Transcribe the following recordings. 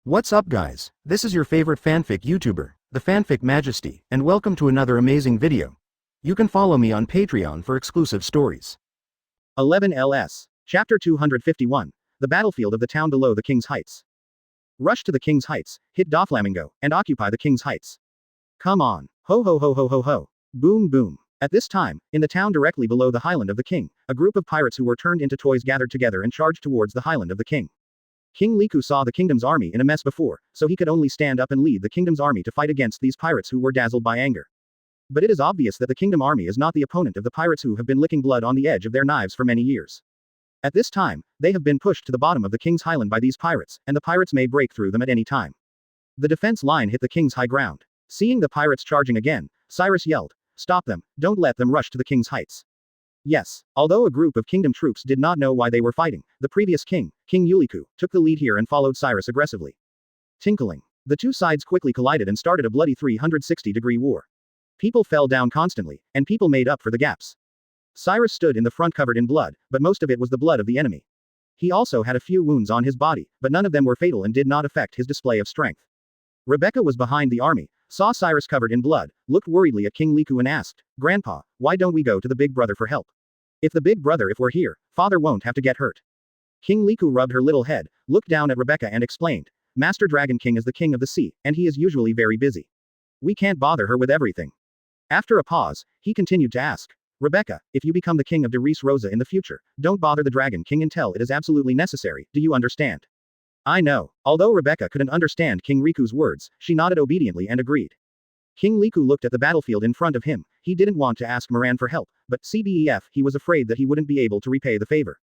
What's up guys, this is your favorite fanfic YouTuber, the Fanfic Majesty, and welcome to another amazing video. You can follow me on Patreon for exclusive stories. 11 LS. Chapter 251. The battlefield of the town below the King's Heights. Rush to the King's Heights, hit Doflamingo, and occupy the King's Heights. Come on. Ho ho ho ho ho ho. Boom boom. At this time, in the town directly below the Highland of the King, a group of pirates who were turned into toys gathered together and charged towards the Highland of the King. King Liku saw the kingdom's army in a mess before, so he could only stand up and lead the kingdom's army to fight against these pirates who were dazzled by anger. But it is obvious that the kingdom army is not the opponent of the pirates who have been licking blood on the edge of their knives for many years. At this time, they have been pushed to the bottom of the king's highland by these pirates, and the pirates may break through them at any time. The defense line hit the king's high ground. Seeing the pirates charging again, Cyrus yelled, "Stop them, don't let them rush to the king's heights." Yes, although a group of kingdom troops did not know why they were fighting, the previous king, King Uliku, took the lead here and followed Cyrus aggressively. Tinkling. The two sides quickly collided and started a bloody 360-degree war. People fell down constantly, and people made up for the gaps. Cyrus stood in the front covered in blood, but most of it was the blood of the enemy. He also had a few wounds on his body, but none of them were fatal and did not affect his display of strength. Rebecca was behind the army, saw Cyrus covered in blood, looked worriedly at King Liku and asked, "Grandpa, why don't we go to the big brother for help? If we're here, father won't have to get hurt." King Liku rubbed her little head, looked down at Rebecca and explained, "Master Dragon King is the king of the sea, and he is usually very busy. We can't bother her with everything." After a pause, he continued to ask, "Rebecca, if you become the king of De Rosa in the future, don't bother the Dragon King until it is absolutely necessary, do you understand?" "I know." Although Rebecca couldn't understand King Riku's words, she nodded obediently and agreed. King Liku looked at the battlefield in front of him. He didn't want to ask Moran for help, but CBEF, he was afraid that he wouldn't be able to repay the favor.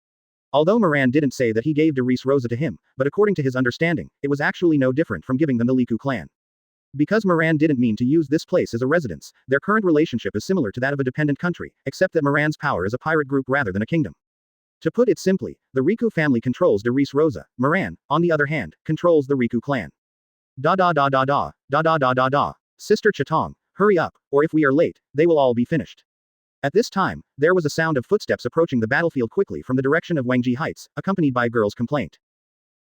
Although Moran didn't say that he gave De Rosa to him, but according to his understanding, it was actually no different from giving them the Liku clan. Because Moran didn't mean to use this place as a residence, their current relationship is similar to that of a dependent country, except that Moran's power is a pirate group rather than a kingdom. To put it simply, the Riku family controls De Rosa. Moran, on the other hand, controls the Riku clan. Da da da da da, da da da da da. Sister Chitong, hurry up, or if we are late, they will all be finished. At this time, there was a sound of footsteps approaching the battlefield quickly from the direction of Wangji Heights, accompanied by a girl's complaint.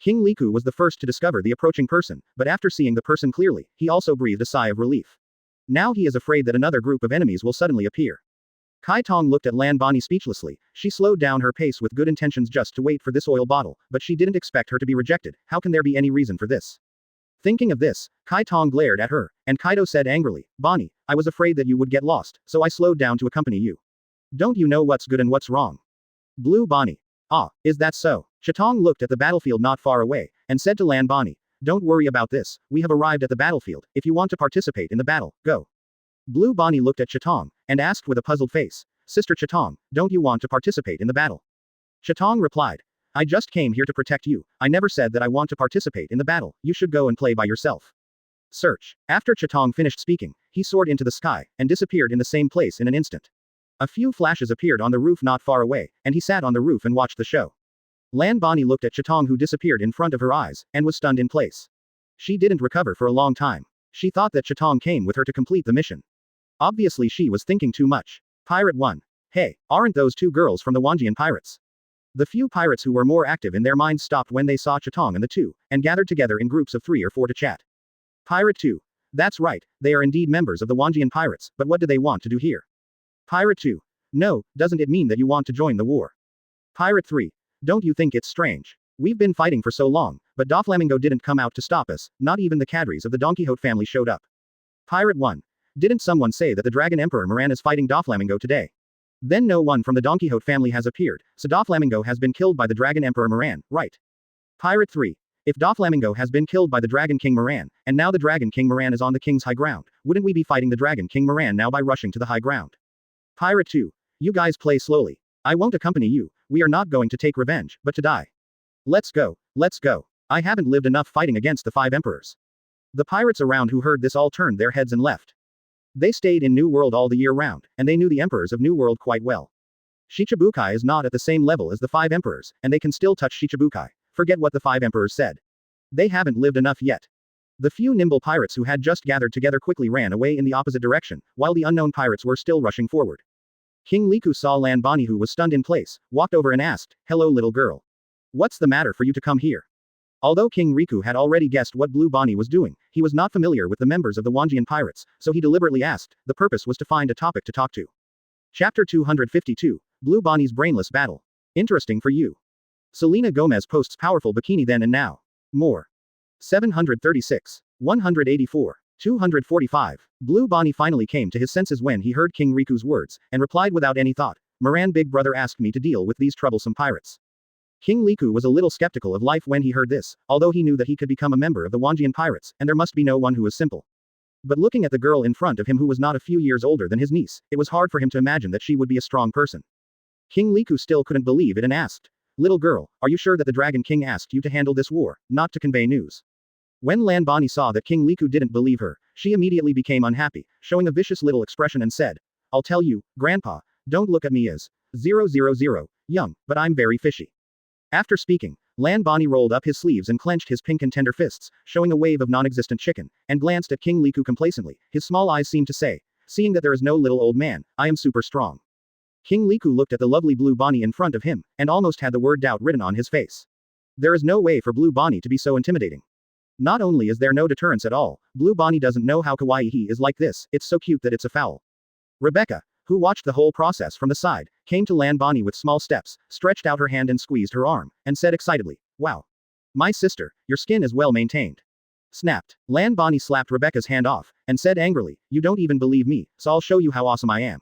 King Liku was the first to discover the approaching person, but after seeing the person clearly, he also breathed a sigh of relief. Now he is afraid that another group of enemies will suddenly appear. Kai Tong looked at Lan Bani speechlessly. She slowed down her pace with good intentions just to wait for this oil bottle, but she didn't expect her to be rejected. How can there be any reason for this? Thinking of this, Kai Tong glared at her, and Kaido said angrily, "Bonnie, I was afraid that you would get lost, so I slowed down to accompany you. Don't you know what's good and what's wrong?" Blue Bonnie. "Ah, is that so?" Chitong looked at the battlefield not far away, and said to Lan Bonnie, "Don't worry about this, we have arrived at the battlefield, if you want to participate in the battle, go." Blue Bonnie looked at Chitong, and asked with a puzzled face, "Sister Chitong, don't you want to participate in the battle?" Chitong replied, "I just came here to protect you, I never said that I want to participate in the battle, you should go and play by yourself." Search. After Chitong finished speaking, he soared into the sky, and disappeared in the same place in an instant. A few flashes appeared on the roof not far away, and he sat on the roof and watched the show. Lan Bani looked at Chitong who disappeared in front of her eyes, and was stunned in place. She didn't recover for a long time. She thought that Chitong came with her to complete the mission. Obviously she was thinking too much. Pirate 1. Hey, aren't those two girls from the Wanjian pirates? The few pirates who were more active in their minds stopped when they saw Chitong and the two, and gathered together in groups of 3 or 4 to chat. Pirate 2. That's right, they are indeed members of the Wanjian pirates, but what do they want to do here? Pirate 2. No, doesn't it mean that you want to join the war? Pirate 3. Don't you think it's strange? We've been fighting for so long, but Doflamingo didn't come out to stop us, not even the cadres of the Don Quixote family showed up. Pirate 1. Didn't someone say that the Dragon Emperor Moran is fighting Doflamingo today? Then no one from the Don Quixote family has appeared, so Doflamingo has been killed by the Dragon Emperor Moran, right? Pirate 3. If Doflamingo has been killed by the Dragon King Moran, and now the Dragon King Moran is on the King's high ground, wouldn't we be fighting the Dragon King Moran now by rushing to the high ground? Pirate 2. You guys play slowly. I won't accompany you, we are not going to take revenge, but to die. Let's go, let's go. I haven't lived enough fighting against the 5 emperors. The pirates around who heard this all turned their heads and left. They stayed in New World all the year round, and they knew the emperors of New World quite well. Shichibukai is not at the same level as the 5 emperors, and they can still touch Shichibukai. Forget what the 5 emperors said. They haven't lived enough yet. The few nimble pirates who had just gathered together quickly ran away in the opposite direction, while the unknown pirates were still rushing forward. King Liku saw Lan Bani who was stunned in place, walked over and asked, "Hello little girl. What's the matter for you to come here?" Although King Riku had already guessed what Blue Bonnie was doing, he was not familiar with the members of the Wanjian pirates, so he deliberately asked. The purpose was to find a topic to talk to. Chapter 252, Blue Bonnie's Brainless Battle. Interesting for you. Selena Gomez posts powerful bikini then and now. More. 736. 184. 245. Blue Bonnie finally came to his senses when he heard King Riku's words, and replied without any thought. Moran Big Brother asked me to deal with these troublesome pirates. King Riku was a little skeptical of life when he heard this, although he knew that he could become a member of the Wanjian pirates, and there must be no one who is simple. But looking at the girl in front of him who was not a few years older than his niece, it was hard for him to imagine that she would be a strong person. King Riku still couldn't believe it and asked, "Little girl, are you sure that the Dragon King asked you to handle this war, not to convey news?" When Lan Bonnie saw that King Riku didn't believe her, she immediately became unhappy, showing a vicious little expression and said, "I'll tell you, Grandpa, don't look at me as 000, young, but I'm very fishy." After speaking, Lan Bonnie rolled up his sleeves and clenched his pink and tender fists, showing a wave of non-existent chicken, and glanced at King Riku complacently. His small eyes seemed to say, "Seeing that there is no little old man, I am super strong." King Riku looked at the lovely Blue Bonnie in front of him, and almost had the word doubt written on his face. There is no way for Blue Bonnie to be so intimidating. Not only is there no deterrence at all, Blue Bonnie doesn't know how kawaii he is like this, it's so cute that it's a foul. Rebecca, who watched the whole process from the side, came to Lan Bonnie with small steps, stretched out her hand and squeezed her arm, and said excitedly, "Wow. My sister, your skin is well maintained." Snapped. Lan Bonnie slapped Rebecca's hand off, and said angrily, "You don't even believe me, so I'll show you how awesome I am."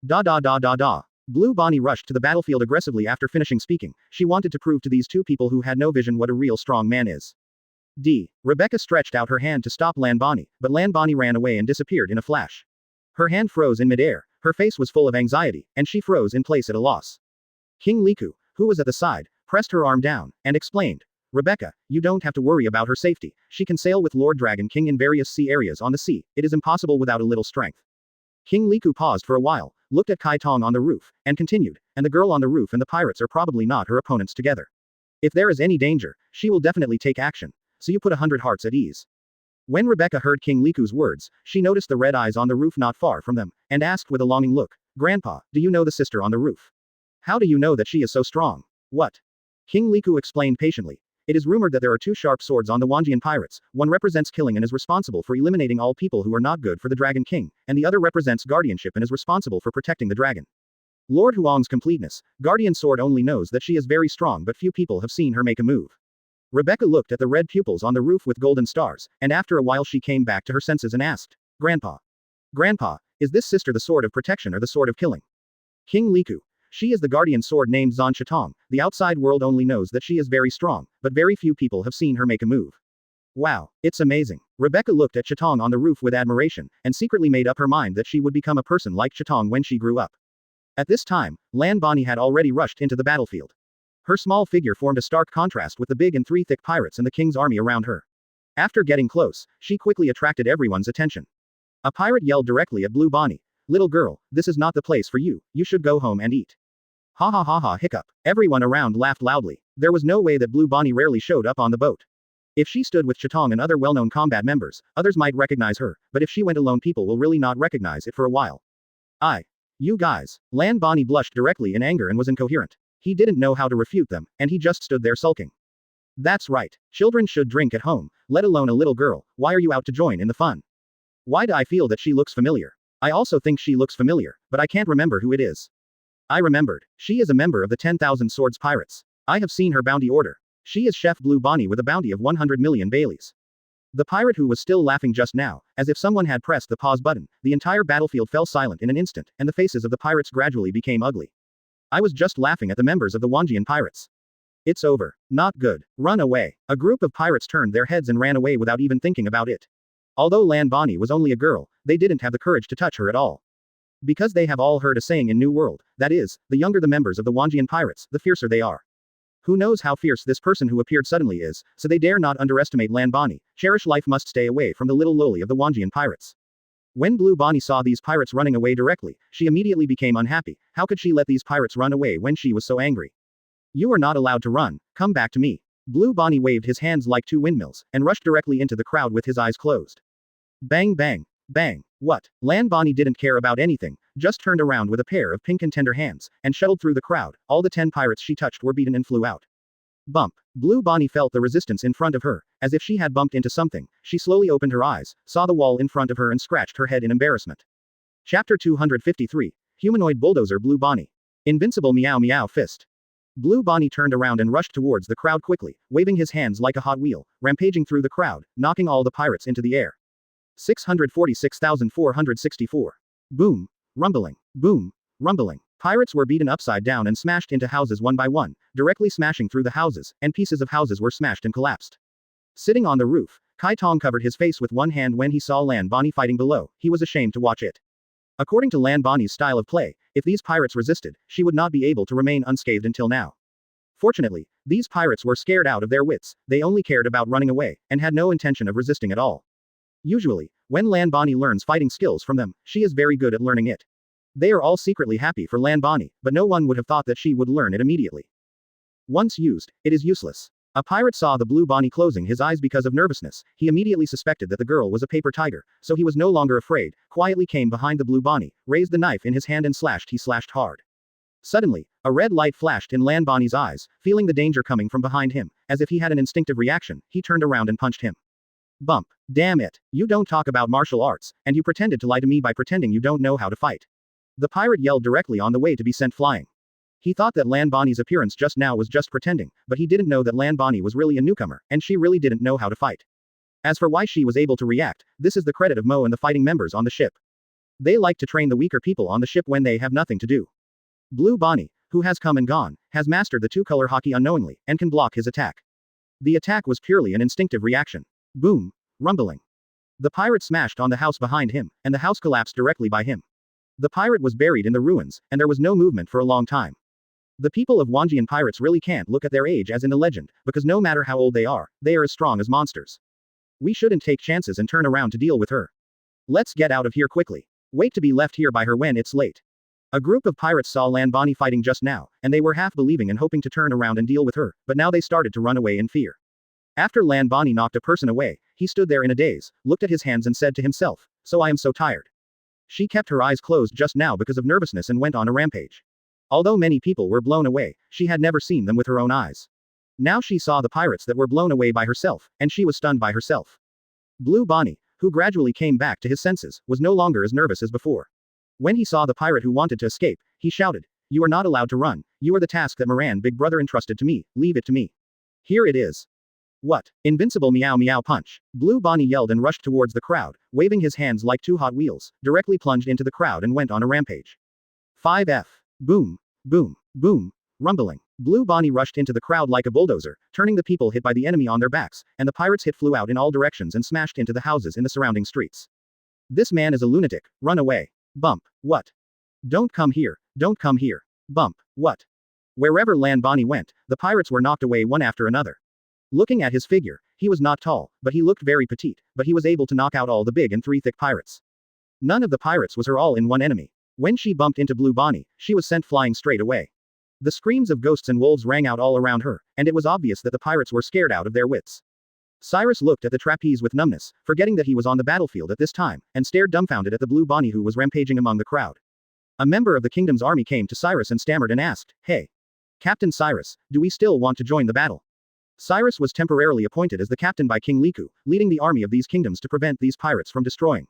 Da da da da da. Blue Bonnie rushed to the battlefield aggressively after finishing speaking. She wanted to prove to these two people who had no vision what a real strong man is. Rebecca stretched out her hand to stop Lan Bonnie, but Lan Bonnie ran away and disappeared in a flash. Her hand froze in midair, her face was full of anxiety, and she froze in place at a loss. King Riku, who was at the side, pressed her arm down, and explained, "Rebecca, you don't have to worry about her safety, she can sail with Lord Dragon King in various sea areas on the sea, it is impossible without a little strength." King Riku paused for a while, looked at Kai Tong on the roof, and continued, "And the girl on the roof and the pirates are probably not her opponents together. If there is any danger, she will definitely take action, so you put 100 hearts at ease." When Rebecca heard King Riku's words, she noticed the red eyes on the roof not far from them, and asked with a longing look, "Grandpa, do you know the sister on the roof? How do you know that she is so strong?" "What?" King Riku explained patiently. "It is rumored that there are two sharp swords on the Wanjian pirates, one represents killing and is responsible for eliminating all people who are not good for the Dragon King, and the other represents guardianship and is responsible for protecting the dragon. Lord Huang's completeness, Guardian Sword only knows that she is very strong but few people have seen her make a move." Rebecca looked at the red pupils on the roof with golden stars, and after a while she came back to her senses and asked, "Grandpa. Grandpa, is this sister the sword of protection or the sword of killing?" King Riku. "She is the guardian sword named Zan Shatong, the outside world only knows that she is very strong, but very few people have seen her make a move." "Wow, it's amazing." Rebecca looked at Shatong on the roof with admiration, and secretly made up her mind that she would become a person like Shatong when she grew up. At this time, Lan Bonnie had already rushed into the battlefield. Her small figure formed a stark contrast with the big and three thick pirates and the king's army around her. After getting close, she quickly attracted everyone's attention. A pirate yelled directly at Blue Bonnie, "Little girl, this is not the place for you, you should go home and eat." Ha ha ha ha hiccup. Everyone around laughed loudly. There was no way that Blue Bonnie rarely showed up on the boat. If she stood with Shatong and other well-known combat members, others might recognize her, but if she went alone people will really not recognize it for a while. You guys. Lan Bonnie blushed directly in anger and was incoherent. He didn't know how to refute them, and he just stood there sulking. "That's right. Children should drink at home, let alone a little girl, why are you out to join in the fun?" "Why do I feel that she looks familiar? I also think she looks familiar, but I can't remember who it is." "I remembered. She is a member of the 10,000 Swords Pirates. I have seen her bounty order. She is Chef Blue Bonnie with a bounty of 100 million Baileys." The pirate who was still laughing just now, as if someone had pressed the pause button, the entire battlefield fell silent in an instant, and the faces of the pirates gradually became ugly. "I was just laughing at the members of the Wanjian pirates. It's over. Not good. Run away." A group of pirates turned their heads and ran away without even thinking about it. Although Lan Bonnie was only a girl, they didn't have the courage to touch her at all. Because they have all heard a saying in New World, that is, the younger the members of the Wanjian pirates, the fiercer they are. Who knows how fierce this person who appeared suddenly is, so they dare not underestimate Lan Bonnie. Cherish life must stay away from the little loli of the Wanjian pirates. When Blue Bonnie saw these pirates running away directly, she immediately became unhappy. How could she let these pirates run away when she was so angry? "You are not allowed to run, come back to me." Blue Bonnie waved his hands like two windmills, and rushed directly into the crowd with his eyes closed. Bang bang, bang. What? Lan Bonnie didn't care about anything, just turned around with a pair of pink and tender hands, and shuttled through the crowd. All the 10 pirates she touched were beaten and flew out. Bump. Blue Bonnie felt the resistance in front of her, as if she had bumped into something. She slowly opened her eyes, saw the wall in front of her and scratched her head in embarrassment. Chapter 253. Humanoid Bulldozer Blue Bonnie. Invincible Meow Meow Fist. Blue Bonnie turned around and rushed towards the crowd quickly, waving his hands like a hot wheel, rampaging through the crowd, knocking all the pirates into the air. 646,464. Boom. Rumbling. Boom. Rumbling. Pirates were beaten upside down and smashed into houses one by one, directly smashing through the houses, and pieces of houses were smashed and collapsed. Sitting on the roof, Kai Tong covered his face with one hand when he saw Lan Bonnie fighting below. He was ashamed to watch it. According to Lan Bonnie's style of play, if these pirates resisted, she would not be able to remain unscathed until now. Fortunately, these pirates were scared out of their wits, they only cared about running away, and had no intention of resisting at all. Usually, when Lan Bonnie learns fighting skills from them, she is very good at learning it. They are all secretly happy for Lan Bonnie, but no one would have thought that she would learn it immediately. Once used, it is useless. A pirate saw the Blue Bonnie closing his eyes because of nervousness. He immediately suspected that the girl was a paper tiger, so he was no longer afraid, quietly came behind the Blue Bonnie, raised the knife in his hand and slashed. He slashed hard. Suddenly, a red light flashed in Lan Bonnie's eyes, feeling the danger coming from behind him. As if he had an instinctive reaction, he turned around and punched him. Bump. Damn it. You don't talk about martial arts, and you pretended to lie to me by pretending you don't know how to fight. The pirate yelled directly on the way to be sent flying. He thought that Lan Bonnie's appearance just now was just pretending, but he didn't know that Lan Bonnie was really a newcomer, and she really didn't know how to fight. As for why she was able to react, this is the credit of Mo and the fighting members on the ship. They like to train the weaker people on the ship when they have nothing to do. Blue Bonnie, who has come and gone, has mastered the two-color hockey unknowingly, and can block his attack. The attack was purely an instinctive reaction. Boom. Rumbling. The pirate smashed on the house behind him, and the house collapsed directly by him. The pirate was buried in the ruins, and there was no movement for a long time. The people of Wanjian pirates really can't look at their age as in the legend, because no matter how old they are as strong as monsters. We shouldn't take chances and turn around to deal with her. Let's get out of here quickly. Wait to be left here by her when it's late. A group of pirates saw Lan Bonnie fighting just now, and they were half believing and hoping to turn around and deal with her, but now they started to run away in fear. After Lan Bonnie knocked a person away, he stood there in a daze, looked at his hands and said to himself, "So I am so tired." She kept her eyes closed just now because of nervousness and went on a rampage. Although many people were blown away, she had never seen them with her own eyes. Now she saw the pirates that were blown away by herself, and she was stunned by herself. Blue Bonnie, who gradually came back to his senses, was no longer as nervous as before. When he saw the pirate who wanted to escape, he shouted, "You are not allowed to run, you are the task that Moran Big Brother entrusted to me, leave it to me. Here it is." What? Invincible Meow Meow Punch. Blue Bonnie yelled and rushed towards the crowd, waving his hands like two hot wheels, directly plunged into the crowd and went on a rampage. 5F. Boom. Boom. Boom. Rumbling. Blue Bonnie rushed into the crowd like a bulldozer, turning the people hit by the enemy on their backs, and the pirates hit flew out in all directions and smashed into the houses in the surrounding streets. This man is a lunatic, run away. Bump. What? Don't come here, don't come here. Bump. What? Wherever Lan Bonnie went, the pirates were knocked away one after another. Looking at his figure, he was not tall, but he looked very petite, but he was able to knock out all the big and three thick pirates. None of the pirates was her all-in-one enemy. When she bumped into Blue Bonnie, she was sent flying straight away. The screams of ghosts and wolves rang out all around her, and it was obvious that the pirates were scared out of their wits. Cyrus looked at the trapeze with numbness, forgetting that he was on the battlefield at this time, and stared dumbfounded at the Blue Bonnie who was rampaging among the crowd. A member of the kingdom's army came to Cyrus and stammered and asked, "Hey, Captain Cyrus, do we still want to join the battle?" Cyrus was temporarily appointed as the captain by King Liku, leading the army of these kingdoms to prevent these pirates from destroying.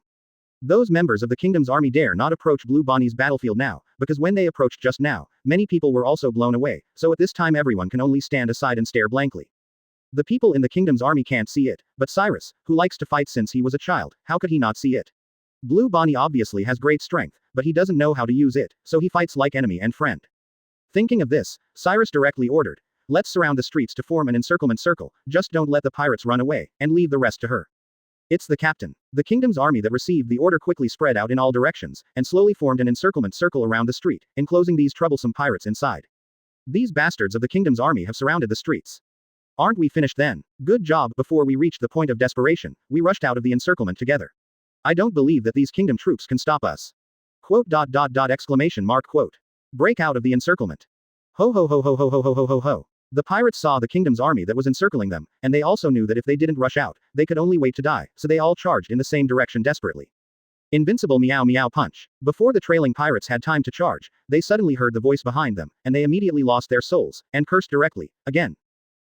Those members of the kingdom's army dare not approach Blue Bonnie's battlefield now, because when they approached just now, many people were also blown away, so at this time everyone can only stand aside and stare blankly. The people in the kingdom's army can't see it, but Cyrus, who likes to fight since he was a child, how could he not see it? Blue Bonnie obviously has great strength, but he doesn't know how to use it, so he fights like enemy and friend. Thinking of this, Cyrus directly ordered, "Let's surround the streets to form an encirclement circle, just don't let the pirates run away, and leave the rest to her." It's the captain. The kingdom's army that received the order quickly spread out in all directions, and slowly formed an encirclement circle around the street, enclosing these troublesome pirates inside. These bastards of the kingdom's army have surrounded the streets. Aren't we finished then? Good job. Before we reached the point of desperation, we rushed out of the encirclement together. I don't believe that these kingdom troops can stop us. Exclamation mark quote. Break out of the encirclement. Ho ho ho ho ho ho ho ho ho ho. The pirates saw the kingdom's army that was encircling them, and they also knew that if they didn't rush out, they could only wait to die, so they all charged in the same direction desperately. Invincible Meow Meow Punch. Before the trailing pirates had time to charge, they suddenly heard the voice behind them, and they immediately lost their souls, and cursed directly, again.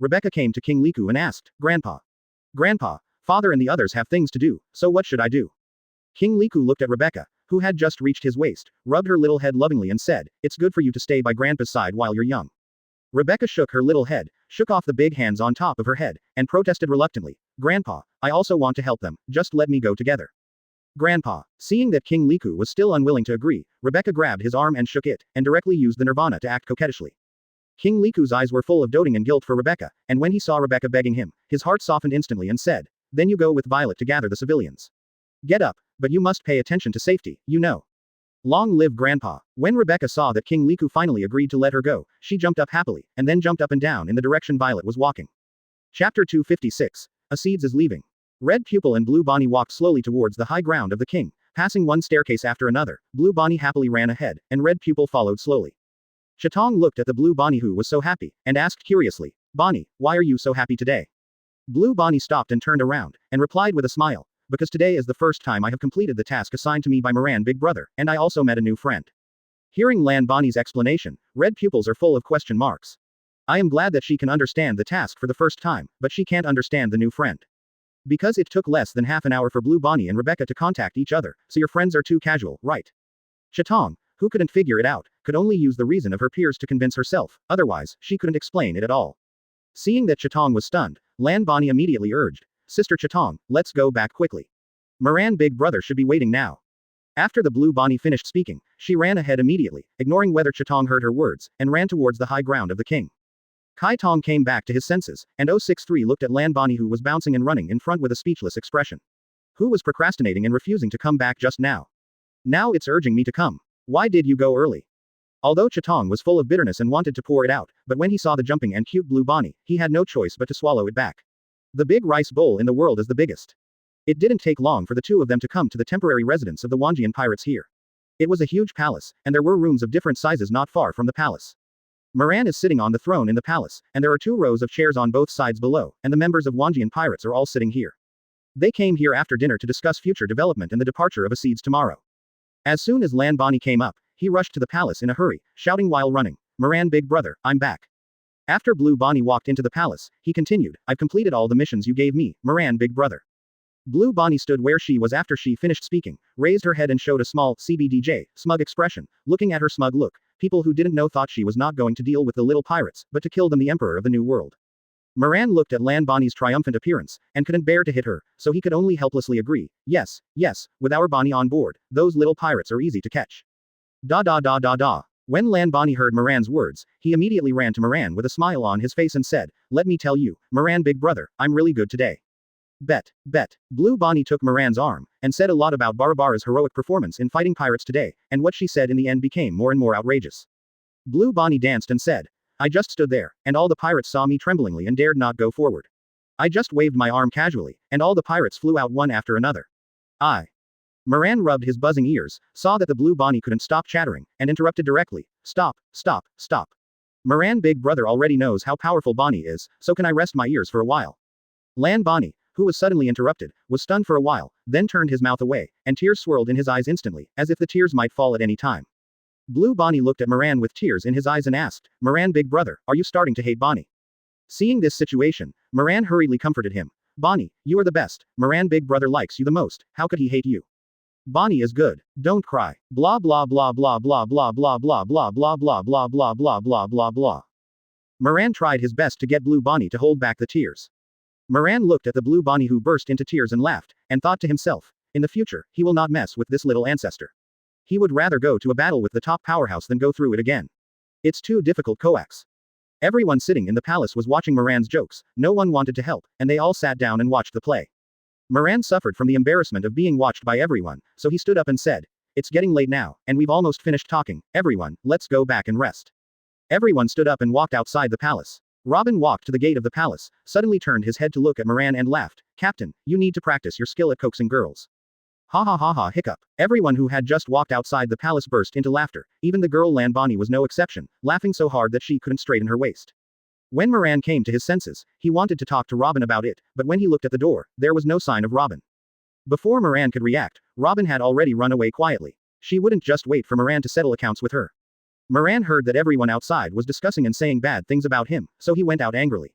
Rebecca came to King Liku and asked, Grandpa. Grandpa, Father and the others have things to do, so what should I do? King Liku looked at Rebecca, who had just reached his waist, rubbed her little head lovingly and said, it's good for you to stay by Grandpa's side while you're young. Rebecca shook her little head, shook off the big hands on top of her head, and protested reluctantly, Grandpa, I also want to help them, just let me go together. Grandpa. Seeing that King Liku was still unwilling to agree, Rebecca grabbed his arm and shook it, and directly used the nirvana to act coquettishly. King Liku's eyes were full of doting and guilt for Rebecca, and when he saw Rebecca begging him, his heart softened instantly and said, then you go with Violet to gather the civilians. Get up, but you must pay attention to safety, you know. Long live Grandpa. When Rebecca saw that King Liku finally agreed to let her go, she jumped up happily, and then jumped up and down in the direction Violet was walking. Chapter 256. Acedus is leaving. Red Pupil and Blue Bonnie walked slowly towards the high ground of the king, passing one staircase after another. Blue Bonnie happily ran ahead, and Red Pupil followed slowly. Chitong looked at the Blue Bonnie who was so happy, and asked curiously, Bonnie, why are you so happy today? Blue Bonnie stopped and turned around, and replied with a smile, because today is the first time I have completed the task assigned to me by Moran Big Brother, and I also met a new friend. Hearing Lan Bonnie's explanation, red pupils are full of question marks. I am glad that she can understand the task for the first time, but she can't understand the new friend. Because it took less than half an hour for Blue Bonnie and Rebecca to contact each other, so your friends are too casual, right? Chitong, who couldn't figure it out, could only use the reason of her peers to convince herself, otherwise, she couldn't explain it at all. Seeing that Chitong was stunned, Lan Bonnie immediately urged, Sister Chitong, let's go back quickly. Moran Big Brother should be waiting now. After the Blue Bonnie finished speaking, she ran ahead immediately, ignoring whether Chitong heard her words, and ran towards the high ground of the king. Kai Tong came back to his senses, and 063 looked at Lan Bonnie who was bouncing and running in front with a speechless expression. Who was procrastinating and refusing to come back just now? Now it's urging me to come. Why did you go early? Although Chitong was full of bitterness and wanted to pour it out, but when he saw the jumping and cute Blue Bonnie, he had no choice but to swallow it back. The big rice bowl in the world is the biggest. It didn't take long for the two of them to come to the temporary residence of the Wanjian pirates here. It was a huge palace, and there were rooms of different sizes not far from the palace. Moran is sitting on the throne in the palace, and there are 2 rows of chairs on both sides below, and the members of Wanjian pirates are all sitting here. They came here after dinner to discuss future development and the departure of Acedus tomorrow. As soon as Lan Bonnie came up, he rushed to the palace in a hurry, shouting while running, Moran Big Brother, I'm back. After Blue Bonnie walked into the palace, he continued, I've completed all the missions you gave me, Moran Big Brother. Blue Bonnie stood where she was after she finished speaking, raised her head and showed a small, CBDJ, smug expression, looking at her smug look. People who didn't know thought she was not going to deal with the little pirates, but to kill them the emperor of the new world. Moran looked at Lan Bonnie's triumphant appearance, and couldn't bear to hit her, so he could only helplessly agree, yes, with our Bonnie on board, those little pirates are easy to catch. Da. When Lan Bonnie heard Moran's words, he immediately ran to Moran with a smile on his face and said, let me tell you, Moran Big Brother, I'm really good today. Bet. Blue Bonnie took Moran's arm, and said a lot about Barabara's heroic performance in fighting pirates today, and what she said in the end became more and more outrageous. Blue Bonnie danced and said, I just stood there, and all the pirates saw me tremblingly and dared not go forward. I just waved my arm casually, and all the pirates flew out one after another. Moran rubbed his buzzing ears, saw that the Blue Bonnie couldn't stop chattering, and interrupted directly, Stop. Moran Big Brother already knows how powerful Bonnie is, so can I rest my ears for a while? Lan Bonnie, who was suddenly interrupted, was stunned for a while, then turned his mouth away, and tears swirled in his eyes instantly, as if the tears might fall at any time. Blue Bonnie looked at Moran with tears in his eyes and asked, Moran Big Brother, are you starting to hate Bonnie? Seeing this situation, Moran hurriedly comforted him. Bonnie, you are the best, Moran Big Brother likes you the most, how could he hate you? Bonnie is good. Don't cry. Blah blah blah blah blah blah blah blah blah blah blah blah blah blah blah blah blah. Moran tried his best to get Blue Bonnie to hold back the tears. Moran looked at the Blue Bonnie who burst into tears and laughed, and thought to himself, in the future, he will not mess with this little ancestor. He would rather go to a battle with the top powerhouse than go through it again. It's too difficult coax. Everyone sitting in the palace was watching Moran's jokes, no one wanted to help, and they all sat down and watched the play. Moran suffered from the embarrassment of being watched by everyone, so he stood up and said, It's getting late now, and we've almost finished talking, everyone, let's go back and rest. Everyone stood up and walked outside the palace. Robin walked to the gate of the palace, suddenly turned his head to look at Moran and laughed, Captain, you need to practice your skill at coaxing girls. Ha, hiccup. Everyone who had just walked outside the palace burst into laughter, even the girl Lan Bonnie was no exception, laughing so hard that she couldn't straighten her waist. When Moran came to his senses, he wanted to talk to Robin about it, but when he looked at the door, there was no sign of Robin. Before Moran could react, Robin had already run away quietly. She wouldn't just wait for Moran to settle accounts with her. Moran heard that everyone outside was discussing and saying bad things about him, so he went out angrily.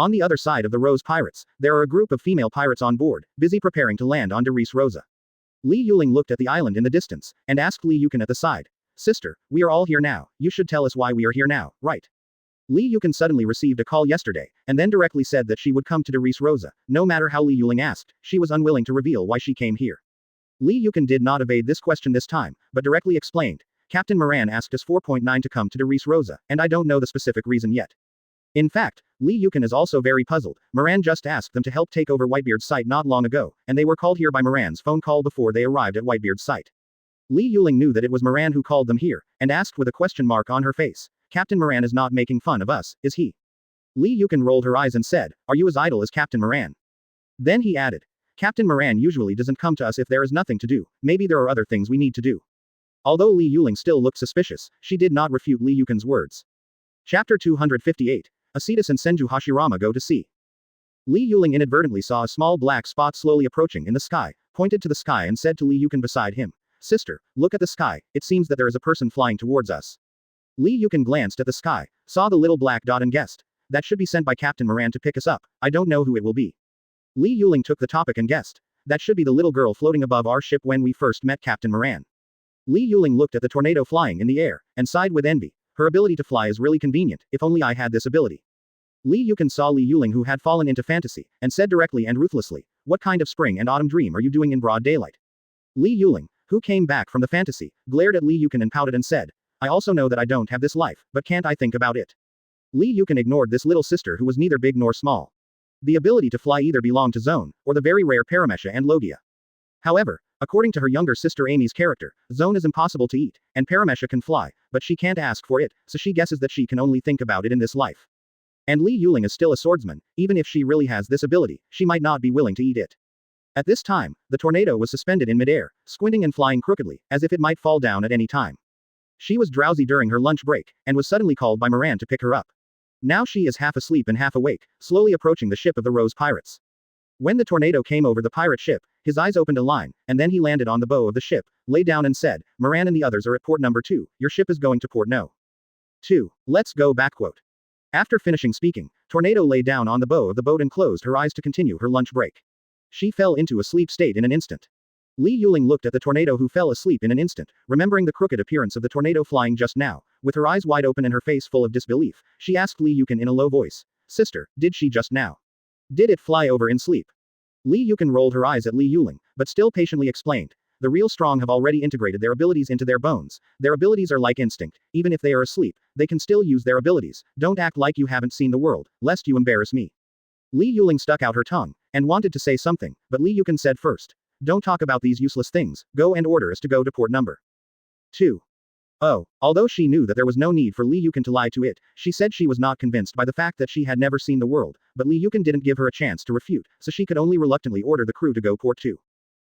On the other side of the Rose Pirates, there are a group of female pirates on board, busy preparing to land on Res Rosa. Li Yuling looked at the island in the distance, and asked Li Yukan at the side. Sister, we are all here now, you should tell us why we are here now, right? Li Yukan suddenly received a call yesterday, and then directly said that she would come to Res Rosa. No matter how Li Yuling asked, she was unwilling to reveal why she came here. Li Yukan did not evade this question this time, but directly explained. Captain Moran asked us 4.9 to come to Res Rosa, and I don't know the specific reason yet. In fact, Li Yukan is also very puzzled. Moran just asked them to help take over Whitebeard's site not long ago, and they were called here by Moran's phone call before they arrived at Whitebeard's site. Li Yuling knew that it was Moran who called them here, and asked with a question mark on her face. Captain Moran is not making fun of us, is he? Li Yukan rolled her eyes and said, are you as idle as Captain Moran? Then he added. Captain Moran usually doesn't come to us if there is nothing to do, maybe there are other things we need to do. Although Li Yuling still looked suspicious, she did not refute Li Yukan's words. Chapter 258. Acedus and Senju Hashirama go to sea. Li Yuling inadvertently saw a small black spot slowly approaching in the sky, pointed to the sky and said to Li Yukan beside him, Sister, look at the sky, it seems that there is a person flying towards us. Li Yukan glanced at the sky, saw the little black dot and guessed. That should be sent by Captain Moran to pick us up, I don't know who it will be. Li Yuling took the topic and guessed. That should be the little girl floating above our ship when we first met Captain Moran. Li Yuling looked at the tornado flying in the air, and sighed with envy. Her ability to fly is really convenient, if only I had this ability. Li Yukan saw Li Yuling who had fallen into fantasy, and said directly and ruthlessly, what kind of spring and autumn dream are you doing in broad daylight? Li Yuling, who came back from the fantasy, glared at Li Yukan and pouted and said, I also know that I don't have this life, but can't I think about it? Li Yukan ignored this little sister who was neither big nor small. The ability to fly either belonged to Zone, or the very rare Paramesha and Logia. However, according to her younger sister Amy's character, Zone is impossible to eat, and Paramesha can fly, but she can't ask for it, so she guesses that she can only think about it in this life. And Li Yuling is still a swordsman, even if she really has this ability, she might not be willing to eat it. At this time, the tornado was suspended in midair, squinting and flying crookedly, as if it might fall down at any time. She was drowsy during her lunch break, and was suddenly called by Moran to pick her up. Now she is half asleep and half awake, slowly approaching the ship of the Rose Pirates. When the tornado came over the pirate ship, his eyes opened a line, and then he landed on the bow of the ship, lay down and said, Moran and the others are at port number 2, your ship is going to port no. 2. Let's go back. Quote. After finishing speaking, Tornado lay down on the bow of the boat and closed her eyes to continue her lunch break. She fell into a sleep state in an instant. Li Yuling looked at the tornado who fell asleep in an instant, remembering the crooked appearance of the tornado flying just now, with her eyes wide open and her face full of disbelief. She asked Li Yukan in a low voice, Sister, did she just now? Did it fly over in sleep? Li Yukan rolled her eyes at Li Yuling, but still patiently explained. The real strong have already integrated their abilities into their bones. Their abilities are like instinct, even if they are asleep, they can still use their abilities. Don't act like you haven't seen the world, lest you embarrass me. Li Yuling stuck out her tongue, and wanted to say something, but Li Yukan said first. Don't talk about these useless things, go and order us to go to port number 2. Oh, although she knew that there was no need for Li Yukan to lie to it, she said she was not convinced by the fact that she had never seen the world, but Li Yukan didn't give her a chance to refute, so she could only reluctantly order the crew to go port 2.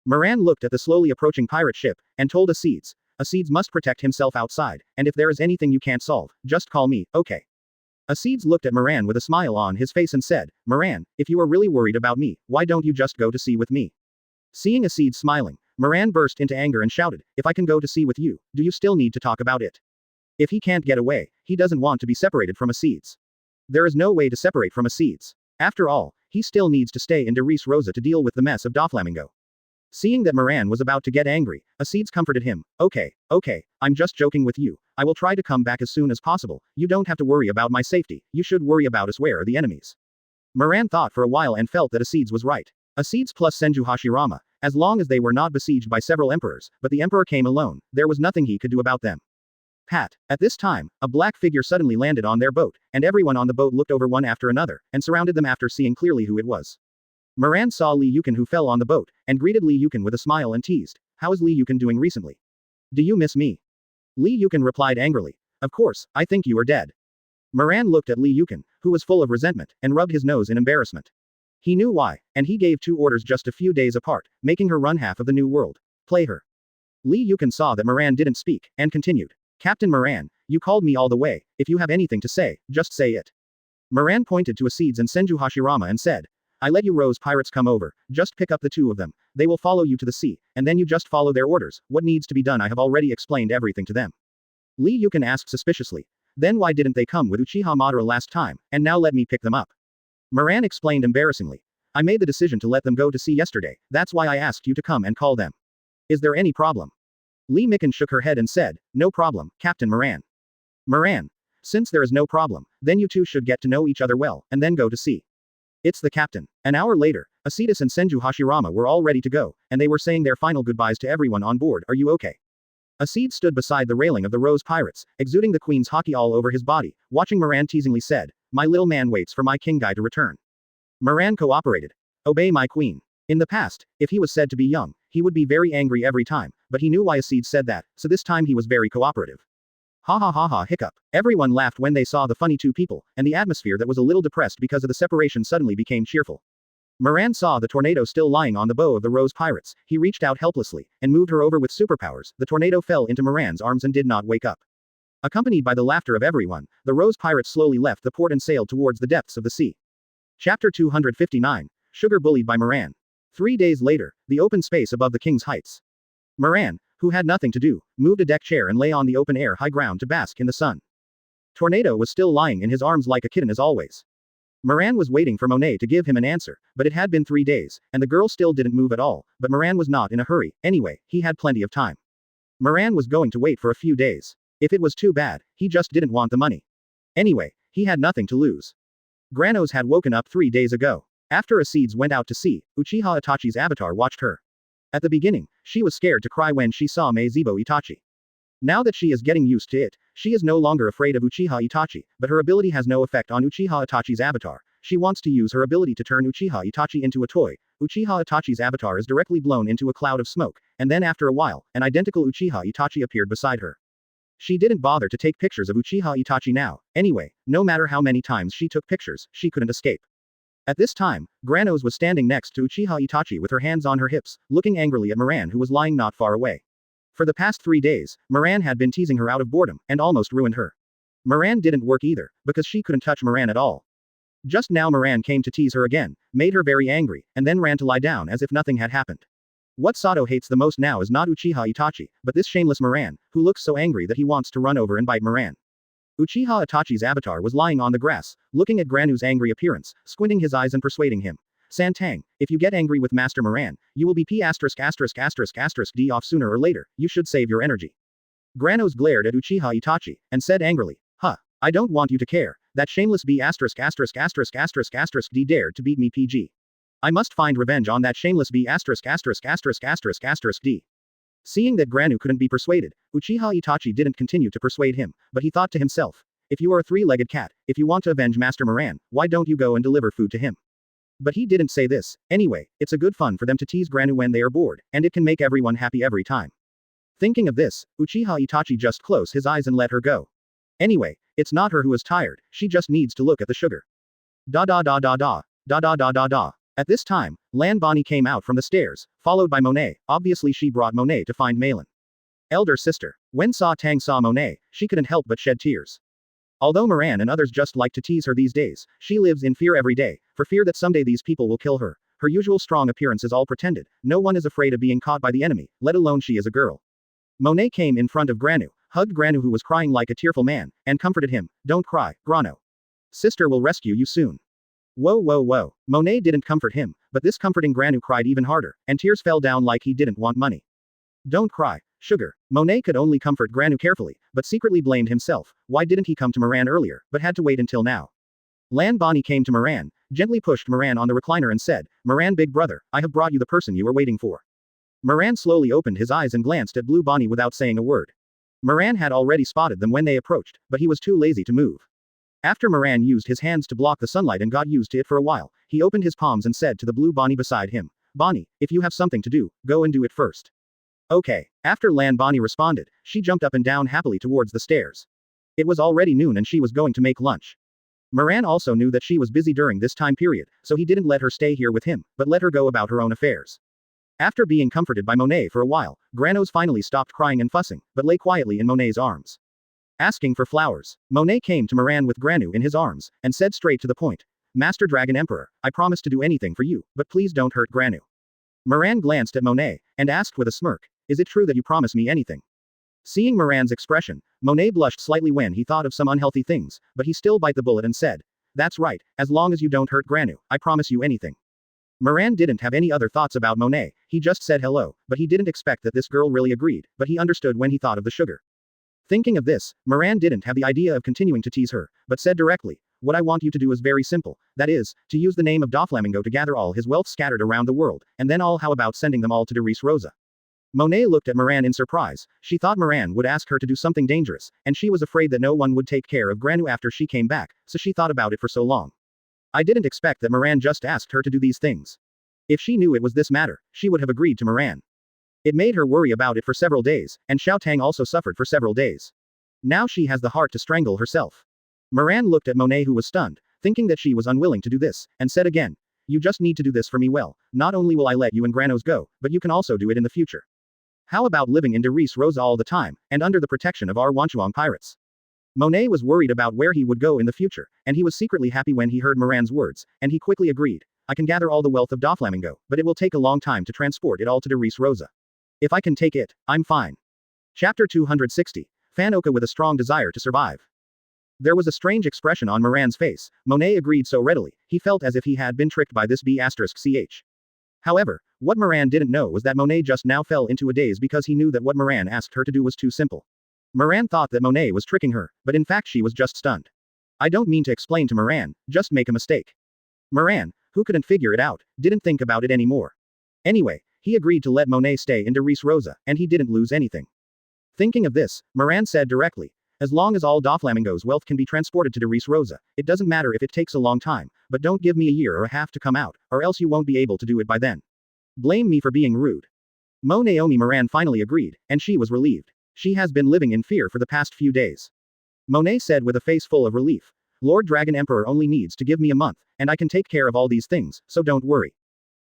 Moran looked at the slowly approaching pirate ship, and told Acedus. Acedus must protect himself outside, and if there is anything you can't solve, just call me, okay? Acedus looked at Moran with a smile on his face and said, Moran, if you are really worried about me, why don't you just go to sea with me? Seeing Acedus smiling, Moran burst into anger and shouted, if I can go to sea with you, do you still need to talk about it? If he can't get away, he doesn't want to be separated from Acedus. There is no way to separate from Acedus. After all, he still needs to stay in Res Rosa to deal with the mess of Doflamingo. Seeing that Moran was about to get angry, Acedus comforted him, okay, I'm just joking with you, I will try to come back as soon as possible, you don't have to worry about my safety, you should worry about us where are the enemies. Moran thought for a while and felt that Acedus was right. Acedus plus Senju Hashirama, as long as they were not besieged by several emperors, but the emperor came alone, there was nothing he could do about them. Pat. At this time, a black figure suddenly landed on their boat, and everyone on the boat looked over one after another, and surrounded them after seeing clearly who it was. Moran saw Li Yukan who fell on the boat, and greeted Li Yukan with a smile and teased, how is Li Yukan doing recently? Do you miss me? Li Yukan replied angrily, of course, I think you are dead. Moran looked at Li Yukan, who was full of resentment, and rubbed his nose in embarrassment. He knew why, and he gave 2 orders just a few days apart, making her run half of the new world. Play her. Li Yukan saw that Moran didn't speak, and continued, Captain Moran, you called me all the way, if you have anything to say, just say it. Moran pointed to Acedus and Senju Hashirama and said, I let you Rose Pirates come over, just pick up the 2 of them, they will follow you to the sea, and then you just follow their orders, what needs to be done I have already explained everything to them. Li Yukan asked suspiciously, then why didn't they come with Uchiha Madara last time, and now let me pick them up? Moran explained embarrassingly. I made the decision to let them go to sea yesterday, that's why I asked you to come and call them. Is there any problem? Lee Mikan shook her head and said, no problem, Captain Moran. Moran. Since there is no problem, then you two should get to know each other well, and then go to sea. It's the captain. An hour later, Acedus and Senju Hashirama were all ready to go, and they were saying their final goodbyes to everyone on board. Are you okay? Aced stood beside the railing of the Rose Pirates, exuding the Queen's haki all over his body, watching Moran teasingly said, my little man waits for my king guy to return. Moran cooperated. Obey my queen. In the past, if he was said to be young, he would be very angry every time, but he knew why Aced said that, so this time he was very cooperative. Ha ha ha ha hiccup. Everyone laughed when they saw the funny two people, and the atmosphere that was a little depressed because of the separation suddenly became cheerful. Moran saw the tornado still lying on the bow of the Rose Pirates. He reached out helplessly, and moved her over with superpowers. The tornado fell into Moran's arms and did not wake up. Accompanied by the laughter of everyone, the Rose Pirates slowly left the port and sailed towards the depths of the sea. Chapter 259. Sugar bullied by Moran. 3 days later, the open space above the King's Heights. Moran, who had nothing to do, moved a deck chair and lay on the open air high ground to bask in the sun. Tornado was still lying in his arms like a kitten as always. Moran was waiting for Monet to give him an answer, but it had been 3 days, and the girl still didn't move at all, but Moran was not in a hurry, anyway, he had plenty of time. Moran was going to wait for a few days. If it was too bad, he just didn't want the money. Anyway, he had nothing to lose. Granos had woken up 3 days ago. After Acedus went out to sea, Uchiha Itachi's avatar watched her. At the beginning, she was scared to cry when she saw Maezebo Itachi. Now that she is getting used to it, she is no longer afraid of Uchiha Itachi, but her ability has no effect on Uchiha Itachi's avatar. She wants to use her ability to turn Uchiha Itachi into a toy. Uchiha Itachi's avatar is directly blown into a cloud of smoke, and then after a while, an identical Uchiha Itachi appeared beside her. She didn't bother to take pictures of Uchiha Itachi now. Anyway, no matter how many times she took pictures, she couldn't escape. At this time, Granos was standing next to Uchiha Itachi with her hands on her hips, looking angrily at Moran who was lying not far away. For the past 3 days, Moran had been teasing her out of boredom, and almost ruined her. Moran didn't work either, because she couldn't touch Moran at all. Just now Moran came to tease her again, made her very angry, and then ran to lie down as if nothing had happened. What Sato hates the most now is not Uchiha Itachi, but this shameless Moran, who looks so angry that he wants to run over and bite Moran. Uchiha Itachi's avatar was lying on the grass, looking at Granu's angry appearance, squinting his eyes and persuading him. Santang, if you get angry with Master Moran, you will be d off sooner or later, you should save your energy. Granos glared at Uchiha Itachi, and said angrily, huh, I don't want you to care, that shameless d dared to beat me PG. I must find revenge on that shameless d. Seeing that Granu couldn't be persuaded, Uchiha Itachi didn't continue to persuade him, but he thought to himself, if you are a three-legged cat, if you want to avenge Master Moran, why don't you go and deliver food to him? But he didn't say this. Anyway, it's a good fun for them to tease Granu when they are bored, and it can make everyone happy every time. Thinking of this, Uchiha Itachi just closed his eyes and let her go. Anyway, it's not her who is tired, she just needs to look at the sugar. Da da da da da. Da da da da da. At this time, Lan Bonnie came out from the stairs, followed by Monet. Obviously she brought Monet to find Malin. Elder sister. When Sa Tang saw Monet, she couldn't help but shed tears. Although Moran and others just like to tease her these days, she lives in fear every day, for fear that someday these people will kill her. Her usual strong appearance is all pretended, no one is afraid of being caught by the enemy, let alone she is a girl. Monet came in front of Granu, hugged Granu who was crying like a tearful man, and comforted him. Don't cry, Grano. Sister will rescue you soon. Whoa whoa whoa. Monet didn't comfort him, but this comforting Granu cried even harder, and tears fell down like he didn't want money. Don't cry, sugar. Monet could only comfort Granu carefully, but secretly blamed himself. Why didn't he come to Moran earlier, but had to wait until now? Lan Bonnie came to Moran, gently pushed Moran on the recliner and said, Moran big brother, I have brought you the person you were waiting for. Moran slowly opened his eyes and glanced at Blue Bonnie without saying a word. Moran had already spotted them when they approached, but he was too lazy to move. After Moran used his hands to block the sunlight and got used to it for a while, he opened his palms and said to the Blue Bonnie beside him, Bonnie, if you have something to do, go and do it first. Okay. After Lan Bonnie responded, she jumped up and down happily towards the stairs. It was already noon and she was going to make lunch. Moran also knew that she was busy during this time period, so he didn't let her stay here with him, but let her go about her own affairs. After being comforted by Monet for a while, Granos finally stopped crying and fussing, but lay quietly in Monet's arms. Asking for flowers, Monet came to Moran with Granu in his arms, and said straight to the point, Master Dragon Emperor, I promise to do anything for you, but please don't hurt Granu. Moran glanced at Monet, and asked with a smirk, is it true that you promise me anything? Seeing Moran's expression, Monet blushed slightly when he thought of some unhealthy things, but he still bite the bullet and said, That's right, as long as you don't hurt Granu, I promise you anything. Moran didn't have any other thoughts about Monet, he just said hello, but he didn't expect that this girl really agreed, but he understood when he thought of the sugar. Thinking of this, Moran didn't have the idea of continuing to tease her, but said directly, what I want you to do is very simple, that is, to use the name of Doflamingo to gather all his wealth scattered around the world, and then how about sending them all to Doris Rosa? Monet looked at Moran in surprise, she thought Moran would ask her to do something dangerous, and she was afraid that no one would take care of Granu after she came back, so she thought about it for so long. I didn't expect that Moran just asked her to do these things. If she knew it was this matter, she would have agreed to Moran. It made her worry about it for several days, and Xiao Tang also suffered for several days. Now she has the heart to strangle herself. Moran looked at Monet, who was stunned, thinking that she was unwilling to do this, and said again, you just need to do this for me well, not only will I let you and Granos go, but you can also do it in the future. How about living in Doris Rosa all the time, and under the protection of our Wanchuang pirates? Monet was worried about where he would go in the future, and he was secretly happy when he heard Moran's words, and he quickly agreed, I can gather all the wealth of Doflamingo, but it will take a long time to transport it all to Doris Rosa. If I can take it, I'm fine. Chapter 260. Fanoka with a strong desire to survive. There was a strange expression on Moran's face. Monet agreed so readily, he felt as if he had been tricked by this B***ch. However, what Moran didn't know was that Monet just now fell into a daze because he knew that what Moran asked her to do was too simple. Moran thought that Monet was tricking her, but in fact she was just stunned. I don't mean to explain to Moran, just make a mistake. Moran, who couldn't figure it out, didn't think about it anymore. Anyway, he agreed to let Monet stay in Doris Rosa, and he didn't lose anything. Thinking of this, Moran said directly, as long as all Doflamingo's wealth can be transported to Doris Rosa, it doesn't matter if it takes a long time, but don't give me a year or a half to come out, or else you won't be able to do it by then. Blame me for being rude. Naomi Moran finally agreed, and she was relieved. She has been living in fear for the past few days. Monet said with a face full of relief, Lord Dragon Emperor only needs to give me a month, and I can take care of all these things, so don't worry.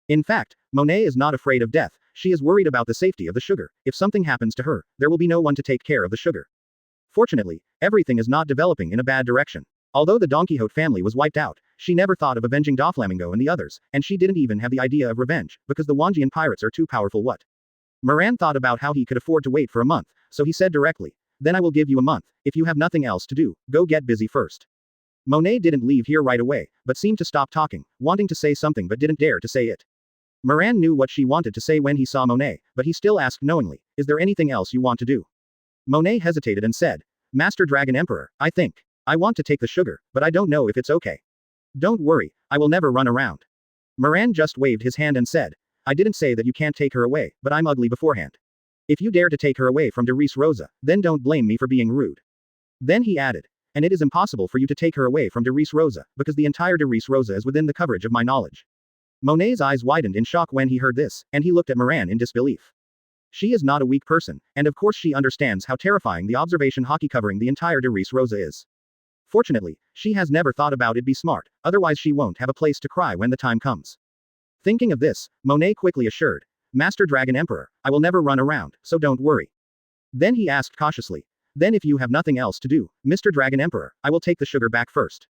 In fact, Monet is not afraid of death, she is worried about the safety of the sugar. If something happens to her, there will be no one to take care of the sugar. Fortunately, everything is not developing in a bad direction. Although the Don Quixote family was wiped out, she never thought of avenging Doflamingo and the others, and she didn't even have the idea of revenge, because the Wanjian pirates are too powerful. What? Moran thought about how he could afford to wait for a month, so he said directly, then I will give you a month, if you have nothing else to do, go get busy first. Monet didn't leave here right away, but seemed to stop talking, wanting to say something but didn't dare to say it. Moran knew what she wanted to say when he saw Monet, but he still asked knowingly, is there anything else you want to do? Monet hesitated and said, Master Dragon Emperor, I think. I want to take the sugar, but I don't know if it's okay. Don't worry, I will never run around. Moran just waved his hand and said, I didn't say that you can't take her away, but I'm ugly beforehand. If you dare to take her away from Doris Rosa, then don't blame me for being rude. Then he added, and it is impossible for you to take her away from Doris Rosa, because the entire Doris Rosa is within the coverage of my knowledge. Monet's eyes widened in shock when he heard this, and he looked at Moran in disbelief. She is not a weak person, and of course she understands how terrifying the observation hockey covering the entire Doris Rosa is. Fortunately, she has never thought about it. Be smart, otherwise she won't have a place to cry when the time comes. Thinking of this, Monet quickly assured, Master Dragon Emperor, I will never run around, so don't worry. Then he asked cautiously, then if you have nothing else to do, Mr. Dragon Emperor, I will take the sugar back first.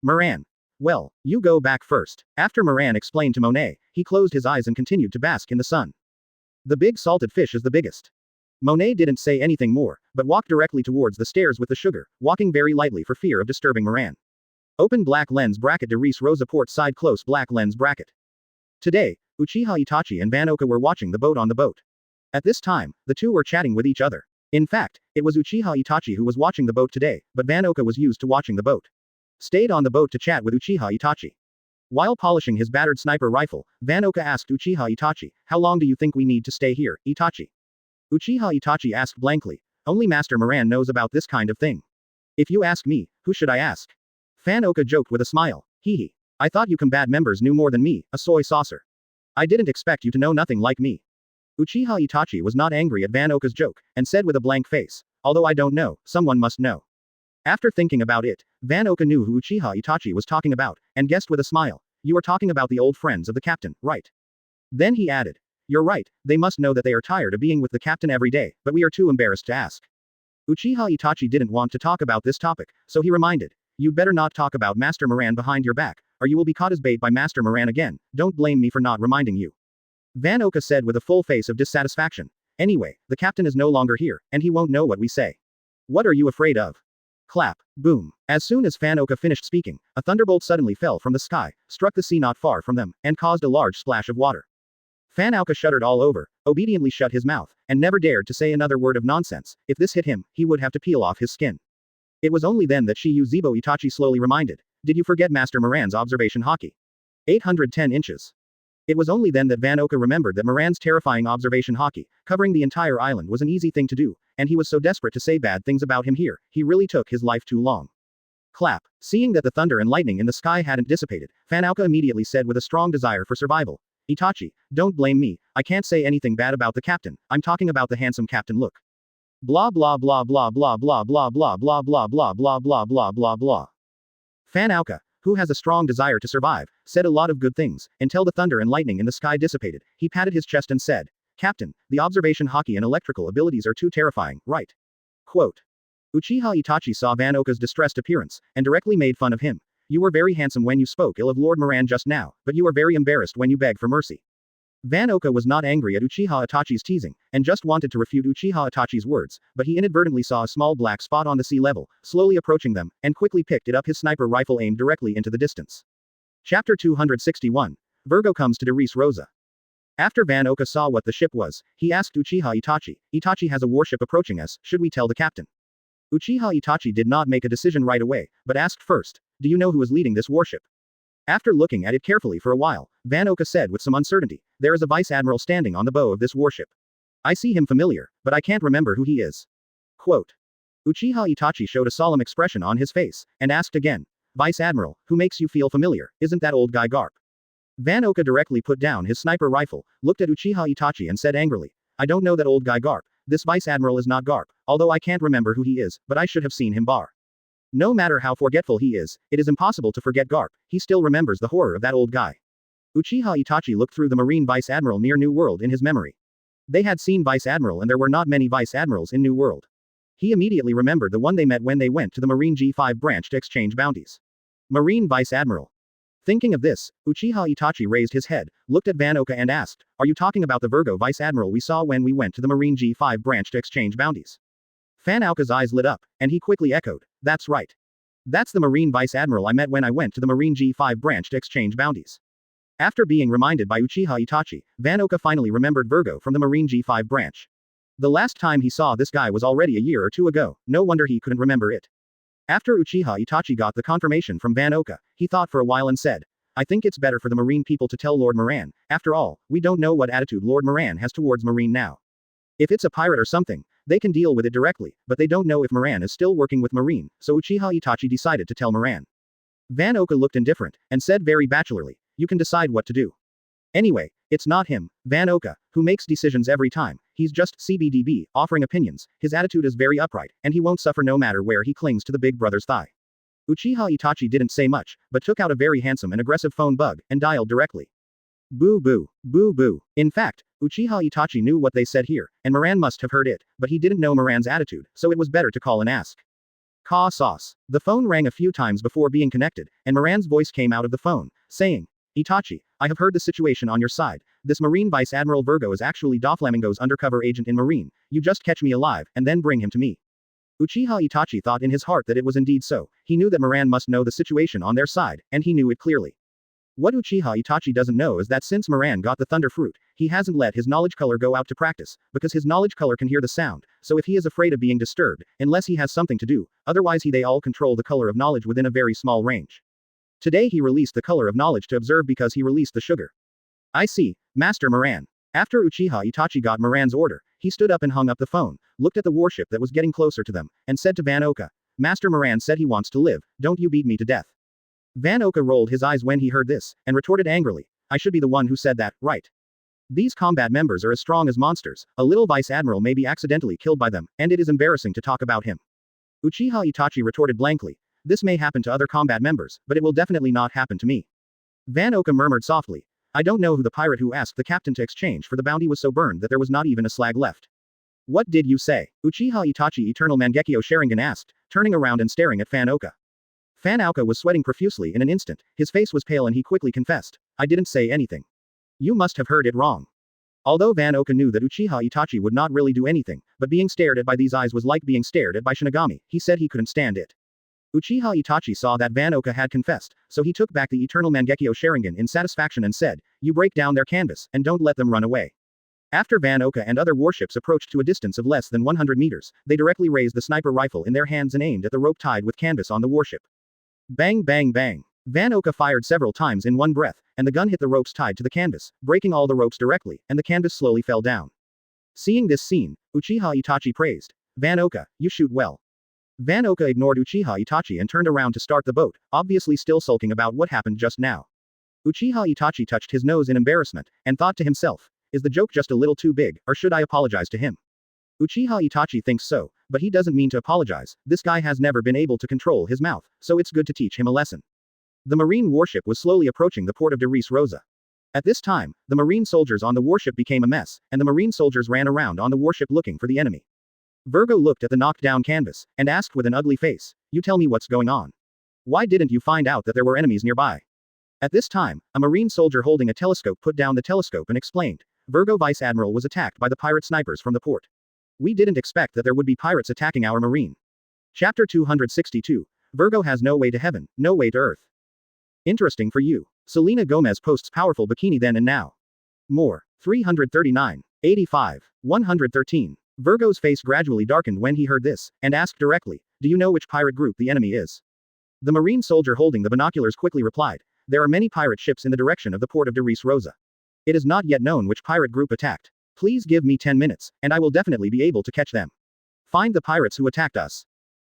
Moran. Well, you go back first. After Moran explained to Monet, he closed his eyes and continued to bask in the sun. The big salted fish is the biggest. Monet didn't say anything more, but walked directly towards the stairs with the sugar, walking very lightly for fear of disturbing Moran. Open black lens bracket Doris Rosa port side close black lens bracket. Today, Uchiha Itachi and Vanoka were watching the boat on the boat. At this time, the two were chatting with each other. In fact, it was Uchiha Itachi who was watching the boat today, but Vanoka was used to watching the boat. Stayed on the boat to chat with Uchiha Itachi. While polishing his battered sniper rifle, Vanoka asked Uchiha Itachi, how long do you think we need to stay here, Itachi? Uchiha Itachi asked blankly, only Master Moran knows about this kind of thing. If you ask me, who should I ask? Vanoka joked with a smile, hee. I thought you combat members knew more than me, a soy saucer. I didn't expect you to know nothing like me. Uchiha Itachi was not angry at Vanoka's joke, and said with a blank face, although I don't know, someone must know. After thinking about it, Vanoka knew who Uchiha Itachi was talking about, and guessed with a smile, you are talking about the old friends of the captain, right? Then he added, you're right, they must know that they are tired of being with the captain every day, but we are too embarrassed to ask. Uchiha Itachi didn't want to talk about this topic, so he reminded, you'd better not talk about Master Moran behind your back, or you will be caught as bait by Master Moran again, don't blame me for not reminding you. Vanoka said with a full face of dissatisfaction, anyway, the captain is no longer here, and he won't know what we say. What are you afraid of? Clap. Boom. As soon as Fanoka finished speaking, a thunderbolt suddenly fell from the sky, struck the sea not far from them, and caused a large splash of water. Fanoka shuddered all over, obediently shut his mouth, and never dared to say another word of nonsense. If this hit him, he would have to peel off his skin. It was only then that Shiyu Itachi slowly reminded. Did you forget Master Moran's observation haki? 810 inches. It was only then that Fanoka remembered that Moran's terrifying observation haki, covering the entire island, was an easy thing to do, and he was so desperate to say bad things about him here, he really took his life too long. Clap. Seeing that the thunder and lightning in the sky hadn't dissipated, Fanoka immediately said with a strong desire for survival. Itachi, don't blame me, I can't say anything bad about the captain, I'm talking about the handsome captain look. Blah blah blah blah blah blah blah blah blah blah blah blah blah blah blah blah. Fanoka, who has a strong desire to survive, said a lot of good things, until the thunder and lightning in the sky dissipated. He patted his chest and said, Captain, the observation haki and electrical abilities are too terrifying, right? Quote. Uchiha Itachi saw Fanoka's distressed appearance, and directly made fun of him. You were very handsome when you spoke ill of Lord Moran just now, but you are very embarrassed when you beg for mercy. Fanoka was not angry at Uchiha Itachi's teasing, and just wanted to refute Uchiha Itachi's words, but he inadvertently saw a small black spot on the sea level, slowly approaching them, and quickly picked it up, his sniper rifle aimed directly into the distance. Chapter 261. Virgo comes to Derice Rosa. After Fanoka saw what the ship was, he asked Uchiha Itachi, Itachi has a warship approaching us, should we tell the captain? Uchiha Itachi did not make a decision right away, but asked first, do you know who is leading this warship? After looking at it carefully for a while, Fanoka said with some uncertainty, there is a vice admiral standing on the bow of this warship. I see him familiar, but I can't remember who he is. Quote. Uchiha Itachi showed a solemn expression on his face, and asked again, Vice Admiral, who makes you feel familiar, isn't that old guy Garp? Fanoka directly put down his sniper rifle, looked at Uchiha Itachi and said angrily, I don't know that old guy Garp, this Vice Admiral is not Garp, although I can't remember who he is, but I should have seen him bar. No matter how forgetful he is, it is impossible to forget Garp, he still remembers the horror of that old guy. Uchiha Itachi looked through the Marine Vice Admiral near New World in his memory. They had seen Vice Admiral and there were not many Vice Admirals in New World. He immediately remembered the one they met when they went to the Marine G5 branch to exchange bounties. Marine Vice Admiral. Thinking of this, Uchiha Itachi raised his head, looked at Fanoka and asked, are you talking about the Virgo Vice Admiral we saw when we went to the Marine G5 branch to exchange bounties? Fanoka's eyes lit up, and he quickly echoed, that's right. That's the Marine Vice Admiral I met when I went to the Marine G5 branch to exchange bounties. After being reminded by Uchiha Itachi, Fanoka finally remembered Virgo from the Marine G5 branch. The last time he saw this guy was already a year or two ago, no wonder he couldn't remember it. After Uchiha Itachi got the confirmation from Fanoka, he thought for a while and said, I think it's better for the Marine people to tell Lord Moran, after all, we don't know what attitude Lord Moran has towards Marine now. If it's a pirate or something, they can deal with it directly, but they don't know if Moran is still working with Marine, so Uchiha Itachi decided to tell Moran. Fanoka looked indifferent, and said very bachelorly, you can decide what to do. Anyway, it's not him, Fanoka, who makes decisions every time, he's just CBDB, offering opinions, his attitude is very upright, and he won't suffer no matter where he clings to the big brother's thigh. Uchiha Itachi didn't say much, but took out a very handsome and aggressive phone bug, and dialed directly. Boo boo, boo boo. In fact, Uchiha Itachi knew what they said here, and Moran must have heard it, but he didn't know Moran's attitude, so it was better to call and ask. Ka sauce. The phone rang a few times before being connected, and Moran's voice came out of the phone, saying, Itachi, I have heard the situation on your side, this Marine Vice Admiral Virgo is actually Doflamingo's undercover agent in Marine, you just catch me alive, and then bring him to me. Uchiha Itachi thought in his heart that it was indeed so, he knew that Moran must know the situation on their side, and he knew it clearly. What Uchiha Itachi doesn't know is that since Moran got the Thunder Fruit, he hasn't let his knowledge color go out to practice, because his knowledge color can hear the sound, so if he is afraid of being disturbed, unless he has something to do, otherwise they all control the color of knowledge within a very small range. Today he released the color of knowledge to observe because he released the sugar. I see, Master Moran. After Uchiha Itachi got Moran's order, he stood up and hung up the phone, looked at the warship that was getting closer to them, and said to Fanoka, Master Moran said he wants to live, don't you beat me to death. Fanoka rolled his eyes when he heard this, and retorted angrily, I should be the one who said that, right? These combat members are as strong as monsters, a little vice admiral may be accidentally killed by them, and it is embarrassing to talk about him. Uchiha Itachi retorted blankly, this may happen to other combat members, but it will definitely not happen to me. Fanoka murmured softly, I don't know who the pirate who asked the captain to exchange for the bounty was so burned that there was not even a slag left. What did you say? Uchiha Itachi Eternal Mangekyo Sharingan asked, turning around and staring at Fanoka. Fanoka was sweating profusely in an instant, his face was pale and he quickly confessed, I didn't say anything. You must have heard it wrong. Although Van Oka knew that Uchiha Itachi would not really do anything, but being stared at by these eyes was like being stared at by Shinigami, he said he couldn't stand it. Uchiha Itachi saw that Van Oka had confessed, so he took back the eternal Mangekyo Sharingan in satisfaction and said, "You break down their canvas, and don't let them run away." After Van Oka and other warships approached to a distance of less than 100 meters, they directly raised the sniper rifle in their hands and aimed at the rope tied with canvas on the warship. Bang bang bang. Van Oka fired several times in one breath, and the gun hit the ropes tied to the canvas, breaking all the ropes directly, and the canvas slowly fell down. Seeing this scene, Uchiha Itachi praised, "Van Oka, you shoot well." Van Oka ignored Uchiha Itachi and turned around to start the boat, obviously still sulking about what happened just now. Uchiha Itachi touched his nose in embarrassment, and thought to himself, is the joke just a little too big, or should I apologize to him? Uchiha Itachi thinks so, but he doesn't mean to apologize. This guy has never been able to control his mouth, so it's good to teach him a lesson. The marine warship was slowly approaching the port of de Res Rosa. At this time, the marine soldiers on the warship became a mess, and the marine soldiers ran around on the warship looking for the enemy. Virgo looked at the knocked down canvas, and asked with an ugly face, "You tell me what's going on. Why didn't you find out that there were enemies nearby?" At this time, a marine soldier holding a telescope put down the telescope and explained, "Virgo Vice Admiral was attacked by the pirate snipers from the port. We didn't expect that there would be pirates attacking our marine." Chapter 262. Virgo has no way to heaven, no way to earth. Interesting for you. Selena Gomez posts powerful bikini then and now. More. 339. 85. 113. Virgo's face gradually darkened when he heard this, and asked directly, "Do you know which pirate group the enemy is?" The marine soldier holding the binoculars quickly replied, "There are many pirate ships in the direction of the port of de Res Rosa. It is not yet known which pirate group attacked. Please give me 10 minutes, and I will definitely be able to catch them. Find the pirates who attacked us."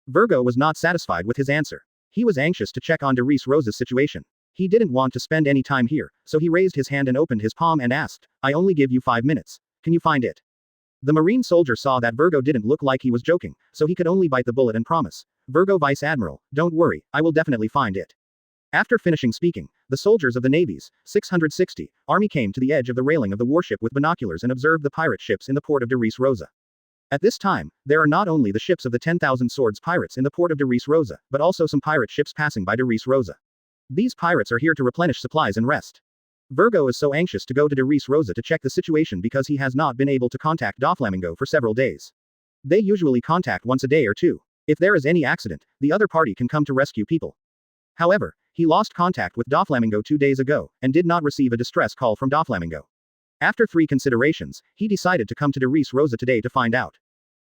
Virgo was not satisfied with his answer. He was anxious to check on de Res Rosa's situation. He didn't want to spend any time here, so he raised his hand and opened his palm and asked, "I only give you 5 minutes. Can you find it?" The marine soldier saw that Virgo didn't look like he was joking, so he could only bite the bullet and promise, "Virgo Vice Admiral, don't worry, I will definitely find it." After finishing speaking, the soldiers of the Navy's 660 army came to the edge of the railing of the warship with binoculars and observed the pirate ships in the port of de Res Rosa. At this time, there are not only the ships of the 10,000 Swords pirates in the port of de Res Rosa, but also some pirate ships passing by de Res Rosa. These pirates are here to replenish supplies and rest. Virgo is so anxious to go to de Res Rosa to check the situation because he has not been able to contact Doflamingo for several days. They usually contact once a day or two. If there is any accident, the other party can come to rescue people. However, he lost contact with Doflamingo 2 days ago, and did not receive a distress call from Doflamingo. After 3 considerations, he decided to come to de Res Rosa today to find out.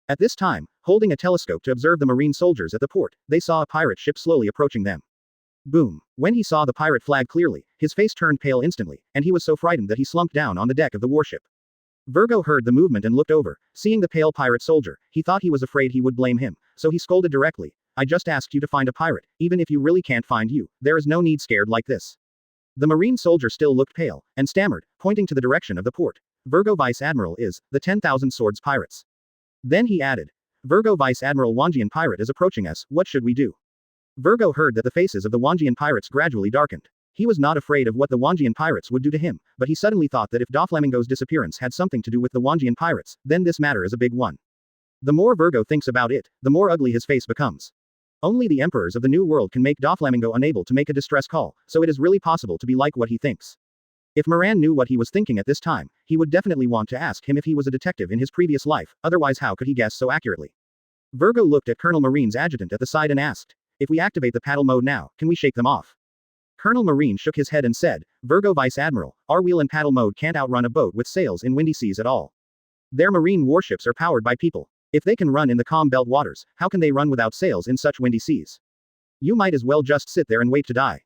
At this time, holding a telescope to observe the marine soldiers at the port, they saw a pirate ship slowly approaching them. Boom. When he saw the pirate flag clearly, his face turned pale instantly, and he was so frightened that he slumped down on the deck of the warship. Virgo heard the movement and looked over. Seeing the pale pirate soldier, he thought he was afraid he would blame him, so he scolded directly, "I just asked you to find a pirate. Even if you really can't find you, there is no need scared like this." The marine soldier still looked pale, and stammered, pointing to the direction of the port, "Virgo Vice Admiral is the 10,000 Swords pirates." Then he added, "Virgo Vice Admiral Wanjian pirate is approaching us, what should we do?" Virgo heard that the faces of the Wanjian pirates gradually darkened. He was not afraid of what the Wanjian pirates would do to him, but he suddenly thought that if Doflamingo's disappearance had something to do with the Wanjian pirates, then this matter is a big one. The more Virgo thinks about it, the more ugly his face becomes. Only the emperors of the New World can make Doflamingo unable to make a distress call, so it is really possible to be like what he thinks. If Moran knew what he was thinking at this time, he would definitely want to ask him if he was a detective in his previous life, otherwise how could he guess so accurately? Virgo looked at Colonel Marine's adjutant at the side and asked, "If we activate the paddle mode now, can we shake them off?" Colonel Marine shook his head and said, "Virgo Vice Admiral, our wheel and paddle mode can't outrun a boat with sails in windy seas at all. Their marine warships are powered by people. If they can run in the calm belt waters, how can they run without sails in such windy seas? You might as well just sit there and wait to die."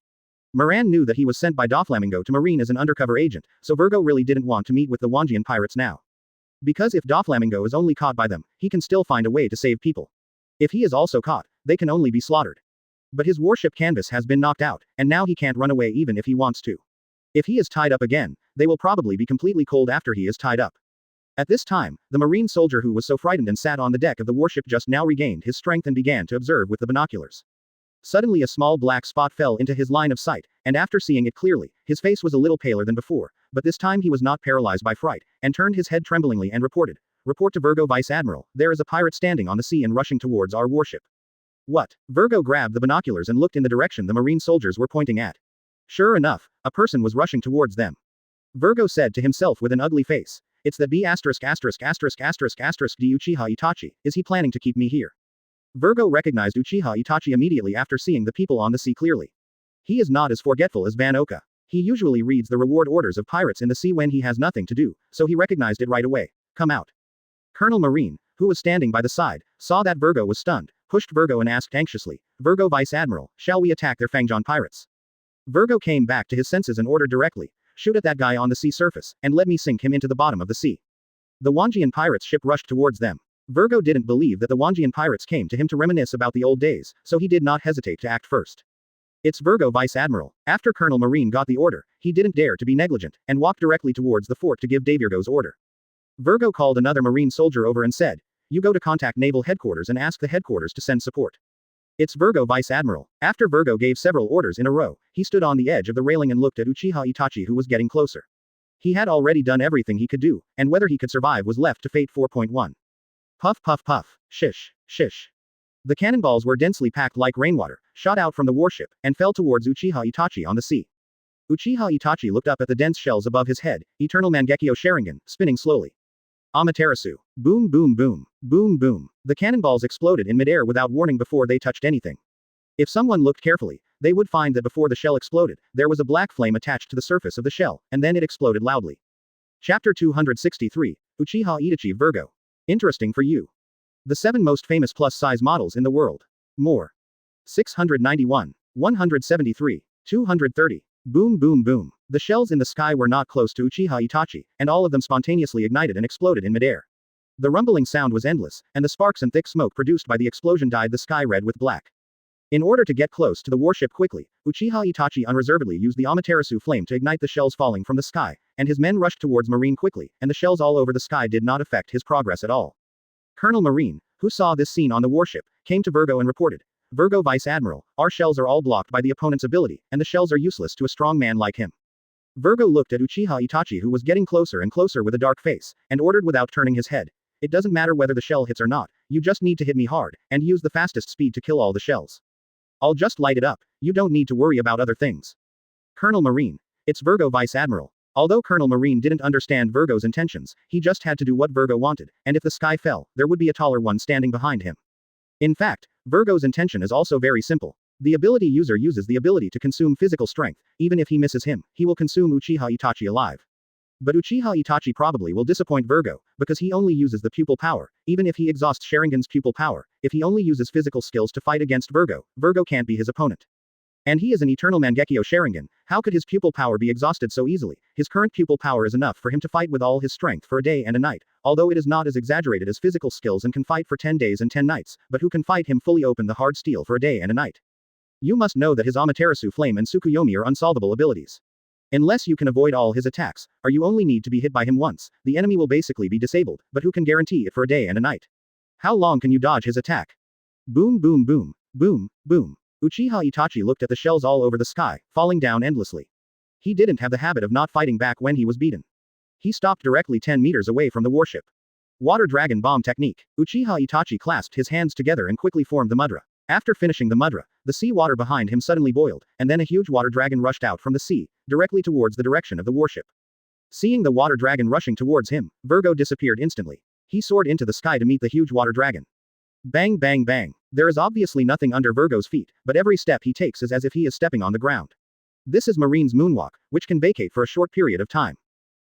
Moran knew that he was sent by Doflamingo to Marine as an undercover agent, so Virgo really didn't want to meet with the Wanjian pirates now. Because if Doflamingo is only caught by them, he can still find a way to save people. If he is also caught, they can only be slaughtered. But his warship canvas has been knocked out, and now he can't run away even if he wants to. If he is tied up again, they will probably be completely cold after he is tied up. At this time, the marine soldier who was so frightened and sat on the deck of the warship just now regained his strength and began to observe with the binoculars. Suddenly a small black spot fell into his line of sight, and after seeing it clearly, his face was a little paler than before, but this time he was not paralyzed by fright, and turned his head tremblingly and reported, "Report to Virgo Vice Admiral, there is a pirate standing on the sea and rushing towards our warship." What? Virgo grabbed the binoculars and looked in the direction the marine soldiers were pointing at. Sure enough, a person was rushing towards them. Virgo said to himself with an ugly face, It's that B asterisk asterisk asterisk asterisk asterisk D Uchiha Itachi. Is he planning to keep me here? Virgo recognized Uchiha Itachi immediately after seeing the people on the sea clearly. He is not as forgetful as Van Oka. He usually reads the reward orders of pirates in the sea when he has nothing to do, so he recognized it right away. Come out. Colonel Marine, who was standing by the side, saw that Virgo was stunned, pushed Virgo and asked anxiously, Virgo Vice Admiral, shall we attack their Fangjon pirates? Virgo came back to his senses and ordered directly, shoot at that guy on the sea surface, and let me sink him into the bottom of the sea. The Wanjian pirates' ship rushed towards them. Virgo didn't believe that the Wanjian pirates came to him to reminisce about the old days, so he did not hesitate to act first. It's Virgo Vice Admiral. After Colonel Marine got the order, he didn't dare to be negligent, and walked directly towards the fort to give Virgo's order. Virgo called another Marine soldier over and said, you go to contact Naval Headquarters and ask the headquarters to send support. It's Virgo Vice Admiral. After Virgo gave several orders in a row, he stood on the edge of the railing and looked at Uchiha Itachi who was getting closer. He had already done everything he could do, and whether he could survive was left to fate. 4.1. Puff puff puff, shish, shish. The cannonballs were densely packed like rainwater, shot out from the warship, and fell towards Uchiha Itachi on the sea. Uchiha Itachi looked up at the dense shells above his head, Eternal Mangekyo Sharingan, spinning slowly. Amaterasu. Boom boom boom, boom boom. The cannonballs exploded in midair without warning before they touched anything. If someone looked carefully, they would find that before the shell exploded, there was a black flame attached to the surface of the shell, and then it exploded loudly. Chapter 263, Uchiha Itachi Virgo. Interesting for you. The 7 most famous plus-size models in the world. More. 691. 173. 230. Boom boom boom. The shells in the sky were not close to Uchiha Itachi, and all of them spontaneously ignited and exploded in midair. The rumbling sound was endless, and the sparks and thick smoke produced by the explosion dyed the sky red with black. In order to get close to the warship quickly, Uchiha Itachi unreservedly used the Amaterasu flame to ignite the shells falling from the sky, and his men rushed towards Marine quickly, and the shells all over the sky did not affect his progress at all. Colonel Marine, who saw this scene on the warship, came to Virgo and reported, Virgo Vice Admiral, our shells are all blocked by the opponent's ability, and the shells are useless to a strong man like him. Virgo looked at Uchiha Itachi who was getting closer and closer with a dark face, and ordered without turning his head, it doesn't matter whether the shell hits or not, you just need to hit me hard, and use the fastest speed to kill all the shells. I'll just light it up, you don't need to worry about other things. Colonel Marine. It's Virgo Vice Admiral. Although Colonel Marine didn't understand Virgo's intentions, he just had to do what Virgo wanted, and if the sky fell, there would be a taller one standing behind him. In fact, Virgo's intention is also very simple. The ability user uses the ability to consume physical strength, even if he misses him, he will consume Uchiha Itachi alive. But Uchiha Itachi probably will disappoint Virgo, because he only uses the pupil power, even if he exhausts Sharingan's pupil power, if he only uses physical skills to fight against Virgo, Virgo can't be his opponent. And he is an eternal Mangekyo Sharingan, how could his pupil power be exhausted so easily? His current pupil power is enough for him to fight with all his strength for a day and a night, although it is not as exaggerated as physical skills and can fight for 10 days and 10 nights, but who can fight him fully open the hard steel for a day and a night? You must know that his Amaterasu Flame and Tsukuyomi are unsolvable abilities. Unless you can avoid all his attacks, or you only need to be hit by him once, the enemy will basically be disabled, but who can guarantee it for a day and a night? How long can you dodge his attack? Boom boom boom, boom, boom. Uchiha Itachi looked at the shells all over the sky, falling down endlessly. He didn't have the habit of not fighting back when he was beaten. He stopped directly 10 meters away from the warship. Water Dragon Bomb Technique. Uchiha Itachi clasped his hands together and quickly formed the mudra. After finishing the mudra, the sea water behind him suddenly boiled, and then a huge water dragon rushed out from the sea, directly towards the direction of the warship. Seeing the water dragon rushing towards him, Virgo disappeared instantly. He soared into the sky to meet the huge water dragon. Bang bang bang. There is obviously nothing under Virgo's feet, but every step he takes is as if he is stepping on the ground. This is Marine's moonwalk, which can vacate for a short period of time.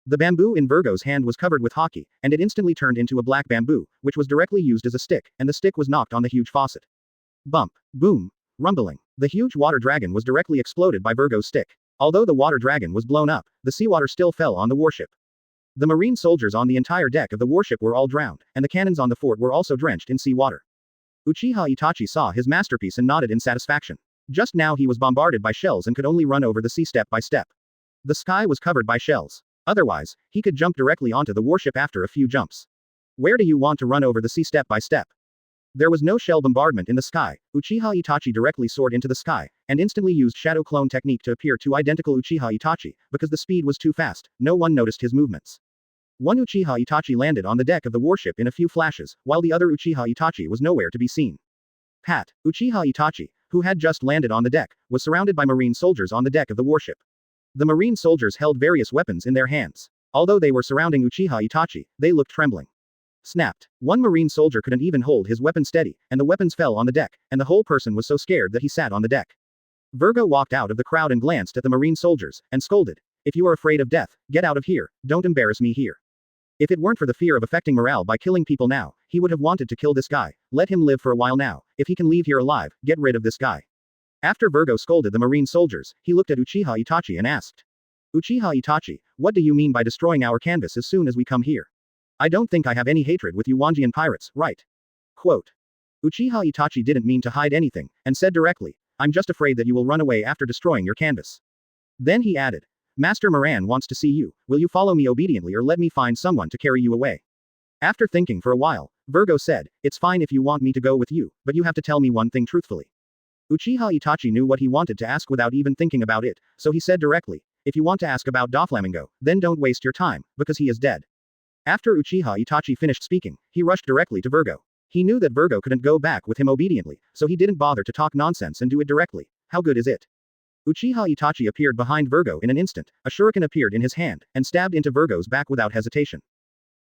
The bamboo in Virgo's hand was covered with hockey, and it instantly turned into a black bamboo, which was directly used as a stick, and the stick was knocked on the huge faucet. Bump. Boom. Rumbling. The huge water dragon was directly exploded by Virgo's stick. Although the water dragon was blown up, the seawater still fell on the warship. The marine soldiers on the entire deck of the warship were all drowned, and the cannons on the fort were also drenched in seawater. Uchiha Itachi saw his masterpiece and nodded in satisfaction. Just now he was bombarded by shells and could only run over the sea step by step. The sky was covered by shells. Otherwise, he could jump directly onto the warship after a few jumps. Where do you want to run over the sea step by step? There was no shell bombardment in the sky. Uchiha Itachi directly soared into the sky, and instantly used shadow clone technique to appear to identical Uchiha Itachi, because the speed was too fast, no one noticed his movements. One Uchiha Itachi landed on the deck of the warship in a few flashes, while the other Uchiha Itachi was nowhere to be seen. Pat. Uchiha Itachi, who had just landed on the deck, was surrounded by marine soldiers on the deck of the warship. The marine soldiers held various weapons in their hands. Although they were surrounding Uchiha Itachi, they looked trembling. Snapped. One marine soldier couldn't even hold his weapon steady, and the weapons fell on the deck, and the whole person was so scared that he sat on the deck. Virgo walked out of the crowd and glanced at the marine soldiers, and scolded. If you are afraid of death, get out of here, don't embarrass me here. If it weren't for the fear of affecting morale by killing people now, he would have wanted to kill this guy. Let him live for a while now. If he can leave here alive, get rid of this guy. After Virgo scolded the marine soldiers, he looked at Uchiha Itachi and asked. Uchiha Itachi, what do you mean by destroying our canvas as soon as we come here? I don't think I have any hatred with you Wanjian pirates, right? Quote. Uchiha Itachi didn't mean to hide anything, and said directly, I'm just afraid that you will run away after destroying your canvas. Then he added, Master Moran wants to see you, will you follow me obediently or let me find someone to carry you away? After thinking for a while, Virgo said, it's fine if you want me to go with you, but you have to tell me one thing truthfully. Uchiha Itachi knew what he wanted to ask without even thinking about it, so he said directly, if you want to ask about Doflamingo, then don't waste your time, because he is dead. After Uchiha Itachi finished speaking, he rushed directly to Virgo. He knew that Virgo couldn't go back with him obediently, so he didn't bother to talk nonsense and do it directly. How good is it? Uchiha Itachi appeared behind Virgo in an instant, a shuriken appeared in his hand, and stabbed into Virgo's back without hesitation.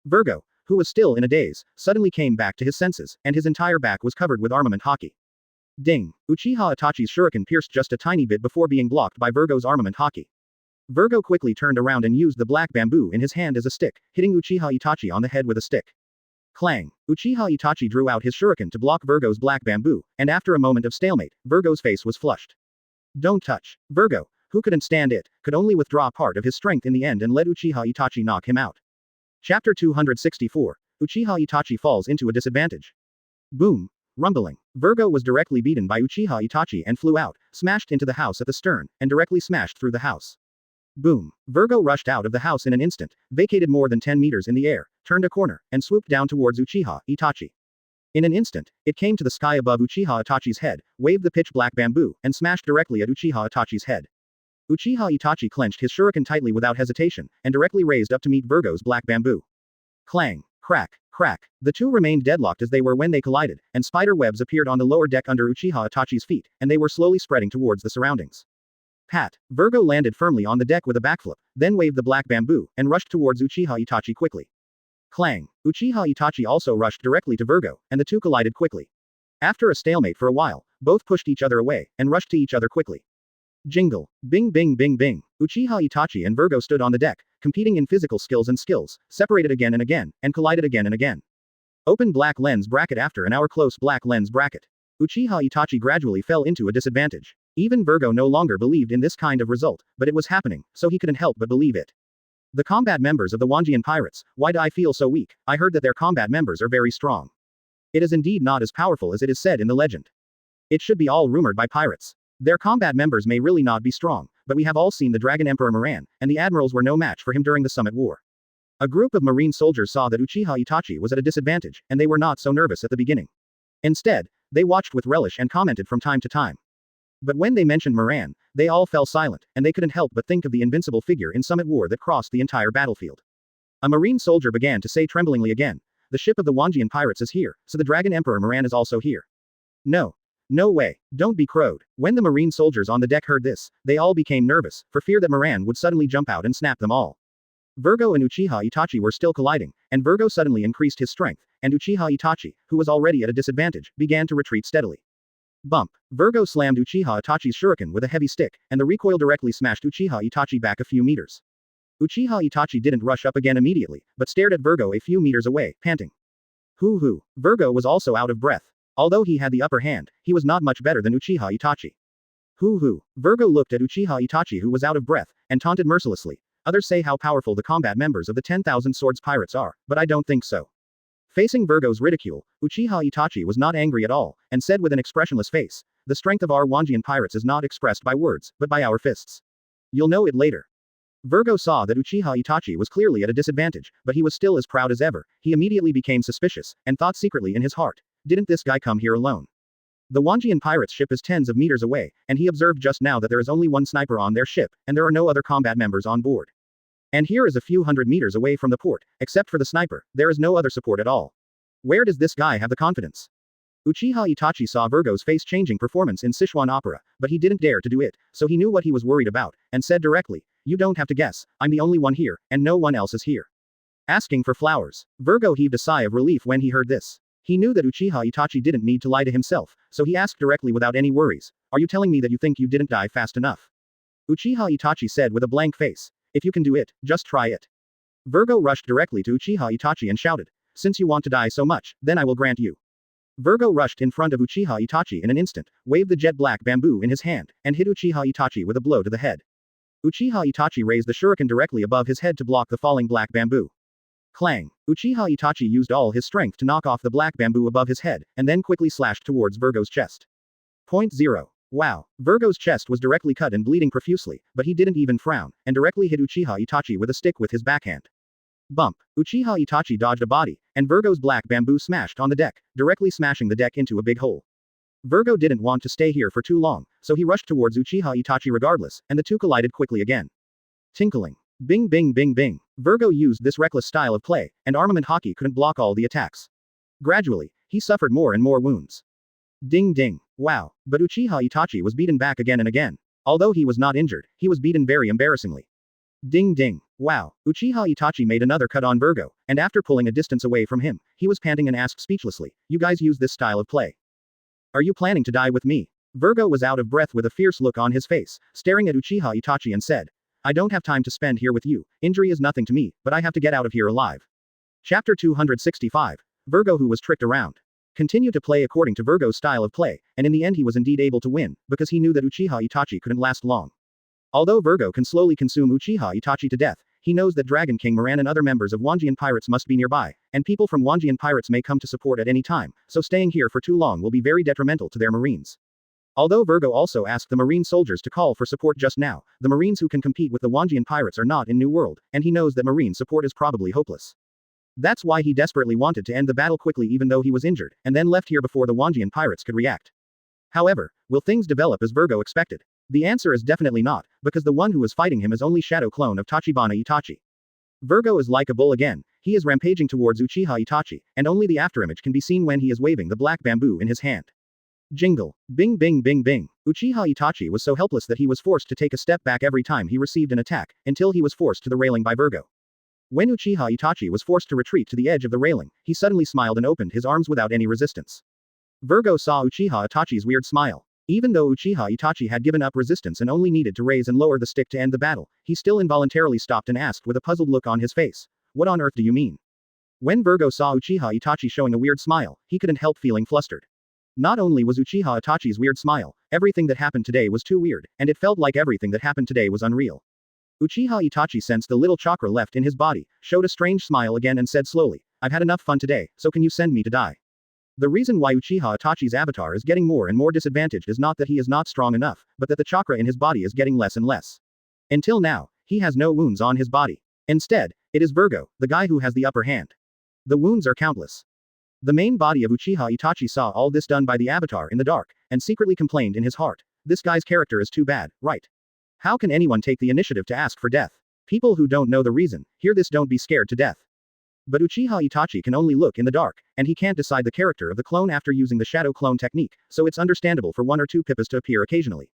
Virgo, who was still in a daze, suddenly came back to his senses, and his entire back was covered with armament haki. Ding! Uchiha Itachi's shuriken pierced just a tiny bit before being blocked by Virgo's armament haki. Virgo quickly turned around and used the black bamboo in his hand as a stick, hitting Uchiha Itachi on the head with a stick. Clang! Uchiha Itachi drew out his shuriken to block Virgo's black bamboo, and after a moment of stalemate, Virgo's face was flushed. Don't touch. Virgo, who couldn't stand it, could only withdraw part of his strength in the end and let Uchiha Itachi knock him out. Chapter 264. Uchiha Itachi falls into a disadvantage. Boom. Rumbling. Virgo was directly beaten by Uchiha Itachi and flew out, smashed into the house at the stern, and directly smashed through the house. Boom. Virgo rushed out of the house in an instant, vacated more than 10 meters in the air, turned a corner, and swooped down towards Uchiha Itachi. In an instant, it came to the sky above Uchiha Itachi's head, waved the pitch-black bamboo, and smashed directly at Uchiha Itachi's head. Uchiha Itachi clenched his shuriken tightly without hesitation, and directly raised up to meet Virgo's black bamboo. Clang. Crack. Crack. The two remained deadlocked as they were when they collided, and spider webs appeared on the lower deck under Uchiha Itachi's feet, and they were slowly spreading towards the surroundings. Pat. Virgo landed firmly on the deck with a backflip, then waved the black bamboo, and rushed towards Uchiha Itachi quickly. Clang. Uchiha Itachi also rushed directly to Virgo, and the two collided quickly. After a stalemate for a while, both pushed each other away, and rushed to each other quickly. Jingle. Bing bing bing bing. Uchiha Itachi and Virgo stood on the deck, competing in physical skills and skills, separated again and again, and collided again and again. Open black lens bracket. After an hour close black lens bracket. Uchiha Itachi gradually fell into a disadvantage. Even Virgo no longer believed in this kind of result, but it was happening, so he couldn't help but believe it. The combat members of the Wanjian pirates, why do I feel so weak? I heard that their combat members are very strong. It is indeed not as powerful as it is said in the legend. It should be all rumored by pirates. Their combat members may really not be strong, but we have all seen the Dragon Emperor Moran, and the admirals were no match for him during the Summit War. A group of marine soldiers saw that Uchiha Itachi was at a disadvantage, and they were not so nervous at the beginning. Instead, they watched with relish and commented from time to time. But when they mentioned Moran, they all fell silent, and they couldn't help but think of the invincible figure in Summit War that crossed the entire battlefield. A marine soldier began to say tremblingly again, the ship of the Wanjian pirates is here, so the Dragon Emperor Moran is also here. No. No way, don't be crowed. When the marine soldiers on the deck heard this, they all became nervous, for fear that Moran would suddenly jump out and snap them all. Virgo and Uchiha Itachi were still colliding, and Virgo suddenly increased his strength, and Uchiha Itachi, who was already at a disadvantage, began to retreat steadily. Bump. Virgo slammed Uchiha Itachi's shuriken with a heavy stick, and the recoil directly smashed Uchiha Itachi back a few meters. Uchiha Itachi didn't rush up again immediately, but stared at Virgo a few meters away, panting. Hoo. Virgo was also out of breath. Although he had the upper hand, he was not much better than Uchiha Itachi. Hoo. Virgo looked at Uchiha Itachi who was out of breath, and taunted mercilessly. Others say how powerful the combat members of the 10,000 Swords Pirates are, but I don't think so. Facing Virgo's ridicule, Uchiha Itachi was not angry at all, and said with an expressionless face, the strength of our Wanjian pirates is not expressed by words, but by our fists. You'll know it later. Virgo saw that Uchiha Itachi was clearly at a disadvantage, but he was still as proud as ever. He immediately became suspicious, and thought secretly in his heart, didn't this guy come here alone? The Wanjian pirates' ship is tens of meters away, and he observed just now that there is only one sniper on their ship, and there are no other combat members on board. And here is a few hundred meters away from the port, except for the sniper, there is no other support at all. Where does this guy have the confidence? Uchiha Itachi saw Virgo's face-changing performance in Sichuan opera, but he didn't dare to do it, so he knew what he was worried about, and said directly, You don't have to guess, I'm the only one here, and no one else is here. Asking for flowers. Virgo heaved a sigh of relief when he heard this. He knew that Uchiha Itachi didn't need to lie to himself, so he asked directly without any worries. Are you telling me that you think you didn't die fast enough? Uchiha Itachi said with a blank face. If you can do it, just try it. Virgo rushed directly to Uchiha Itachi and shouted. Since you want to die so much, then I will grant you. Virgo rushed in front of Uchiha Itachi in an instant, waved the jet black bamboo in his hand, and hit Uchiha Itachi with a blow to the head. Uchiha Itachi raised the shuriken directly above his head to block the falling black bamboo. Clang! Uchiha Itachi used all his strength to knock off the black bamboo above his head, and then quickly slashed towards Virgo's chest. Point 0. Wow! Virgo's chest was directly cut and bleeding profusely, but he didn't even frown, and directly hit Uchiha Itachi with a stick with his backhand. Bump! Uchiha Itachi dodged a body, and Virgo's black bamboo smashed on the deck, directly smashing the deck into a big hole. Virgo didn't want to stay here for too long, so he rushed towards Uchiha Itachi regardless, and the two collided quickly again. Tinkling. Bing bing bing bing. Virgo used this reckless style of play, and armament hockey couldn't block all the attacks. Gradually, he suffered more and more wounds. Ding ding. Wow. But Uchiha Itachi was beaten back again and again. Although he was not injured, he was beaten very embarrassingly. Ding ding. Wow. Uchiha Itachi made another cut on Virgo, and after pulling a distance away from him, he was panting and asked speechlessly, You guys use this style of play. Are you planning to die with me? Virgo was out of breath with a fierce look on his face, staring at Uchiha Itachi and said, I don't have time to spend here with you, injury is nothing to me, but I have to get out of here alive. Chapter 265. Virgo who was tricked around. Continue to play according to Virgo's style of play, and in the end he was indeed able to win, because he knew that Uchiha Itachi couldn't last long. Although Virgo can slowly consume Uchiha Itachi to death, he knows that Dragon King Moran and other members of Wanjian pirates must be nearby, and people from Wanjian pirates may come to support at any time, so staying here for too long will be very detrimental to their marines. Although Virgo also asked the marine soldiers to call for support just now, the marines who can compete with the Wanjian pirates are not in New World, and he knows that marine support is probably hopeless. That's why he desperately wanted to end the battle quickly even though he was injured, and then left here before the Wanjian pirates could react. However, will things develop as Virgo expected? The answer is definitely not, because the one who is fighting him is only shadow clone of Tachibana Itachi. Virgo is like a bull again, he is rampaging towards Uchiha Itachi, and only the afterimage can be seen when he is waving the black bamboo in his hand. Jingle. Bing bing bing bing. Uchiha Itachi was so helpless that he was forced to take a step back every time he received an attack, until he was forced to the railing by Virgo. When Uchiha Itachi was forced to retreat to the edge of the railing, he suddenly smiled and opened his arms without any resistance. Virgo saw Uchiha Itachi's weird smile. Even though Uchiha Itachi had given up resistance and only needed to raise and lower the stick to end the battle, he still involuntarily stopped and asked with a puzzled look on his face, What on earth do you mean? When Virgo saw Uchiha Itachi showing a weird smile, he couldn't help feeling flustered. Not only was Uchiha Itachi's weird smile, everything that happened today was too weird, and it felt like everything that happened today was unreal. Uchiha Itachi sensed the little chakra left in his body, showed a strange smile again and said slowly, I've had enough fun today, so can you send me to die? The reason why Uchiha Itachi's avatar is getting more and more disadvantaged is not that he is not strong enough, but that the chakra in his body is getting less and less. Until now, he has no wounds on his body. Instead, it is Virgo, the guy who has the upper hand. The wounds are countless. The main body of Uchiha Itachi saw all this done by the avatar in the dark, and secretly complained in his heart, this guy's character is too bad, right? How can anyone take the initiative to ask for death? People who don't know the reason, hear this don't be scared to death. But Uchiha Itachi can only look in the dark, and he can't decide the character of the clone after using the shadow clone technique, so it's understandable for one or two Pippas to appear occasionally.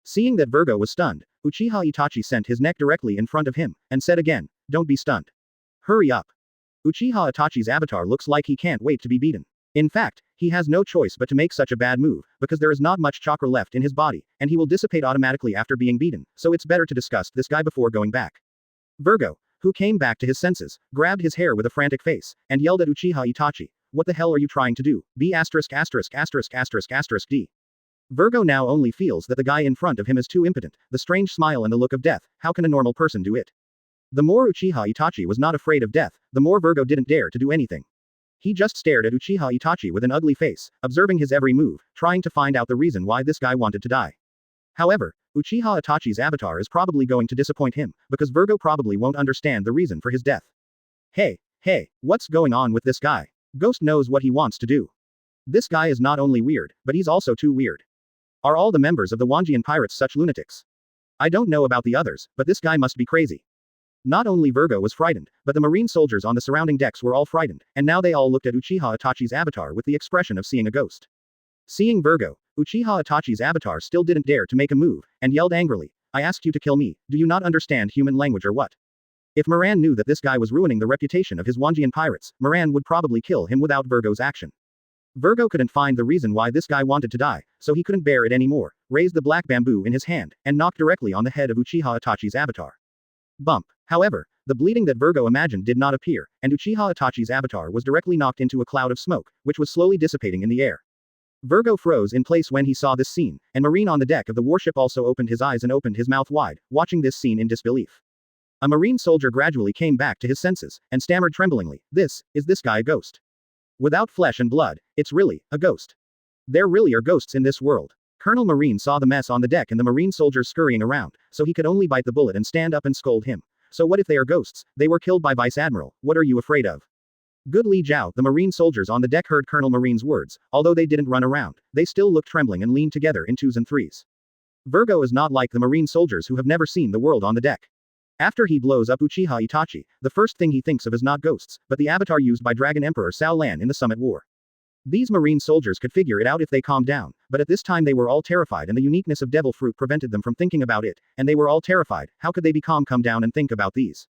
Seeing that Virgo was stunned, Uchiha Itachi sent his neck directly in front of him, and said again, don't be stunned. Hurry up. Uchiha Itachi's avatar looks like he can't wait to be beaten. In fact, he has no choice but to make such a bad move, because there is not much chakra left in his body, and he will dissipate automatically after being beaten, so it's better to discuss this guy before going back. Virgo, who came back to his senses, grabbed his hair with a frantic face, and yelled at Uchiha Itachi, what the hell are you trying to do? B***************** D. Virgo now only feels that the guy in front of him is too impotent, the strange smile and the look of death, how can a normal person do it? The more Uchiha Itachi was not afraid of death, the more Virgo didn't dare to do anything. He just stared at Uchiha Itachi with an ugly face, observing his every move, trying to find out the reason why this guy wanted to die. However, Uchiha Itachi's avatar is probably going to disappoint him, because Virgo probably won't understand the reason for his death. Hey, what's going on with this guy? Ghost knows what he wants to do. This guy is not only weird, but he's also too weird. Are all the members of the Wanjian pirates such lunatics? I don't know about the others, but this guy must be crazy. Not only Virgo was frightened, but the marine soldiers on the surrounding decks were all frightened, and now they all looked at Uchiha Itachi's avatar with the expression of seeing a ghost. Seeing Virgo, Uchiha Itachi's avatar still didn't dare to make a move, and yelled angrily, I asked you to kill me, do you not understand human language or what? If Moran knew that this guy was ruining the reputation of his Wanjian pirates, Moran would probably kill him without Virgo's action. Virgo couldn't find the reason why this guy wanted to die, so he couldn't bear it anymore, raised the black bamboo in his hand, and knocked directly on the head of Uchiha Itachi's avatar. Bump. However, the bleeding that Virgo imagined did not appear, and Uchiha Itachi's avatar was directly knocked into a cloud of smoke, which was slowly dissipating in the air. Virgo froze in place when he saw this scene, and Marine on the deck of the warship also opened his eyes and opened his mouth wide, watching this scene in disbelief. A Marine soldier gradually came back to his senses, and stammered tremblingly, is this guy a ghost? Without flesh and blood, it's really a ghost. There really are ghosts in this world. Colonel Marine saw the mess on the deck and the Marine soldiers scurrying around, so he could only bite the bullet and stand up and scold him. So what if they are ghosts? They were killed by Vice Admiral, what are you afraid of? Good Li Zhou, the Marine soldiers on the deck heard Colonel Marine's words, although they didn't run around, they still looked trembling and leaned together in twos and threes. Virgo is not like the Marine soldiers who have never seen the world on the deck. After he blows up Uchiha Itachi, the first thing he thinks of is not ghosts, but the avatar used by Dragon Emperor Cao Lan in the Summit War. These Marine soldiers could figure it out if they calmed down, but at this time they were all terrified and the uniqueness of devil fruit prevented them from thinking about it, and they were all terrified, how could they be calm, come down and think about these?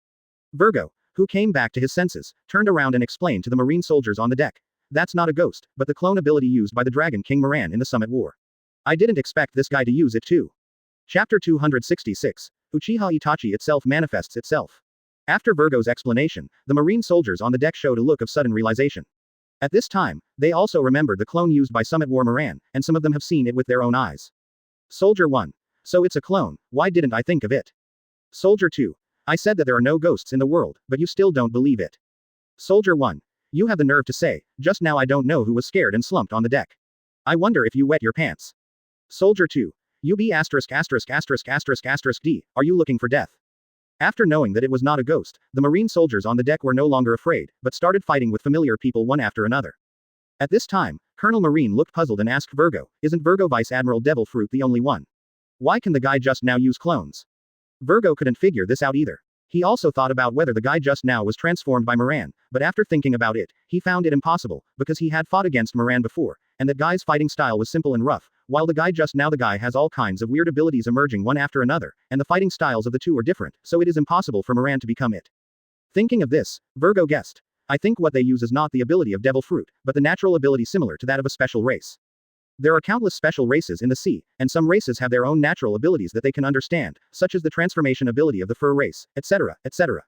Virgo, who came back to his senses, turned around and explained to the Marine soldiers on the deck. That's not a ghost, but the clone ability used by the Dragon King Moran in the Summit War. I didn't expect this guy to use it too. Chapter 266. Uchiha Itachi itself manifests itself. After Virgo's explanation, the Marine soldiers on the deck showed a look of sudden realization. At this time, they also remembered the clone used by Summit War Moran, and some of them have seen it with their own eyes. Soldier 1. So it's a clone, why didn't I think of it? Soldier 2. I said that there are no ghosts in the world, but you still don't believe it. Soldier 1. You have the nerve to say, just now I don't know who was scared and slumped on the deck. I wonder if you wet your pants. Soldier 2. You be ************* D, are you looking for death? After knowing that it was not a ghost, the Marine soldiers on the deck were no longer afraid, but started fighting with familiar people one after another. At this time, Colonel Marine looked puzzled and asked Virgo, isn't Virgo Vice Admiral Devil Fruit the only one? Why can the guy just now use clones? Virgo couldn't figure this out either. He also thought about whether the guy just now was transformed by Moran, but after thinking about it, he found it impossible, because he had fought against Moran before, and that guy's fighting style was simple and rough, while the guy just now the guy has all kinds of weird abilities emerging one after another, and the fighting styles of the two are different, so it is impossible for Moran to become it. Thinking of this, Virgo guessed. I think what they use is not the ability of Devil Fruit, but the natural ability similar to that of a special race. There are countless special races in the sea, and some races have their own natural abilities that they can understand, such as the transformation ability of the fur race, etc., etc.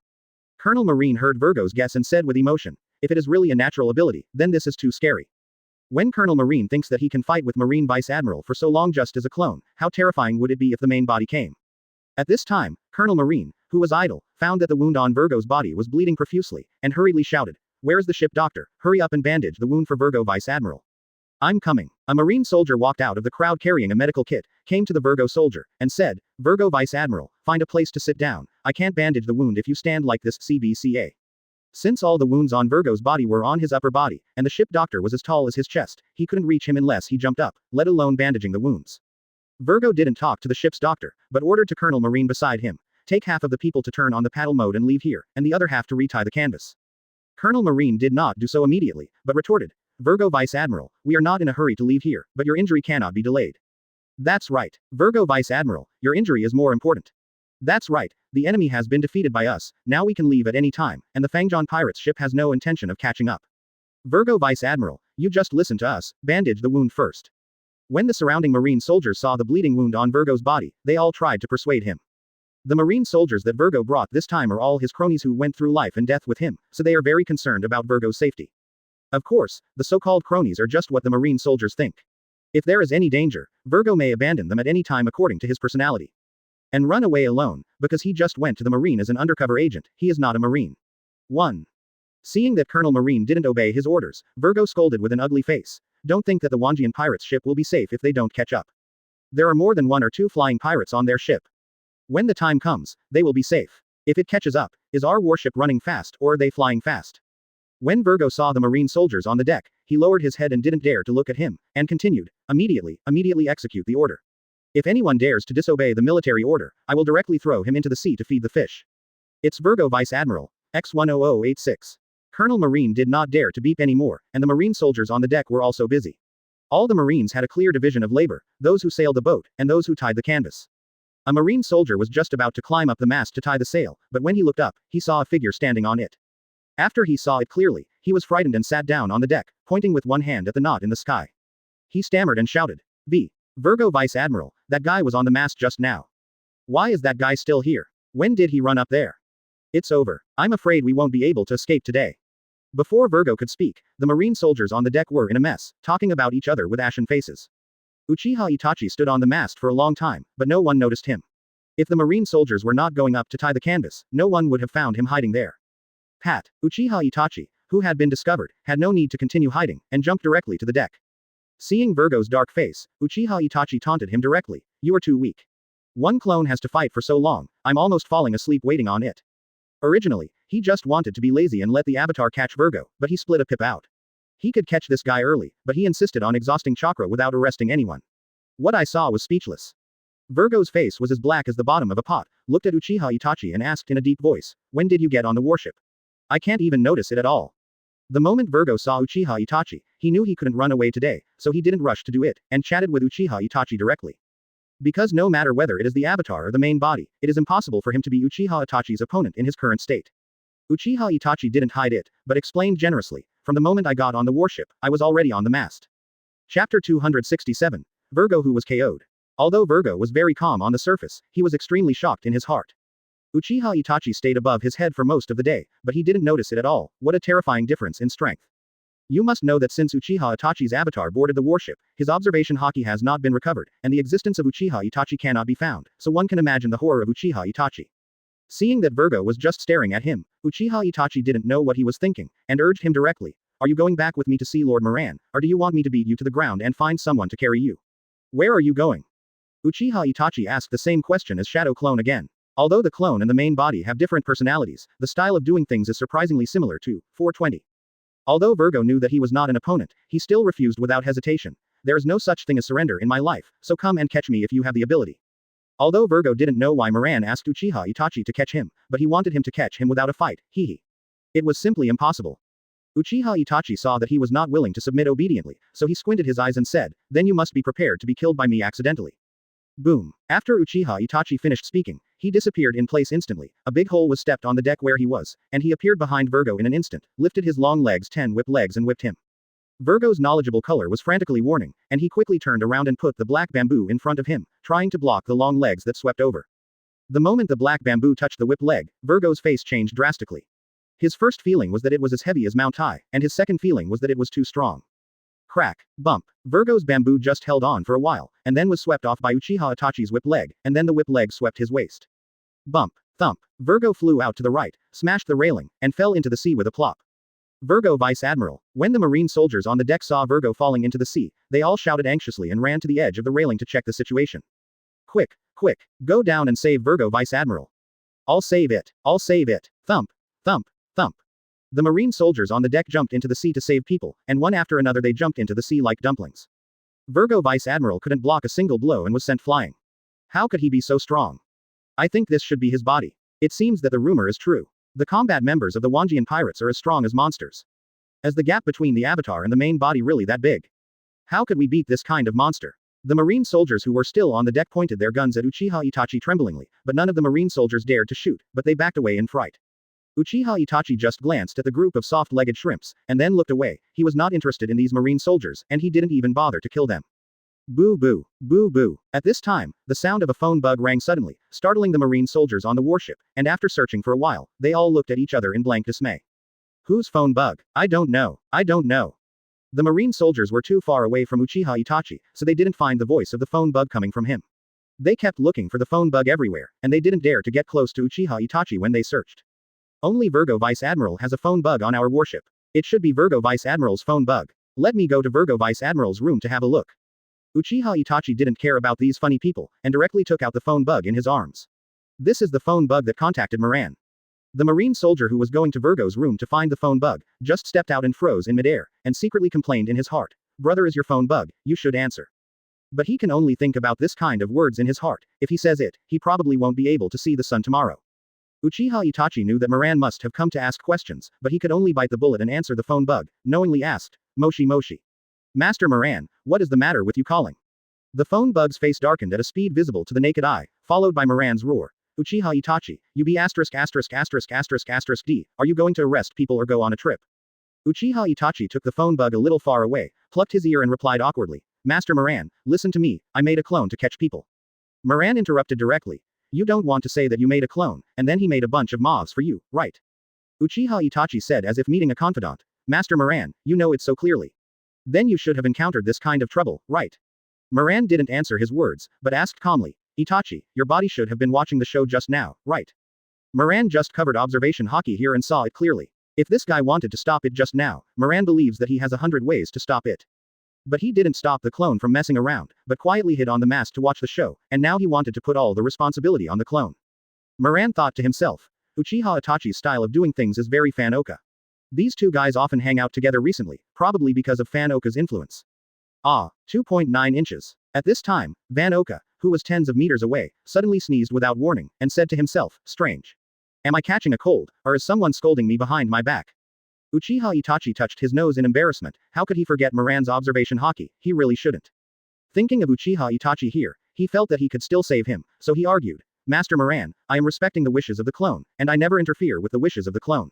Colonel Marine heard Virgo's guess and said with emotion, if it is really a natural ability, then this is too scary. When Colonel Marine thinks that he can fight with Marine Vice Admiral for so long just as a clone, how terrifying would it be if the main body came? At this time, Colonel Marine, who was idle, found that the wound on Virgo's body was bleeding profusely, and hurriedly shouted, where's the ship doctor, hurry up and bandage the wound for Virgo Vice Admiral. I'm coming. A Marine soldier walked out of the crowd carrying a medical kit, came to the Virgo soldier, and said, Virgo Vice Admiral, find a place to sit down, I can't bandage the wound if you stand like this, CBCA. Since all the wounds on Virgo's body were on his upper body, and the ship doctor was as tall as his chest, he couldn't reach him unless he jumped up, let alone bandaging the wounds. Virgo didn't talk to the ship's doctor, but ordered to Colonel Marine beside him, take half of the people to turn on the paddle mode and leave here, and the other half to retie the canvas. Colonel Marine did not do so immediately, but retorted, Virgo Vice Admiral, we are not in a hurry to leave here, but your injury cannot be delayed. That's right, Virgo Vice Admiral, your injury is more important. That's right, the enemy has been defeated by us, now we can leave at any time, and the Fangzhou pirates ship has no intention of catching up. Virgo Vice Admiral, you just listen to us, bandage the wound first. When the surrounding Marine soldiers saw the bleeding wound on Virgo's body, they all tried to persuade him. The Marine soldiers that Virgo brought this time are all his cronies who went through life and death with him, so they are very concerned about Virgo's safety. Of course, the so-called cronies are just what the Marine soldiers think. If there is any danger, Virgo may abandon them at any time according to his personality. And run away alone, because he just went to the Marine as an undercover agent, he is not a Marine. 1. Seeing that Colonel Marine didn't obey his orders, Virgo scolded with an ugly face. Don't think that the Wanjian pirates' ship will be safe if they don't catch up. There are more than 1 or 2 flying pirates on their ship. When the time comes, they will be safe. If it catches up, is our warship running fast or are they flying fast? When Virgo saw the Marine soldiers on the deck, he lowered his head and didn't dare to look at him, and continued, immediately execute the order. If anyone dares to disobey the military order, I will directly throw him into the sea to feed the fish. It's Virgo Vice Admiral, X10086. Colonel Marine did not dare to beep anymore, and the Marine soldiers on the deck were also busy. All the Marines had a clear division of labor, those who sailed the boat, and those who tied the canvas. A marine soldier was just about to climb up the mast to tie the sail, but when he looked up, he saw a figure standing on it. After he saw it clearly, he was frightened and sat down on the deck, pointing with one hand at the knot in the sky. He stammered and shouted, Virgo Vice Admiral, that guy was on the mast just now. Why is that guy still here? When did he run up there? It's over. I'm afraid we won't be able to escape today. Before Virgo could speak, the marine soldiers on the deck were in a mess, talking about each other with ashen faces. Uchiha Itachi stood on the mast for a long time, but no one noticed him. If the marine soldiers were not going up to tie the canvas, no one would have found him hiding there. Pat, Uchiha Itachi, who had been discovered, had no need to continue hiding, and jumped directly to the deck. Seeing Virgo's dark face, Uchiha Itachi taunted him directly, "You are too weak. One clone has to fight for so long, I'm almost falling asleep waiting on it." Originally, he just wanted to be lazy and let the avatar catch Virgo, but he split a pip out. He could catch this guy early, but he insisted on exhausting chakra without arresting anyone. What I saw was speechless. Virgo's face was as black as the bottom of a pot, looked at Uchiha Itachi and asked in a deep voice, "When did you get on the warship? I can't even notice it at all." The moment Virgo saw Uchiha Itachi, he knew he couldn't run away today, so he didn't rush to do it, and chatted with Uchiha Itachi directly. Because no matter whether it is the avatar or the main body, it is impossible for him to be Uchiha Itachi's opponent in his current state. Uchiha Itachi didn't hide it, but explained generously, "From the moment I got on the warship, I was already on the mast." Chapter 267. Virgo who was KO'd. Although Virgo was very calm on the surface, he was extremely shocked in his heart. Uchiha Itachi stayed above his head for most of the day, but he didn't notice it at all. What a terrifying difference in strength. You must know that since Uchiha Itachi's avatar boarded the warship, his observation haki has not been recovered, and the existence of Uchiha Itachi cannot be found, so one can imagine the horror of Uchiha Itachi. Seeing that Virgo was just staring at him, Uchiha Itachi didn't know what he was thinking, and urged him directly, "Are you going back with me to see Lord Moran, or do you want me to beat you to the ground and find someone to carry you? Where are you going?" Uchiha Itachi asked the same question as Shadow Clone again. Although the clone and the main body have different personalities, the style of doing things is surprisingly similar to 420. Although Virgo knew that he was not an opponent, he still refused without hesitation. "There is no such thing as surrender in my life, so come and catch me if you have the ability." Although Virgo didn't know why Moran asked Uchiha Itachi to catch him, but he wanted him to catch him without a fight, hehe. It was simply impossible. Uchiha Itachi saw that he was not willing to submit obediently, so he squinted his eyes and said, "Then you must be prepared to be killed by me accidentally." Boom. After Uchiha Itachi finished speaking, he disappeared in place instantly. A big hole was stepped on the deck where he was, and he appeared behind Virgo in an instant, lifted his long legs 10 whip legs and whipped him. Virgo's knowledgeable color was frantically warning, and he quickly turned around and put the black bamboo in front of him, trying to block the long legs that swept over. The moment the black bamboo touched the whip leg, Virgo's face changed drastically. His first feeling was that it was as heavy as Mount High, and his second feeling was that it was too strong. Crack. Bump. Virgo's bamboo just held on for a while, and then was swept off by Uchiha Itachi's whip leg, and then the whip leg swept his waist. Bump. Thump. Virgo flew out to the right, smashed the railing, and fell into the sea with a plop. Virgo Vice Admiral. When the marine soldiers on the deck saw Virgo falling into the sea, they all shouted anxiously and ran to the edge of the railing to check the situation. "Quick, quick, go down and save Virgo Vice Admiral. I'll save it, I'll save it." Thump, thump, thump. The marine soldiers on the deck jumped into the sea to save people, and one after another they jumped into the sea like dumplings. Virgo Vice Admiral couldn't block a single blow and was sent flying. How could he be so strong? I think this should be his body. It seems that the rumor is true. The combat members of the Wanjian pirates are as strong as monsters. Is the gap between the avatar and the main body really that big? How could we beat this kind of monster? The marine soldiers who were still on the deck pointed their guns at Uchiha Itachi tremblingly, but none of the marine soldiers dared to shoot, but they backed away in fright. Uchiha Itachi just glanced at the group of soft-legged shrimps, and then looked away. He was not interested in these marine soldiers, and he didn't even bother to kill them. Boo boo, boo boo. At this time, the sound of a phone bug rang suddenly, startling the marine soldiers on the warship, and after searching for a while, they all looked at each other in blank dismay. Whose phone bug? I don't know. I don't know. The marine soldiers were too far away from Uchiha Itachi, so they didn't find the voice of the phone bug coming from him. They kept looking for the phone bug everywhere, and they didn't dare to get close to Uchiha Itachi when they searched. Only Virgo Vice Admiral has a phone bug on our warship. It should be Virgo Vice Admiral's phone bug. Let me go to Virgo Vice Admiral's room to have a look. Uchiha Itachi didn't care about these funny people, and directly took out the phone bug in his arms. This is the phone bug that contacted Moran. The marine soldier who was going to Virgo's room to find the phone bug, just stepped out and froze in midair, and secretly complained in his heart, "Brother, is your phone bug, you should answer." But he can only think about this kind of words in his heart. If he says it, he probably won't be able to see the sun tomorrow. Uchiha Itachi knew that Moran must have come to ask questions, but he could only bite the bullet and answer the phone bug, knowingly asked, "Moshi Moshi. Master Moran, what is the matter with you calling?" The phone bug's face darkened at a speed visible to the naked eye, followed by Moran's roar. Uchiha Itachi, you be D. Are you going to arrest people or go on a trip? Uchiha Itachi took the phone bug a little far away, plucked his ear and replied awkwardly. Master Moran, listen to me, I made a clone to catch people. Moran interrupted directly. You don't want to say that you made a clone, and then he made a bunch of mobs for you, right? Uchiha Itachi said as if meeting a confidant. Master Moran, you know it so clearly. Then you should have encountered this kind of trouble, right? Moran didn't answer his words, but asked calmly. Itachi, your body should have been watching the show just now, right? Moran just covered observation hockey here and saw it clearly. If this guy wanted to stop it just now, Moran believes that he has 100 ways to stop it. But he didn't stop the clone from messing around, but quietly hid on the mask to watch the show, and now he wanted to put all the responsibility on the clone. Moran thought to himself. Uchiha Itachi's style of doing things is very Fan Oka. These two guys often hang out together recently, probably because of Fan Oka's influence. 2.9 inches. At this time, Van Oka, who was tens of meters away, suddenly sneezed without warning, and said to himself, strange. Am I catching a cold, or is someone scolding me behind my back? Uchiha Itachi touched his nose in embarrassment. How could he forget Moran's observation hockey? He really shouldn't. Thinking of Uchiha Itachi here, he felt that he could still save him, so he argued. Master Moran, I am respecting the wishes of the clone, and I never interfere with the wishes of the clone.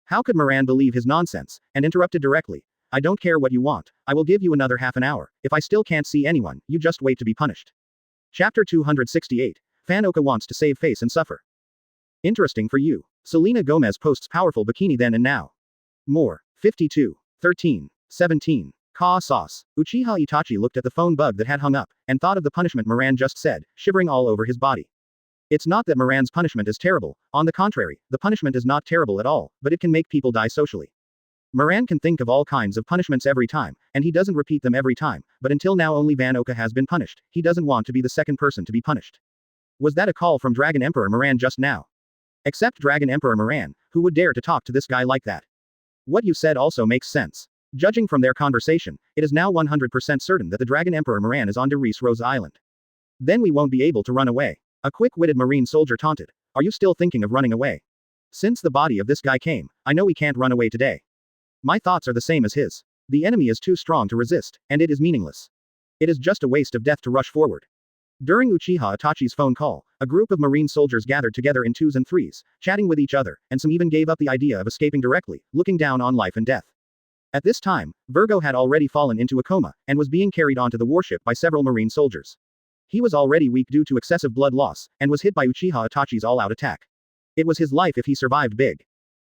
How could Moran believe his nonsense, and interrupted directly. I don't care what you want, I will give you another half an hour. If I still can't see anyone, you just wait to be punished. Chapter 268. Fan Oka wants to save face and suffer. Interesting for you. Selena Gomez posts powerful bikini then and now. More. 52. 13. 17. Ka sauce. Uchiha Itachi looked at the phone bug that had hung up, and thought of the punishment Moran just said, shivering all over his body. It's not that Moran's punishment is terrible, on the contrary, the punishment is not terrible at all, but it can make people die socially. Moran can think of all kinds of punishments every time, and he doesn't repeat them every time, but until now only Van Oka has been punished, he doesn't want to be the second person to be punished. Was that a call from Dragon Emperor Moran just now? Except Dragon Emperor Moran, who would dare to talk to this guy like that? What you said also makes sense. Judging from their conversation, it is now 100% certain that the Dragon Emperor Moran is on Derice Rose Island. Then we won't be able to run away. A quick-witted marine soldier taunted. Are you still thinking of running away? Since the body of this guy came, I know we can't run away today. My thoughts are the same as his. The enemy is too strong to resist, and it is meaningless. It is just a waste of death to rush forward. During Uchiha Itachi's phone call, a group of marine soldiers gathered together in twos and threes, chatting with each other, and some even gave up the idea of escaping directly, looking down on life and death. At this time, Virgo had already fallen into a coma, and was being carried onto the warship by several marine soldiers. He was already weak due to excessive blood loss, and was hit by Uchiha Itachi's all-out attack. It was his life if he survived big.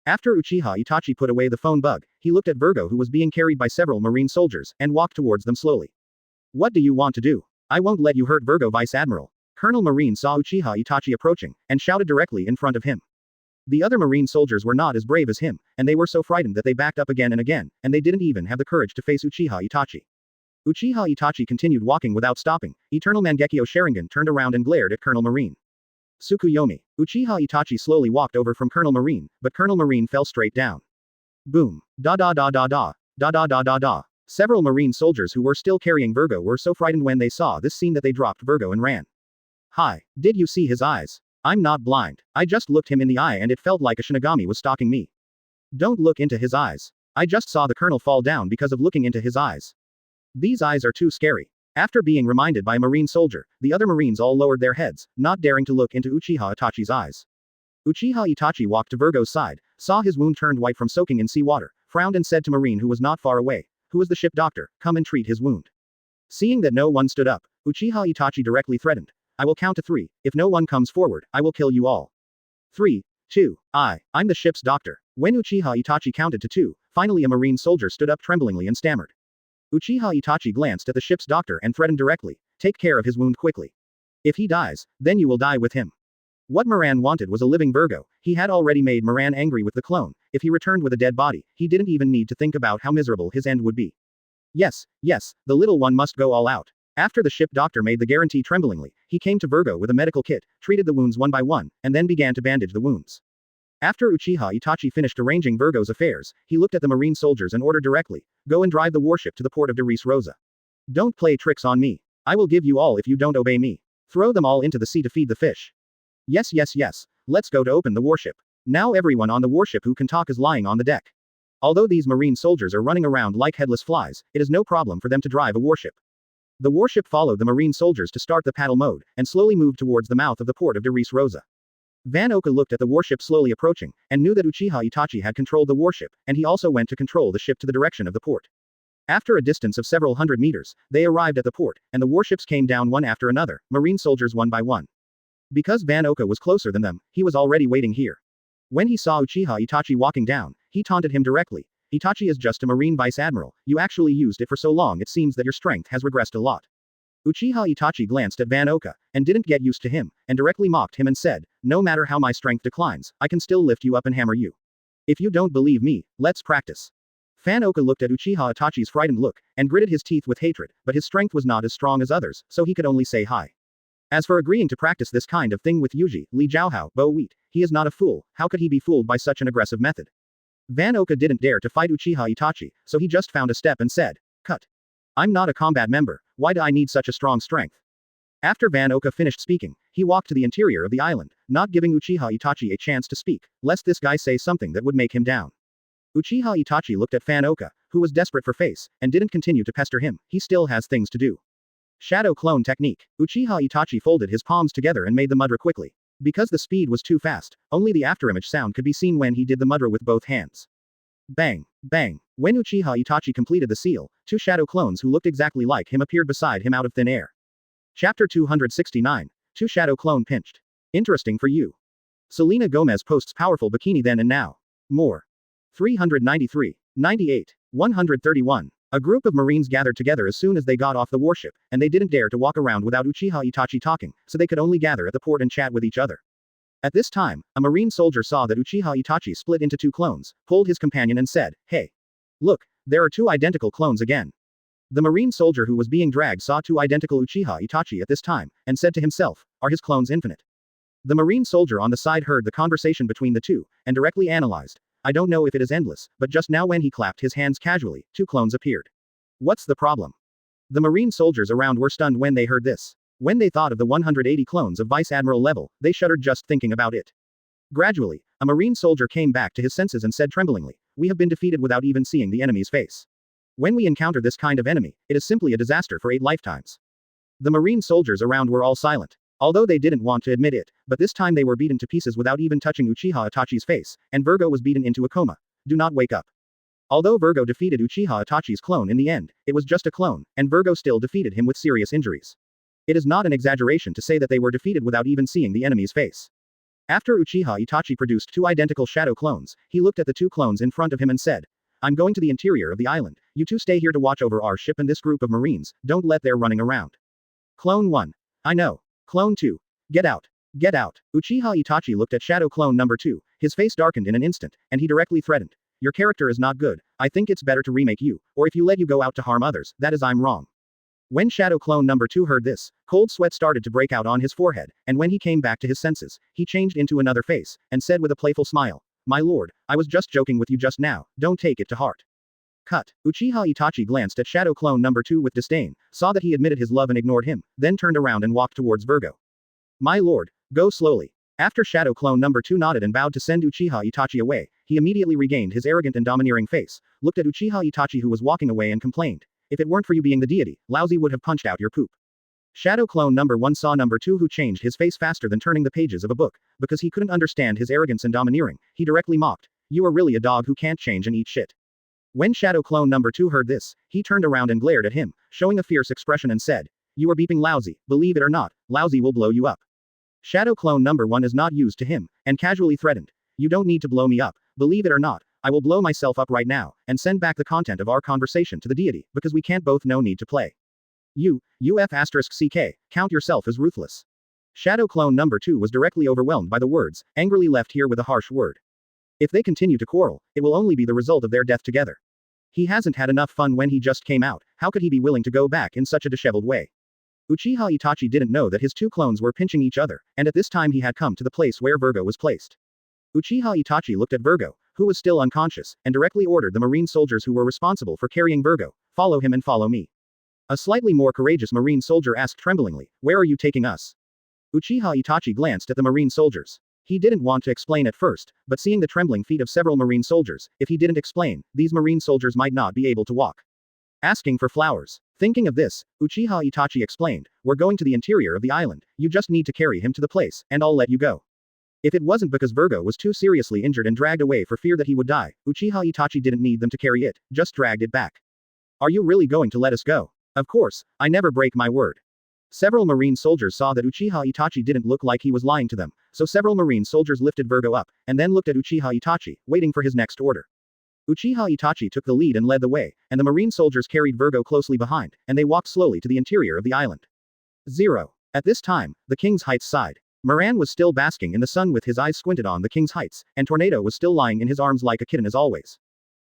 After Uchiha Itachi put away the phone bug, he looked at Virgo who was being carried by several marine soldiers, and walked towards them slowly. What do you want to do? I won't let you hurt Virgo Vice Admiral. Colonel Marine saw Uchiha Itachi approaching, and shouted directly in front of him. The other marine soldiers were not as brave as him, and they were so frightened that they backed up again and again, and they didn't even have the courage to face Uchiha Itachi. Uchiha Itachi continued walking without stopping. Eternal Mangekyo Sharingan turned around and glared at Colonel Marine. Tsukuyomi. Uchiha Itachi slowly walked over from Colonel Marine, but Colonel Marine fell straight down. Boom. Da da da da da. Da da da da da. Several marine soldiers who were still carrying Virgo were so frightened when they saw this scene that they dropped Virgo and ran. Hi. Did you see his eyes? I'm not blind. I just looked him in the eye and it felt like a Shinigami was stalking me. Don't look into his eyes. I just saw the colonel fall down because of looking into his eyes. These eyes are too scary. After being reminded by a marine soldier, the other marines all lowered their heads, not daring to look into Uchiha Itachi's eyes. Uchiha Itachi walked to Virgo's side, saw his wound turned white from soaking in seawater, frowned and said to Marine who was not far away, who was the ship doctor, come and treat his wound. Seeing that no one stood up, Uchiha Itachi directly threatened. I will count to 3, if no one comes forward, I will kill you all. 3, 2, I'm the ship's doctor. When Uchiha Itachi counted to 2, finally a marine soldier stood up tremblingly and stammered. Uchiha Itachi glanced at the ship's doctor and threatened directly, take care of his wound quickly. If he dies, then you will die with him. What Moran wanted was a living Virgo. He had already made Moran angry with the clone. If he returned with a dead body, he didn't even need to think about how miserable his end would be. Yes, the little one must go all out. After the ship doctor made the guarantee tremblingly, he came to Virgo with a medical kit, treated the wounds one by one, and then began to bandage the wounds. After Uchiha Itachi finished arranging Virgo's affairs, he looked at the marine soldiers and ordered directly, go and drive the warship to the port of Derice Rosa. Don't play tricks on me. I will give you all if you don't obey me. Throw them all into the sea to feed the fish. Yes, let's go to open the warship. Now everyone on the warship who can talk is lying on the deck. Although these marine soldiers are running around like headless flies, it is no problem for them to drive a warship. The warship followed the marine soldiers to start the paddle mode, and slowly moved towards the mouth of the port of de Res Rosa. Van Oka looked at the warship slowly approaching, and knew that Uchiha Itachi had controlled the warship, and he also went to control the ship to the direction of the port. After a distance of several hundred meters, they arrived at the port, and the warships came down one after another, marine soldiers one by one. Because Van Oka was closer than them, he was already waiting here. When he saw Uchiha Itachi walking down, he taunted him directly. Itachi is just a Marine Vice Admiral, you actually used it for so long it seems that your strength has regressed a lot. Uchiha Itachi glanced at Van Oka, and didn't get used to him, and directly mocked him and said, no matter how my strength declines, I can still lift you up and hammer you. If you don't believe me, let's practice. Van Oka looked at Uchiha Itachi's frightened look, and gritted his teeth with hatred, but his strength was not as strong as others, so he could only say hi. As for agreeing to practice this kind of thing with Yuji, Li Jiaohao, Bo Wheat, he is not a fool, how could he be fooled by such an aggressive method? Van Oka didn't dare to fight Uchiha Itachi, so he just found a step and said, cut. I'm not a combat member, why do I need such a strong strength? After Van Oka finished speaking, he walked to the interior of the island, not giving Uchiha Itachi a chance to speak, lest this guy say something that would make him down. Uchiha Itachi looked at Van Oka, who was desperate for face, and didn't continue to pester him, he still has things to do. Shadow Clone Technique. Uchiha Itachi folded his palms together and made the mudra quickly. Because the speed was too fast, only the afterimage sound could be seen when he did the mudra with both hands. Bang, bang. When Uchiha Itachi completed the seal, two shadow clones who looked exactly like him appeared beside him out of thin air. Chapter 269. Two shadow clone pinched. Interesting for you. Selena Gomez posts powerful bikini then and now. More. 393, 98, 131. A group of Marines gathered together as soon as they got off the warship, and they didn't dare to walk around without Uchiha Itachi talking, so they could only gather at the port and chat with each other. At this time, a Marine soldier saw that Uchiha Itachi split into two clones, pulled his companion and said, hey. Look, there are two identical clones again. The Marine soldier who was being dragged saw two identical Uchiha Itachi at this time, and said to himself, are his clones infinite? The Marine soldier on the side heard the conversation between the two, and directly analyzed. I don't know if it is endless, but just now when he clapped his hands casually, two clones appeared. What's the problem? The Marine soldiers around were stunned when they heard this. When they thought of the 180 clones of Vice Admiral level, they shuddered just thinking about it. Gradually, a Marine soldier came back to his senses and said tremblingly, we have been defeated without even seeing the enemy's face. When we encounter this kind of enemy, it is simply a disaster for 8 lifetimes. The Marine soldiers around were all silent. Although they didn't want to admit it, but this time they were beaten to pieces without even touching Uchiha Itachi's face, and Virgo was beaten into a coma. Do not wake up. Although Virgo defeated Uchiha Itachi's clone in the end, it was just a clone, and Virgo still defeated him with serious injuries. It is not an exaggeration to say that they were defeated without even seeing the enemy's face. After Uchiha Itachi produced two identical shadow clones, he looked at the two clones in front of him and said, I'm going to the interior of the island, you two stay here to watch over our ship and this group of Marines, don't let their running around. Clone 1. I know. Clone 2. Get out. Get out. Uchiha Itachi looked at shadow clone number 2, his face darkened in an instant, and he directly threatened. Your character is not good, I think it's better to remake you, or if you let you go out to harm others, that is I'm wrong. When shadow clone number 2 heard this, cold sweat started to break out on his forehead, and when he came back to his senses, he changed into another face, and said with a playful smile, my lord, I was just joking with you just now, don't take it to heart. Cut. Uchiha Itachi glanced at shadow clone number 2 with disdain, saw that he admitted his love and ignored him, then turned around and walked towards Virgo. My lord, go slowly. After shadow clone number 2 nodded and bowed to send Uchiha Itachi away, he immediately regained his arrogant and domineering face, looked at Uchiha Itachi who was walking away and complained, if it weren't for you being the deity, Lousy would have punched out your poop. Shadow clone number 1 saw number 2 who changed his face faster than turning the pages of a book, because he couldn't understand his arrogance and domineering, he directly mocked, you are really a dog who can't change and eat shit. When shadow clone number 2 heard this, he turned around and glared at him, showing a fierce expression and said, you are beeping Lousy, believe it or not, Lousy will blow you up. Shadow clone number 1 is not used to him, and casually threatened, you don't need to blow me up, believe it or not, I will blow myself up right now, and send back the content of our conversation to the deity, because we can't both no need to play. UF*CK, count yourself as ruthless. Shadow clone number 2 was directly overwhelmed by the words, angrily left here with a harsh word. If they continue to quarrel, it will only be the result of their death together. He hasn't had enough fun when he just came out, how could he be willing to go back in such a disheveled way? Uchiha Itachi didn't know that his two clones were pinching each other, and at this time he had come to the place where Virgo was placed. Uchiha Itachi looked at Virgo, who was still unconscious, and directly ordered the Marine soldiers who were responsible for carrying Virgo, follow him and follow me. A slightly more courageous Marine soldier asked tremblingly, where are you taking us? Uchiha Itachi glanced at the Marine soldiers. He didn't want to explain at first, but seeing the trembling feet of several Marine soldiers, if he didn't explain, these Marine soldiers might not be able to walk. Asking for flowers. Thinking of this, Uchiha Itachi explained, "We're going to the interior of the island, you just need to carry him to the place, and I'll let you go." If it wasn't because Virgo was too seriously injured and dragged away for fear that he would die, Uchiha Itachi didn't need them to carry it, just dragged it back. "Are you really going to let us go?" "Of course, I never break my word." Several Marine soldiers saw that Uchiha Itachi didn't look like he was lying to them, so several Marine soldiers lifted Virgo up, and then looked at Uchiha Itachi, waiting for his next order. Uchiha Itachi took the lead and led the way, and the Marine soldiers carried Virgo closely behind, and they walked slowly to the interior of the island. 0. At this time, the King's Heights side. Moran was still basking in the sun with his eyes squinted on the King's Heights, and Tornado was still lying in his arms like a kitten as always.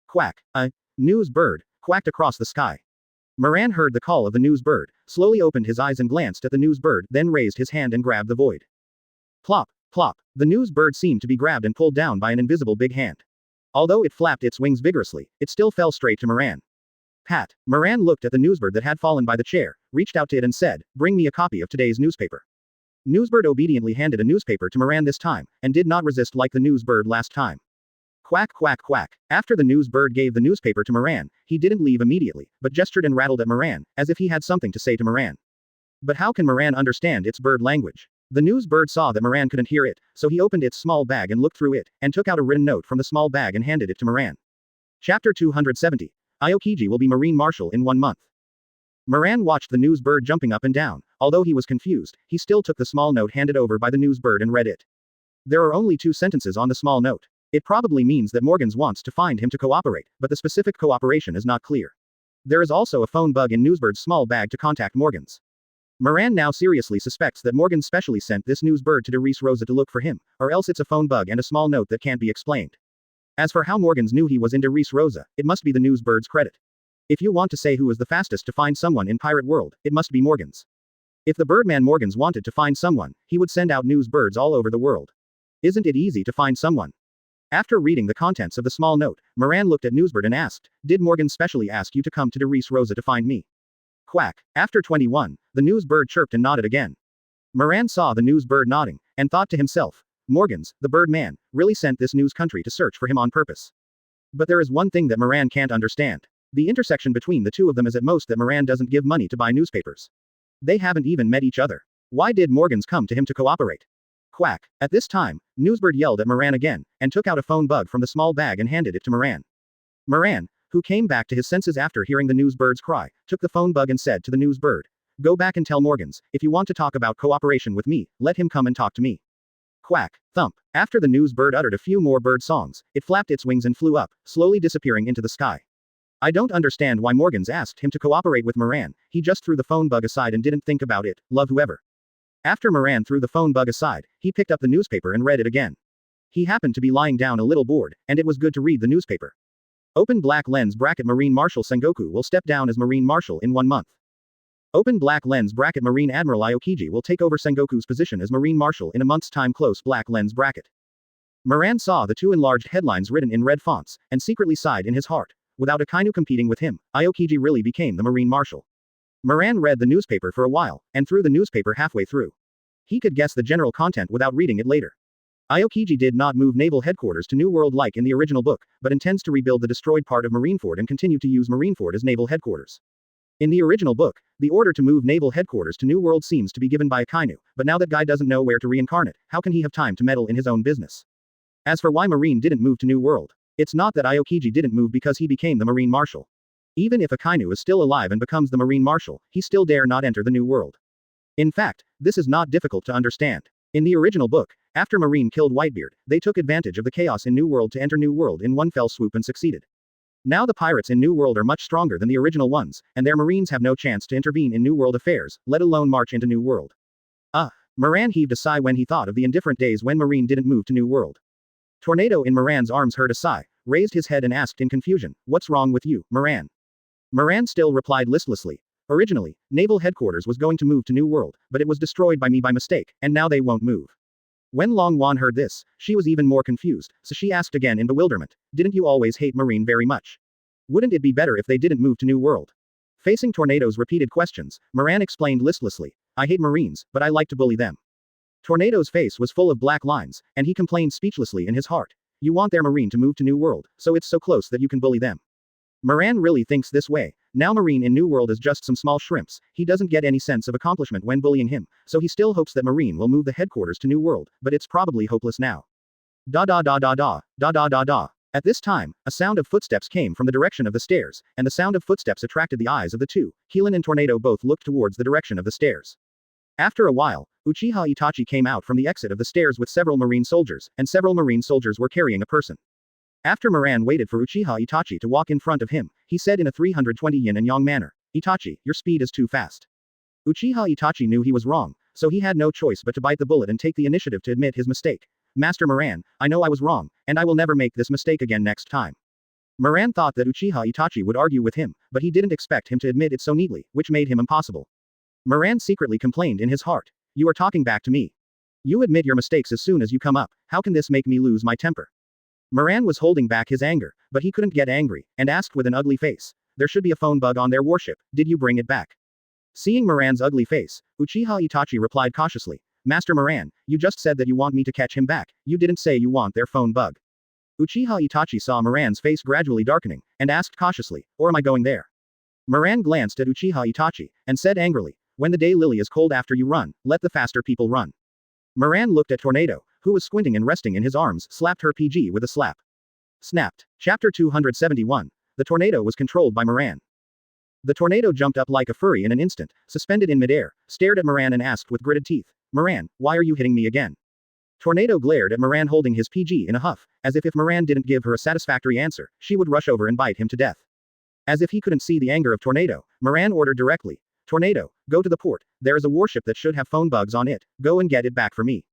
Quack. A news bird quacked across the sky. Moran heard the call of the news bird, slowly opened his eyes and glanced at the news bird, then raised his hand and grabbed the void. Plop, plop. The news bird seemed to be grabbed and pulled down by an invisible big hand. Although it flapped its wings vigorously, it still fell straight to Moran. Pat. Moran looked at the newsbird that had fallen by the chair, reached out to it and said, "Bring me a copy of today's newspaper." Newsbird obediently handed a newspaper to Moran this time, and did not resist like the newsbird last time. Quack quack quack. After the newsbird gave the newspaper to Moran, he didn't leave immediately, but gestured and rattled at Moran, as if he had something to say to Moran. But how can Moran understand its bird language? The newsbird saw that Moran couldn't hear it, so he opened its small bag and looked through it, and took out a written note from the small bag and handed it to Moran. Chapter 270. Aokiji will be Marine Marshal in 1 month. Moran watched the newsbird jumping up and down. Although he was confused, he still took the small note handed over by the newsbird and read it. There are only 2 sentences on the small note. It probably means that Morgans wants to find him to cooperate, but the specific cooperation is not clear. There is also a phone bug in Newsbird's small bag to contact Morgans. Moran now seriously suspects that Morgan specially sent this newsbird to De Rosa to look for him, or else it's a phone bug and a small note that can't be explained. As for how Morgans knew he was in De Rosa, it must be the newsbird's credit. If you want to say who was the fastest to find someone in Pirate World, it must be Morgans. If the Birdman Morgans wanted to find someone, he would send out newsbirds all over the world. Isn't it easy to find someone? After reading the contents of the small note, Moran looked at Newsbird and asked, "Did Morgan specially ask you to come to De Rosa to find me?" Quack. After 21, the newsbird chirped and nodded again. Moran saw the newsbird nodding, and thought to himself, Morgans, the Birdman, really sent this news country to search for him on purpose. But there is one thing that Moran can't understand. The intersection between the two of them is at most that Moran doesn't give money to buy newspapers. They haven't even met each other. Why did Morgans come to him to cooperate? Quack. At this time, Newsbird yelled at Moran again, and took out a phone bug from the small bag and handed it to Moran. Moran, who came back to his senses after hearing the newsbird's cry, took the phone bug and said to the newsbird, "Go back and tell Morgans, if you want to talk about cooperation with me, let him come and talk to me." Quack. Thump. After the newsbird uttered a few more bird songs, it flapped its wings and flew up, slowly disappearing into the sky. I don't understand why Morgans asked him to cooperate with Moran, he just threw the phone bug aside and didn't think about it, love whoever. After Moran threw the phone bug aside, he picked up the newspaper and read it again. He happened to be lying down a little bored, and it was good to read the newspaper. Open black lens bracket Marine Marshal Sengoku will step down as Marine Marshal in 1 month. Open black lens bracket Marine Admiral Aokiji will take over Sengoku's position as Marine Marshal in a month's time close black lens bracket. Moran saw the 2 enlarged headlines written in red fonts, and secretly sighed in his heart. Without Akainu competing with him, Aokiji really became the Marine Marshal. Moran read the newspaper for a while, and threw the newspaper halfway through. He could guess the general content without reading it later. Aokiji did not move naval headquarters to New World like in the original book, but intends to rebuild the destroyed part of Marineford and continue to use Marineford as naval headquarters. In the original book, the order to move naval headquarters to New World seems to be given by Akainu, but now that guy doesn't know where to reincarnate, how can he have time to meddle in his own business? As for why Marine didn't move to New World, it's not that Aokiji didn't move because he became the Marine Marshal. Even if Akainu is still alive and becomes the Marine Marshal, he still dare not enter the New World. In fact, this is not difficult to understand. In the original book, after Marine killed Whitebeard, they took advantage of the chaos in New World to enter New World in one fell swoop and succeeded. Now the pirates in New World are much stronger than the original ones, and their Marines have no chance to intervene in New World affairs, let alone march into New World. Moran heaved a sigh when he thought of the indifferent days when Marine didn't move to New World. Tornado in Moran's arms heard a sigh, raised his head and asked in confusion, "What's wrong with you, Moran?" Moran still replied listlessly, "Originally, Naval Headquarters was going to move to New World, but it was destroyed by me by mistake, and now they won't move." When Long Wan heard this, she was even more confused, so she asked again in bewilderment, "Didn't you always hate Marine very much? Wouldn't it be better if they didn't move to New World?" Facing Tornado's repeated questions, Moran explained listlessly, "I hate Marines, but I like to bully them." Tornado's face was full of black lines, and he complained speechlessly in his heart, "You want their Marine to move to New World, so it's so close that you can bully them." Moran really thinks this way. Now Marine in New World is just some small shrimps, he doesn't get any sense of accomplishment when bullying him, so he still hopes that Marine will move the headquarters to New World, but it's probably hopeless now. Da da da da da, da da da da. At this time, a sound of footsteps came from the direction of the stairs, and the sound of footsteps attracted the eyes of the two. Keelan and Tornado both looked towards the direction of the stairs. After a while, Uchiha Itachi came out from the exit of the stairs with several Marine soldiers, and several Marine soldiers were carrying a person. After Moran waited for Uchiha Itachi to walk in front of him, he said in a 320 yin and yang manner, Itachi, your speed is too fast. Uchiha Itachi knew he was wrong, so he had no choice but to bite the bullet and take the initiative to admit his mistake. Master Moran, I know I was wrong, and I will never make this mistake again next time. Moran thought that Uchiha Itachi would argue with him, but he didn't expect him to admit it so neatly, which made him impossible. Moran secretly complained in his heart. You are talking back to me. You admit your mistakes as soon as you come up, how can this make me lose my temper? Moran was holding back his anger, but he couldn't get angry, and asked with an ugly face. There should be a phone bug on their warship, did you bring it back? Seeing Moran's ugly face, Uchiha Itachi replied cautiously, Master Moran, you just said that you want me to catch him back, you didn't say you want their phone bug. Uchiha Itachi saw Moran's face gradually darkening, and asked cautiously, or am I going there? Moran glanced at Uchiha Itachi, and said angrily, when the day lily is cold after you run, let the faster people run. Moran looked at Tornado, who was squinting and resting in his arms, slapped her PG with a slap. Snapped. Chapter 271. The tornado was controlled by Moran. The tornado jumped up like a furry in an instant, suspended in midair, stared at Moran and asked with gritted teeth, Moran, why are you hitting me again? Tornado glared at Moran holding his PG in a huff, as if Moran didn't give her a satisfactory answer, she would rush over and bite him to death. As if he couldn't see the anger of Tornado, Moran ordered directly, Tornado, go to the port, there is a warship that should have phone bugs on it, go and get it back for me.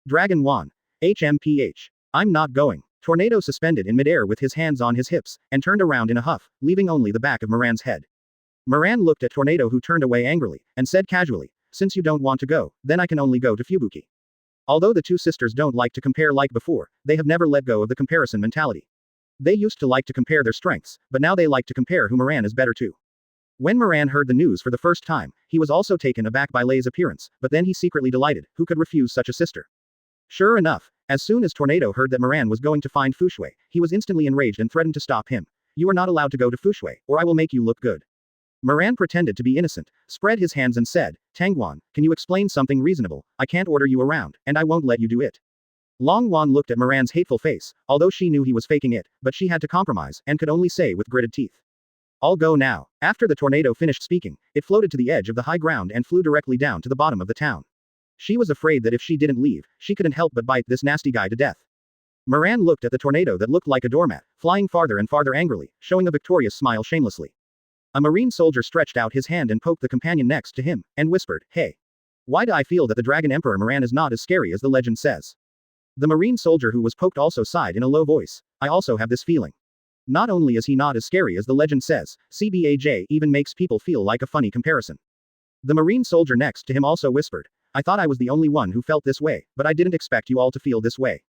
Dragon Wan. HMPH. I'm not going. Tornado suspended in midair with his hands on his hips, and turned around in a huff, leaving only the back of Moran's head. Moran looked at Tornado who turned away angrily, and said casually, since you don't want to go, then I can only go to Fubuki. Although the two sisters don't like to compare like before, they have never let go of the comparison mentality. They used to like to compare their strengths, but now they like to compare who Moran is better to. When Moran heard the news for the first time, he was also taken aback by Lei's appearance, but then he secretly delighted, who could refuse such a sister? Sure enough, as soon as Tornado heard that Moran was going to find Fushui, he was instantly enraged and threatened to stop him. You are not allowed to go to Fushui, or I will make you look good. Moran pretended to be innocent, spread his hands and said, Tangwan, can you explain something reasonable? I can't order you around, and I won't let you do it. Long Wan looked at Moran's hateful face, although she knew he was faking it, but she had to compromise, and could only say with gritted teeth. I'll go now. After the tornado finished speaking, it floated to the edge of the high ground and flew directly down to the bottom of the town. She was afraid that if she didn't leave, she couldn't help but bite this nasty guy to death. Moran looked at the tornado that looked like a doormat, flying farther and farther angrily, showing a victorious smile shamelessly. A Marine soldier stretched out his hand and poked the companion next to him, and whispered, Hey. Why do I feel that the Dragon Emperor Moran is not as scary as the legend says? The Marine soldier who was poked also sighed in a low voice, I also have this feeling. Not only is he not as scary as the legend says, CBAJ even makes people feel like a funny comparison. The Marine soldier next to him also whispered, I thought I was the only one who felt this way, but I didn't expect you all to feel this way.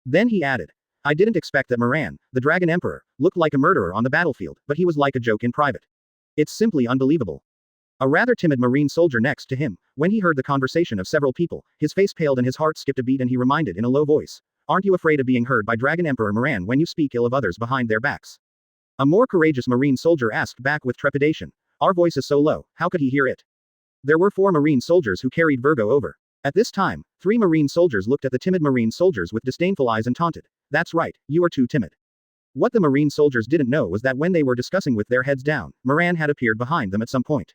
Then he added, I didn't expect that Moran, the Dragon Emperor, looked like a murderer on the battlefield, but he was like a joke in private. It's simply unbelievable. A rather timid Marine soldier next to him, when he heard the conversation of several people, his face paled and his heart skipped a beat and he reminded in a low voice, Aren't you afraid of being heard by Dragon Emperor Moran when you speak ill of others behind their backs? A more courageous Marine soldier asked back with trepidation, Our voice is so low, how could he hear it? There were 4 Marine soldiers who carried Virgo over. At this time, 3 Marine soldiers looked at the timid Marine soldiers with disdainful eyes and taunted, That's right, you are too timid. What the Marine soldiers didn't know was that when they were discussing with their heads down, Moran had appeared behind them at some point.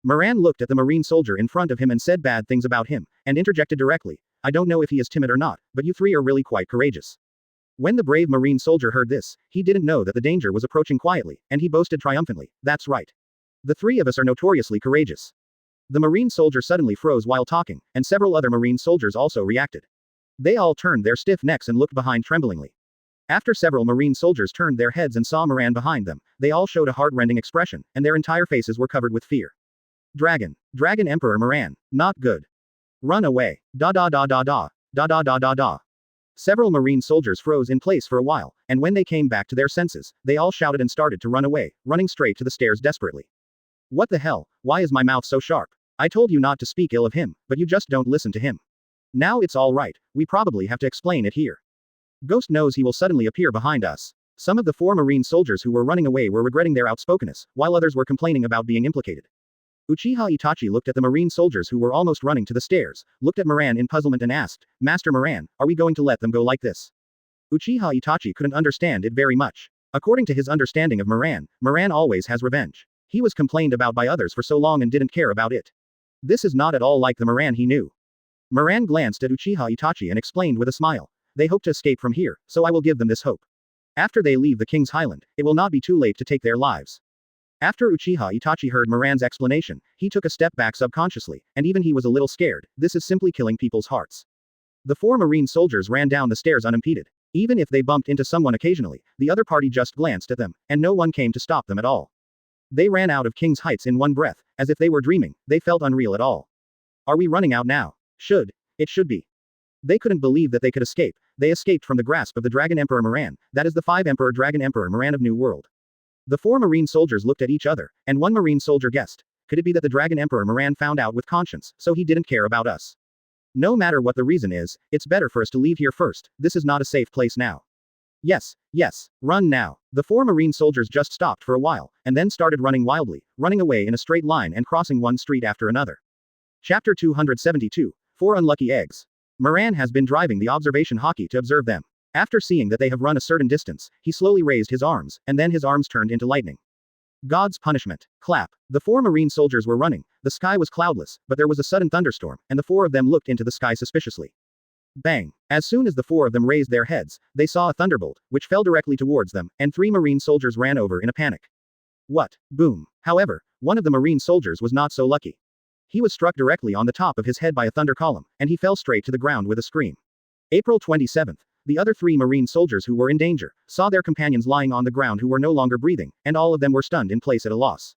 Moran looked at the Marine soldier in front of him and said bad things about him, and interjected directly, I don't know if he is timid or not, but you 3 are really quite courageous. When the brave Marine soldier heard this, he didn't know that the danger was approaching quietly, and he boasted triumphantly, That's right. The 3 of us are notoriously courageous. The Marine soldier suddenly froze while talking, and several other Marine soldiers also reacted. They all turned their stiff necks and looked behind tremblingly. After several Marine soldiers turned their heads and saw Moran behind them, they all showed a heart-rending expression, and their entire faces were covered with fear. Dragon Emperor Moran, not good. Run away. Da da da da da, da da da da da. Several Marine soldiers froze in place for a while, and when they came back to their senses, they all shouted and started to run away, running straight to the stairs desperately. What the hell, why is my mouth so sharp? I told you not to speak ill of him, but you just don't listen to him. Now it's all right, we probably have to explain it here. Ghost knows he will suddenly appear behind us. Some of the 4 Marine soldiers who were running away were regretting their outspokenness, while others were complaining about being implicated. Uchiha Itachi looked at the Marine soldiers who were almost running to the stairs, looked at Moran in puzzlement and asked, Master Moran, are we going to let them go like this? Uchiha Itachi couldn't understand it very much. According to his understanding of Moran, Moran always has revenge. He was complained about by others for so long and didn't care about it. This is not at all like the Moran he knew. Moran glanced at Uchiha Itachi and explained with a smile. They hope to escape from here, so I will give them this hope. After they leave the King's Highland, it will not be too late to take their lives. After Uchiha Itachi heard Moran's explanation, he took a step back subconsciously, and even he was a little scared. This is simply killing people's hearts. The 4 Marine soldiers ran down the stairs unimpeded. Even if they bumped into someone occasionally, the other party just glanced at them, and no one came to stop them at all. They ran out of King's Heights in one breath, as if they were dreaming. They felt unreal at all. Are we running out now? It should be. They couldn't believe that they could escape. They escaped from the grasp of the Dragon Emperor Moran, that is the 5 Emperor Dragon Emperor Moran of New World. The 4 Marine soldiers looked at each other, and one Marine soldier guessed. Could it be that the Dragon Emperor Moran found out with conscience, so he didn't care about us? No matter what the reason is, it's better for us to leave here first. This is not a safe place now. Yes, run now. The 4 Marine soldiers just stopped for a while, and then started running wildly, running away in a straight line and crossing one street after another. Chapter 272, 4 Unlucky Eggs. Moran has been driving the observation Hawkeye to observe them. After seeing that they have run a certain distance, he slowly raised his arms, and then his arms turned into lightning. God's punishment. Clap. The 4 Marine soldiers were running. The sky was cloudless, but there was a sudden thunderstorm, and the 4 of them looked into the sky suspiciously. Bang. As soon as the 4 of them raised their heads, they saw a thunderbolt, which fell directly towards them, and 3 Marine soldiers ran over in a panic. What? Boom. However, one of the Marine soldiers was not so lucky. He was struck directly on the top of his head by a thunder column, and he fell straight to the ground with a scream. April 27th. The other 3 Marine soldiers who were in danger saw their companions lying on the ground who were no longer breathing, and all of them were stunned in place at a loss.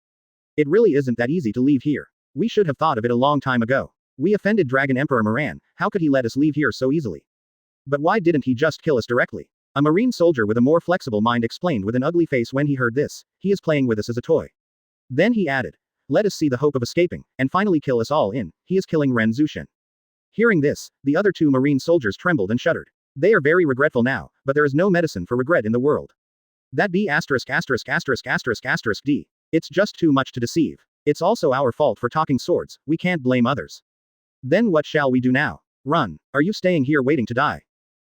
It really isn't that easy to leave here. We should have thought of it a long time ago. We offended Dragon Emperor Moran. How could he let us leave here so easily? But why didn't he just kill us directly? A Marine soldier with a more flexible mind explained with an ugly face when he heard this. He is playing with us as a toy. Then he added, let us see the hope of escaping, and finally kill us all in. He is killing Ren Zushin. Hearing this, the other 2 Marine soldiers trembled and shuddered. They are very regretful now, but there is no medicine for regret in the world. That B******************. D. It's just too much to deceive. It's also our fault for talking swords. We can't blame others. Then what shall we do now? Run. Are you staying here waiting to die?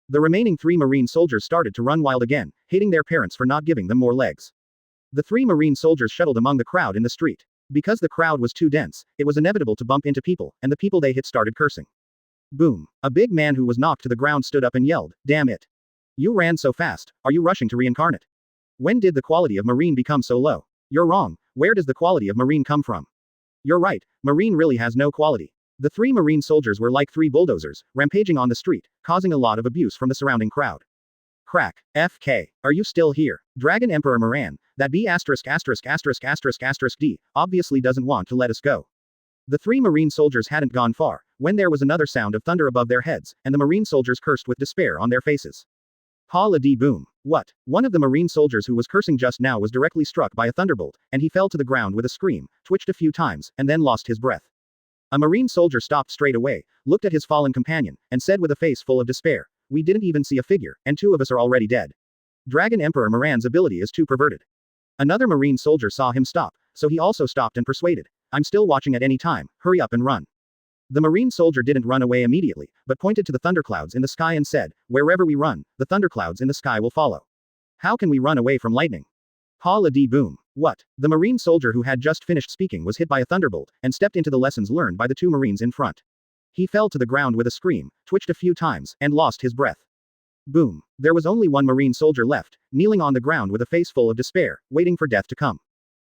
The remaining 3 Marine soldiers started to run wild again, hating their parents for not giving them more legs. The 3 Marine soldiers shuttled among the crowd in the street. Because the crowd was too dense, it was inevitable to bump into people, and the people they hit started cursing. Boom. A big man who was knocked to the ground stood up and yelled, damn it. You ran so fast. Are you rushing to reincarnate? When did the quality of Marine become so low? You're wrong. Where does the quality of Marine come from? You're right. Marine really has no quality. The 3 Marine soldiers were like 3 bulldozers, rampaging on the street, causing a lot of abuse from the surrounding crowd. Crack. FK. Are you still here? Dragon Emperor Moran, that B************* D, obviously doesn't want to let us go. The 3 Marine soldiers hadn't gone far, when there was another sound of thunder above their heads, and the Marine soldiers cursed with despair on their faces. Pa-la-dee boom. What? One of the Marine soldiers who was cursing just now was directly struck by a thunderbolt, and he fell to the ground with a scream, twitched a few times, and then lost his breath. A Marine soldier stopped straight away, looked at his fallen companion, and said with a face full of despair, we didn't even see a figure, and 2 of us are already dead. Dragon Emperor Moran's ability is too perverted. Another Marine soldier saw him stop, so he also stopped and persuaded, I'm still watching at any time, hurry up and run. The Marine soldier didn't run away immediately, but pointed to the thunderclouds in the sky and said, wherever we run, the thunderclouds in the sky will follow. How can we run away from lightning? Pa-la-dee boom. What? The Marine soldier who had just finished speaking was hit by a thunderbolt, and stepped into the lessons learned by the 2 Marines in front. He fell to the ground with a scream, twitched a few times, and lost his breath. Boom. There was only one Marine soldier left, kneeling on the ground with a face full of despair, waiting for death to come.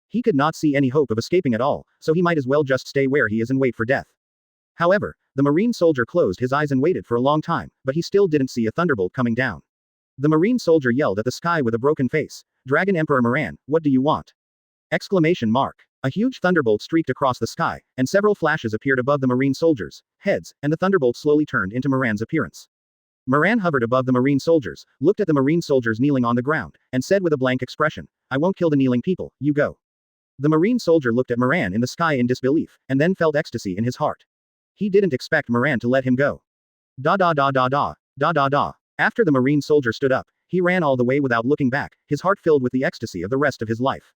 He could not see any hope of escaping at all, so he might as well just stay where he is and wait for death. However, the Marine soldier closed his eyes and waited for a long time, but he still didn't see a thunderbolt coming down. The Marine soldier yelled at the sky with a broken face, Dragon Emperor Moran, what do you want? Exclamation mark. A huge thunderbolt streaked across the sky, and several flashes appeared above the Marine soldiers' heads, and the thunderbolt slowly turned into Moran's appearance. Moran hovered above the Marine soldiers, looked at the Marine soldiers kneeling on the ground, and said with a blank expression, I won't kill the kneeling people, you go. The Marine soldier looked at Moran in the sky in disbelief, and then felt ecstasy in his heart. He didn't expect Moran to let him go. Da da da da da, da da da. After the Marine soldier stood up, he ran all the way without looking back, his heart filled with the ecstasy of the rest of his life.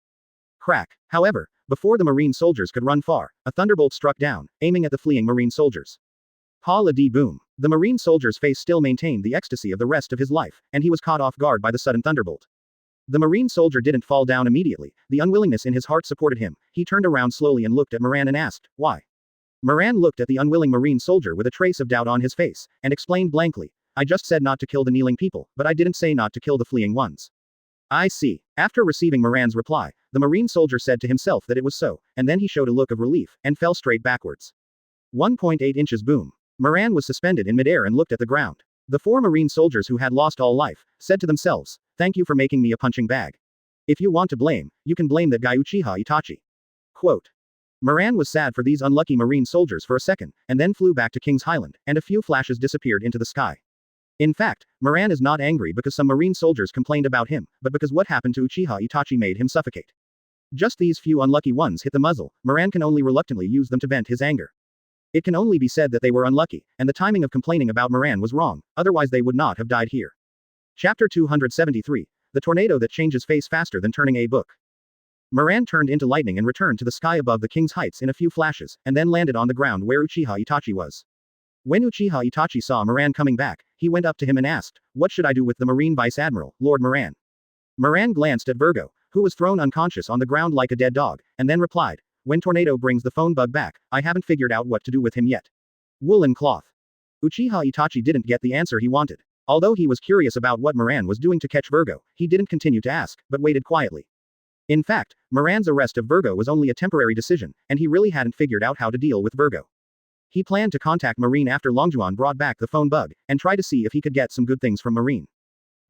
Crack. However, before the Marine soldiers could run far, a thunderbolt struck down, aiming at the fleeing Marine soldiers. Pa-la-dee-boom. The Marine soldier's face still maintained the ecstasy of the rest of his life, and he was caught off guard by the sudden thunderbolt. The Marine soldier didn't fall down immediately, the unwillingness in his heart supported him. He turned around slowly and looked at Moran and asked, "Why?" Moran looked at the unwilling Marine soldier with a trace of doubt on his face, and explained blankly, "I just said not to kill the kneeling people, but I didn't say not to kill the fleeing ones." "I see." After receiving Moran's reply, the Marine soldier said to himself that it was so, and then he showed a look of relief, and fell straight backwards. 1.8 inches boom. Moran was suspended in midair and looked at the ground. The 4 Marine soldiers who had lost all life, said to themselves, "Thank you for making me a punching bag. If you want to blame, you can blame that guy Uchiha Itachi." Quote. Moran was sad for these unlucky Marine soldiers for a second, and then flew back to King's Highland, and a few flashes disappeared into the sky. In fact, Moran is not angry because some Marine soldiers complained about him, but because what happened to Uchiha Itachi made him suffocate. Just these few unlucky ones hit the muzzle, Moran can only reluctantly use them to vent his anger. It can only be said that they were unlucky, and the timing of complaining about Moran was wrong, otherwise they would not have died here. Chapter 273, The Tornado That Changes Face Faster Than Turning a Book. Moran turned into lightning and returned to the sky above the King's Heights in a few flashes, and then landed on the ground where Uchiha Itachi was. When Uchiha Itachi saw Moran coming back, he went up to him and asked, "What should I do with the Marine Vice Admiral, Lord Moran?" Moran glanced at Virgo, who was thrown unconscious on the ground like a dead dog, and then replied, "When Tornado brings the phone bug back, I haven't figured out what to do with him yet." Woolen cloth. Uchiha Itachi didn't get the answer he wanted. Although he was curious about what Moran was doing to catch Virgo, he didn't continue to ask, but waited quietly. In fact, Moran's arrest of Virgo was only a temporary decision, and he really hadn't figured out how to deal with Virgo. He planned to contact Marine after Longjuan brought back the phone bug, and try to see if he could get some good things from Marine.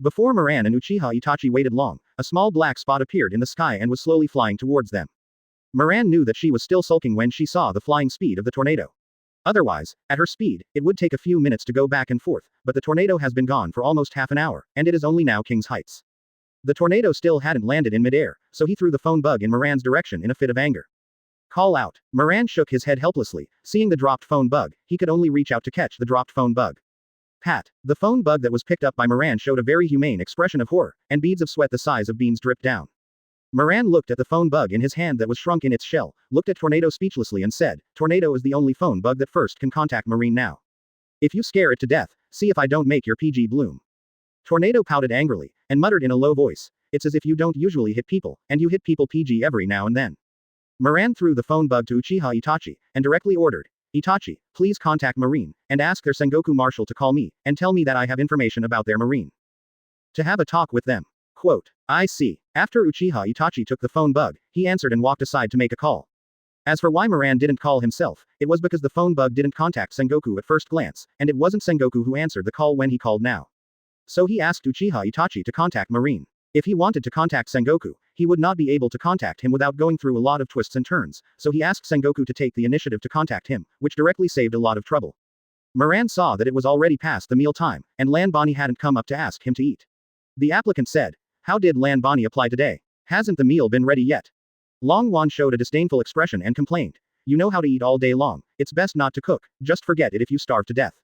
Before Moran and Uchiha Itachi waited long, a small black spot appeared in the sky and was slowly flying towards them. Moran knew that she was still sulking when she saw the flying speed of the tornado. Otherwise, at her speed, it would take a few minutes to go back and forth, but the tornado has been gone for almost half an hour, and it is only now King's Heights. The tornado still hadn't landed in midair, so he threw the phone bug in Moran's direction in a fit of anger. Call out. Moran shook his head helplessly, seeing the dropped phone bug, he could only reach out to catch the dropped phone bug. Pat. The phone bug that was picked up by Moran showed a very humane expression of horror, and beads of sweat the size of beans dripped down. Moran looked at the phone bug in his hand that was shrunk in its shell, looked at Tornado speechlessly and said, "Tornado is the only phone bug that first can contact Marine now. If you scare it to death, see if I don't make your PG bloom." Tornado pouted angrily, and muttered in a low voice, "It's as if you don't usually hit people, and you hit people PG every now and then." Moran threw the phone bug to Uchiha Itachi, and directly ordered, "Itachi, please contact Marine, and ask their Sengoku Marshal to call me, and tell me that I have information about their Marine. To have a talk with them." Quote. "I see." After Uchiha Itachi took the phone bug, he answered and walked aside to make a call. As for why Moran didn't call himself, it was because the phone bug didn't contact Sengoku at first glance, and it wasn't Sengoku who answered the call when he called now. So he asked Uchiha Itachi to contact Marine. If he wanted to contact Sengoku, he would not be able to contact him without going through a lot of twists and turns, so he asked Sengoku to take the initiative to contact him, which directly saved a lot of trouble. Moran saw that it was already past the meal time, and Lan Bani hadn't come up to ask him to eat. The applicant said, "How did Lan Bani apply today? Hasn't the meal been ready yet?" Long Wan showed a disdainful expression and complained, "You know how to eat all day long, it's best not to cook, just forget it if you starve to death."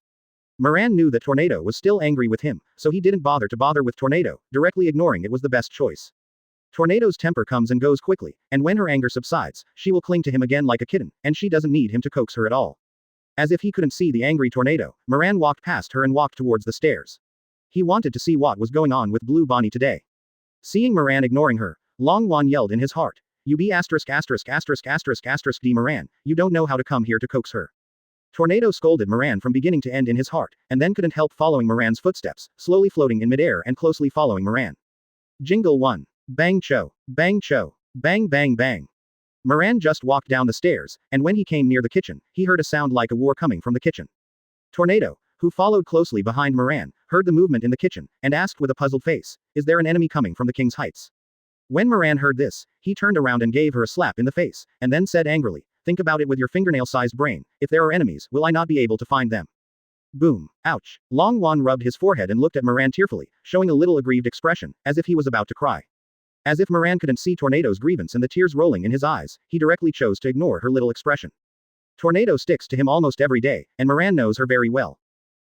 Moran knew that Tornado was still angry with him, so he didn't bother with Tornado, directly ignoring it was the best choice. Tornado's temper comes and goes quickly, and when her anger subsides, she will cling to him again like a kitten, and she doesn't need him to coax her at all. As if he couldn't see the angry Tornado, Moran walked past her and walked towards the stairs. He wanted to see what was going on with Blue Bonnie today. Seeing Moran ignoring her, Long Wan yelled in his heart, "You be asterisk asterisk asterisk asterisk asterisk D Moran, you don't know how to come here to coax her." Tornado scolded Moran from beginning to end in his heart, and then couldn't help following Moran's footsteps, slowly floating in midair and closely following Moran. Jingle 1. Bang cho, bang cho, bang bang bang. Moran just walked down the stairs, and when he came near the kitchen, he heard a sound like a war coming from the kitchen. Tornado, who followed closely behind Moran, heard the movement in the kitchen, and asked with a puzzled face, "Is there an enemy coming from the King's Heights?" When Moran heard this, he turned around and gave her a slap in the face, and then said angrily, "Think about it with your fingernail-sized brain, if there are enemies, will I not be able to find them?" Boom. Ouch. Long Wan rubbed his forehead and looked at Moran tearfully, showing a little aggrieved expression, as if he was about to cry. As if Moran couldn't see Tornado's grievance and the tears rolling in his eyes, he directly chose to ignore her little expression. Tornado sticks to him almost every day, and Moran knows her very well.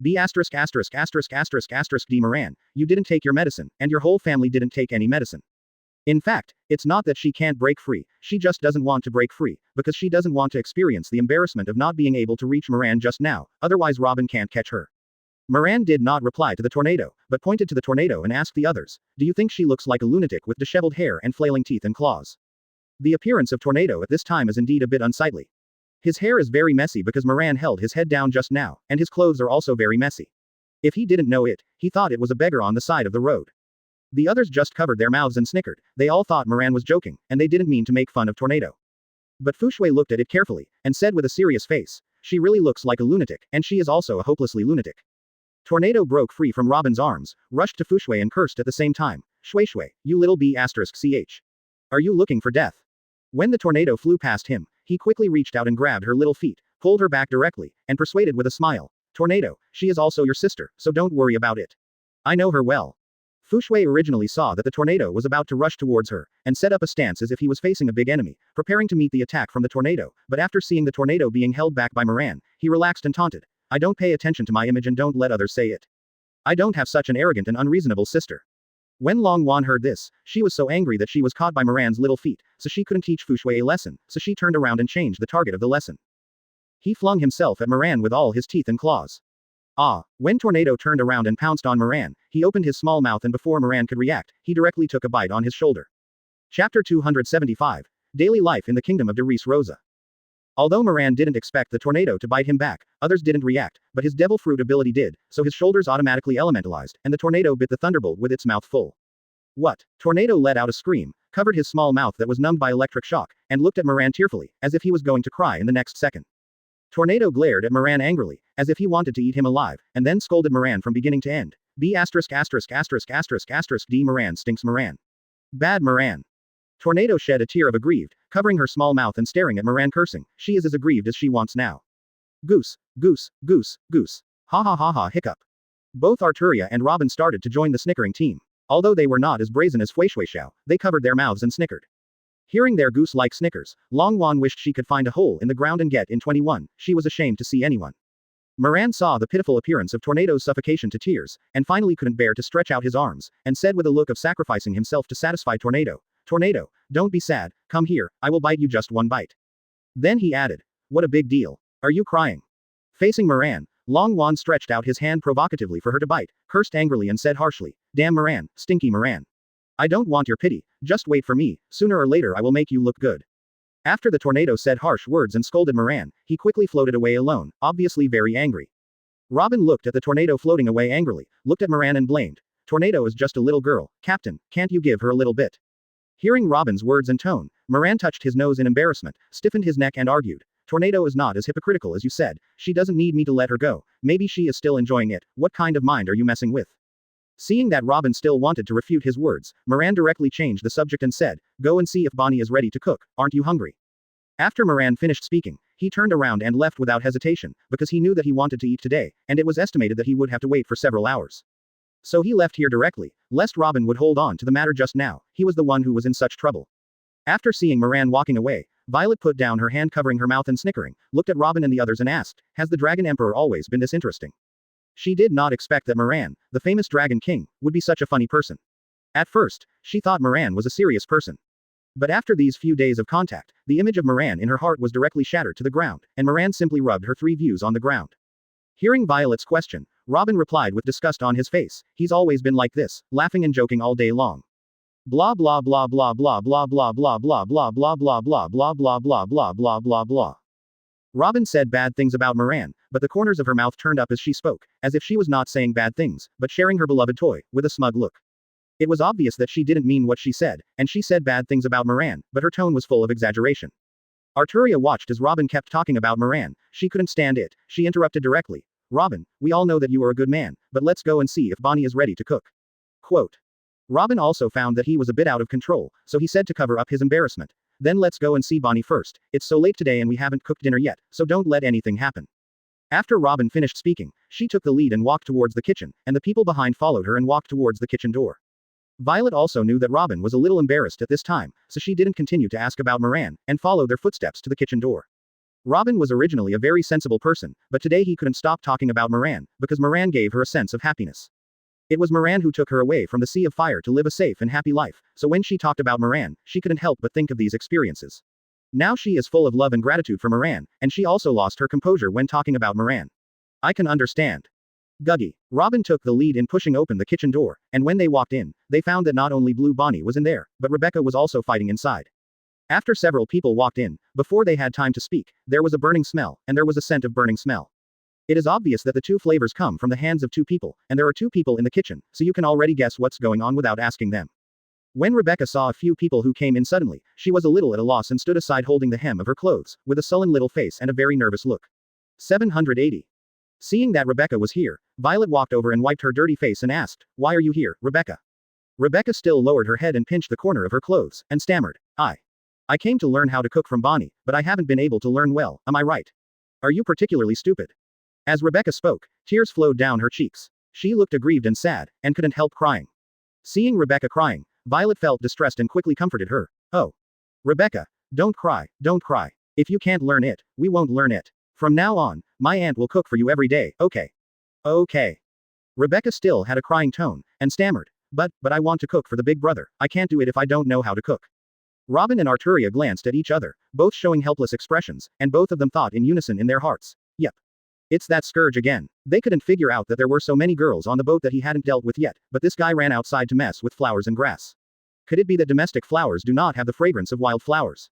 B asterisk asterisk asterisk asterisk asterisk D Moran, you didn't take your medicine, and your whole family didn't take any medicine. In fact, it's not that she can't break free, she just doesn't want to break free, because she doesn't want to experience the embarrassment of not being able to reach Moran just now, otherwise Robin can't catch her. Moran did not reply to the tornado, but pointed to the tornado and asked the others, do you think she looks like a lunatic with disheveled hair and flailing teeth and claws? The appearance of Tornado at this time is indeed a bit unsightly. His hair is very messy because Moran held his head down just now, and his clothes are also very messy. If he didn't know it, he thought it was a beggar on the side of the road. The others just covered their mouths and snickered, they all thought Moran was joking, and they didn't mean to make fun of Tornado. But Fu Shui looked at it carefully, and said with a serious face, she really looks like a lunatic, and she is also a hopelessly lunatic. Tornado broke free from Robin's arms, rushed to Fu Shui and cursed at the same time, Shui Shui, you little b asterisk ch. Are you looking for death? When the tornado flew past him, he quickly reached out and grabbed her little feet, pulled her back directly, and persuaded with a smile, Tornado, she is also your sister, so don't worry about it. I know her well. Fu Shui originally saw that the tornado was about to rush towards her, and set up a stance as if he was facing a big enemy, preparing to meet the attack from the tornado, but after seeing the tornado being held back by Moran, he relaxed and taunted, I don't pay attention to my image and don't let others say it. I don't have such an arrogant and unreasonable sister. When Long Wan heard this, she was so angry that she was caught by Moran's little feet, so she couldn't teach Fu Shui a lesson, so she turned around and changed the target of the lesson. He flung himself at Moran with all his teeth and claws. When Tornado turned around and pounced on Moran, he opened his small mouth and before Moran could react, he directly took a bite on his shoulder. Chapter 275. Daily Life in the Kingdom of Derice Rosa. Although Moran didn't expect the tornado to bite him back, others didn't react, but his devil fruit ability did, so his shoulders automatically elementalized, and the tornado bit the thunderbolt with its mouth full. What? Tornado let out a scream, covered his small mouth that was numbed by electric shock, and looked at Moran tearfully, as if he was going to cry in the next second. Tornado glared at Moran angrily, as if he wanted to eat him alive, and then scolded Moran from beginning to end. B asterisk asterisk asterisk asterisk asterisk D Moran stinks Moran. Bad Moran. Tornado shed a tear of aggrieved, covering her small mouth and staring at Moran cursing, she is as aggrieved as she wants now. Goose, goose, goose, goose. Ha ha ha ha hiccup. Both Arturia and Robin started to join the snickering team. Although they were not as brazen as Fui Shui Xiao, they covered their mouths and snickered. Hearing their goose-like snickers, Long Wan wished she could find a hole in the ground and get in 21, she was ashamed to see anyone. Moran saw the pitiful appearance of Tornado's suffocation to tears, and finally couldn't bear to stretch out his arms, and said with a look of sacrificing himself to satisfy Tornado, Tornado, don't be sad, come here, I will bite you just one bite. Then he added, what a big deal. Are you crying? Facing Moran, Long Wan stretched out his hand provocatively for her to bite, cursed angrily and said harshly, damn Moran, stinky Moran. I don't want your pity, just wait for me, sooner or later I will make you look good. After the tornado said harsh words and scolded Moran, he quickly floated away alone, obviously very angry. Robin looked at the tornado floating away angrily, looked at Moran and blamed. Tornado is just a little girl, Captain, can't you give her a little bit? Hearing Robin's words and tone, Moran touched his nose in embarrassment, stiffened his neck and argued, Tornado is not as hypocritical as you said, she doesn't need me to let her go, maybe she is still enjoying it, what kind of mind are you messing with? Seeing that Robin still wanted to refute his words, Moran directly changed the subject and said, go and see if Bonnie is ready to cook, aren't you hungry? After Moran finished speaking, he turned around and left without hesitation, because he knew that he wanted to eat today, and it was estimated that he would have to wait for several hours. So he left here directly, lest Robin would hold on to the matter just now, he was the one who was in such trouble. After seeing Moran walking away, Violet put down her hand covering her mouth and snickering, looked at Robin and the others and asked, has the Dragon Emperor always been this interesting? She did not expect that Moran, the famous Dragon King, would be such a funny person. At first, she thought Moran was a serious person. But after these few days of contact, the image of Moran in her heart was directly shattered to the ground, and Moran simply rubbed her 3 views on the ground. Hearing Violet's question, Robin replied with disgust on his face, he's always been like this, laughing and joking all day long. Blah blah blah blah blah blah blah blah blah blah blah blah blah blah blah blah blah blah blah blah. Robin said bad things about Moran, but the corners of her mouth turned up as she spoke, as if she was not saying bad things, but sharing her beloved toy, with a smug look. It was obvious that she didn't mean what she said, and she said bad things about Moran, but her tone was full of exaggeration. Arturia watched as Robin kept talking about Moran, she couldn't stand it, she interrupted directly. Robin, we all know that you are a good man, but let's go and see if Bonnie is ready to cook. Quote. Robin also found that he was a bit out of control, so he said to cover up his embarrassment. Then let's go and see Bonnie first, it's so late today and we haven't cooked dinner yet, so don't let anything happen. After Robin finished speaking, she took the lead and walked towards the kitchen, and the people behind followed her and walked towards the kitchen door. Violet also knew that Robin was a little embarrassed at this time, so she didn't continue to ask about Moran, and followed their footsteps to the kitchen door. Robin was originally a very sensible person, but today he couldn't stop talking about Moran, because Moran gave her a sense of happiness. It was Moran who took her away from the Sea of Fire to live a safe and happy life, so when she talked about Moran, she couldn't help but think of these experiences. Now she is full of love and gratitude for Moran, and she also lost her composure when talking about Moran. I can understand. Guggy. Robin took the lead in pushing open the kitchen door, and when they walked in, they found that not only Blue Bonnie was in there, but Rebecca was also fighting inside. After several people walked in, before they had time to speak, there was a burning smell, and there was a scent of burning smell. It is obvious that the two flavors come from the hands of two people, and there are two people in the kitchen, so you can already guess what's going on without asking them. When Rebecca saw a few people who came in suddenly, she was a little at a loss and stood aside holding the hem of her clothes, with a sullen little face and a very nervous look. 780. Seeing that Rebecca was here, Violet walked over and wiped her dirty face and asked, "Why are you here, Rebecca?" Rebecca still lowered her head and pinched the corner of her clothes, and stammered, I came to learn how to cook from Bonnie, but I haven't been able to learn well, am I right? Are you particularly stupid?" As Rebecca spoke, tears flowed down her cheeks. She looked aggrieved and sad, and couldn't help crying. Seeing Rebecca crying, Violet felt distressed and quickly comforted her. "Oh. Rebecca, don't cry, don't cry. If you can't learn it, we won't learn it. From now on, my aunt will cook for you every day, okay?" "Okay." Rebecca still had a crying tone, and stammered, but I want to cook for the big brother, I can't do it if I don't know how to cook." Robin and Arturia glanced at each other, both showing helpless expressions, and both of them thought in unison in their hearts, "Yep. It's that scourge again." They couldn't figure out that there were so many girls on the boat that he hadn't dealt with yet, but this guy ran outside to mess with flowers and grass. Could it be that domestic flowers do not have the fragrance of wild flowers?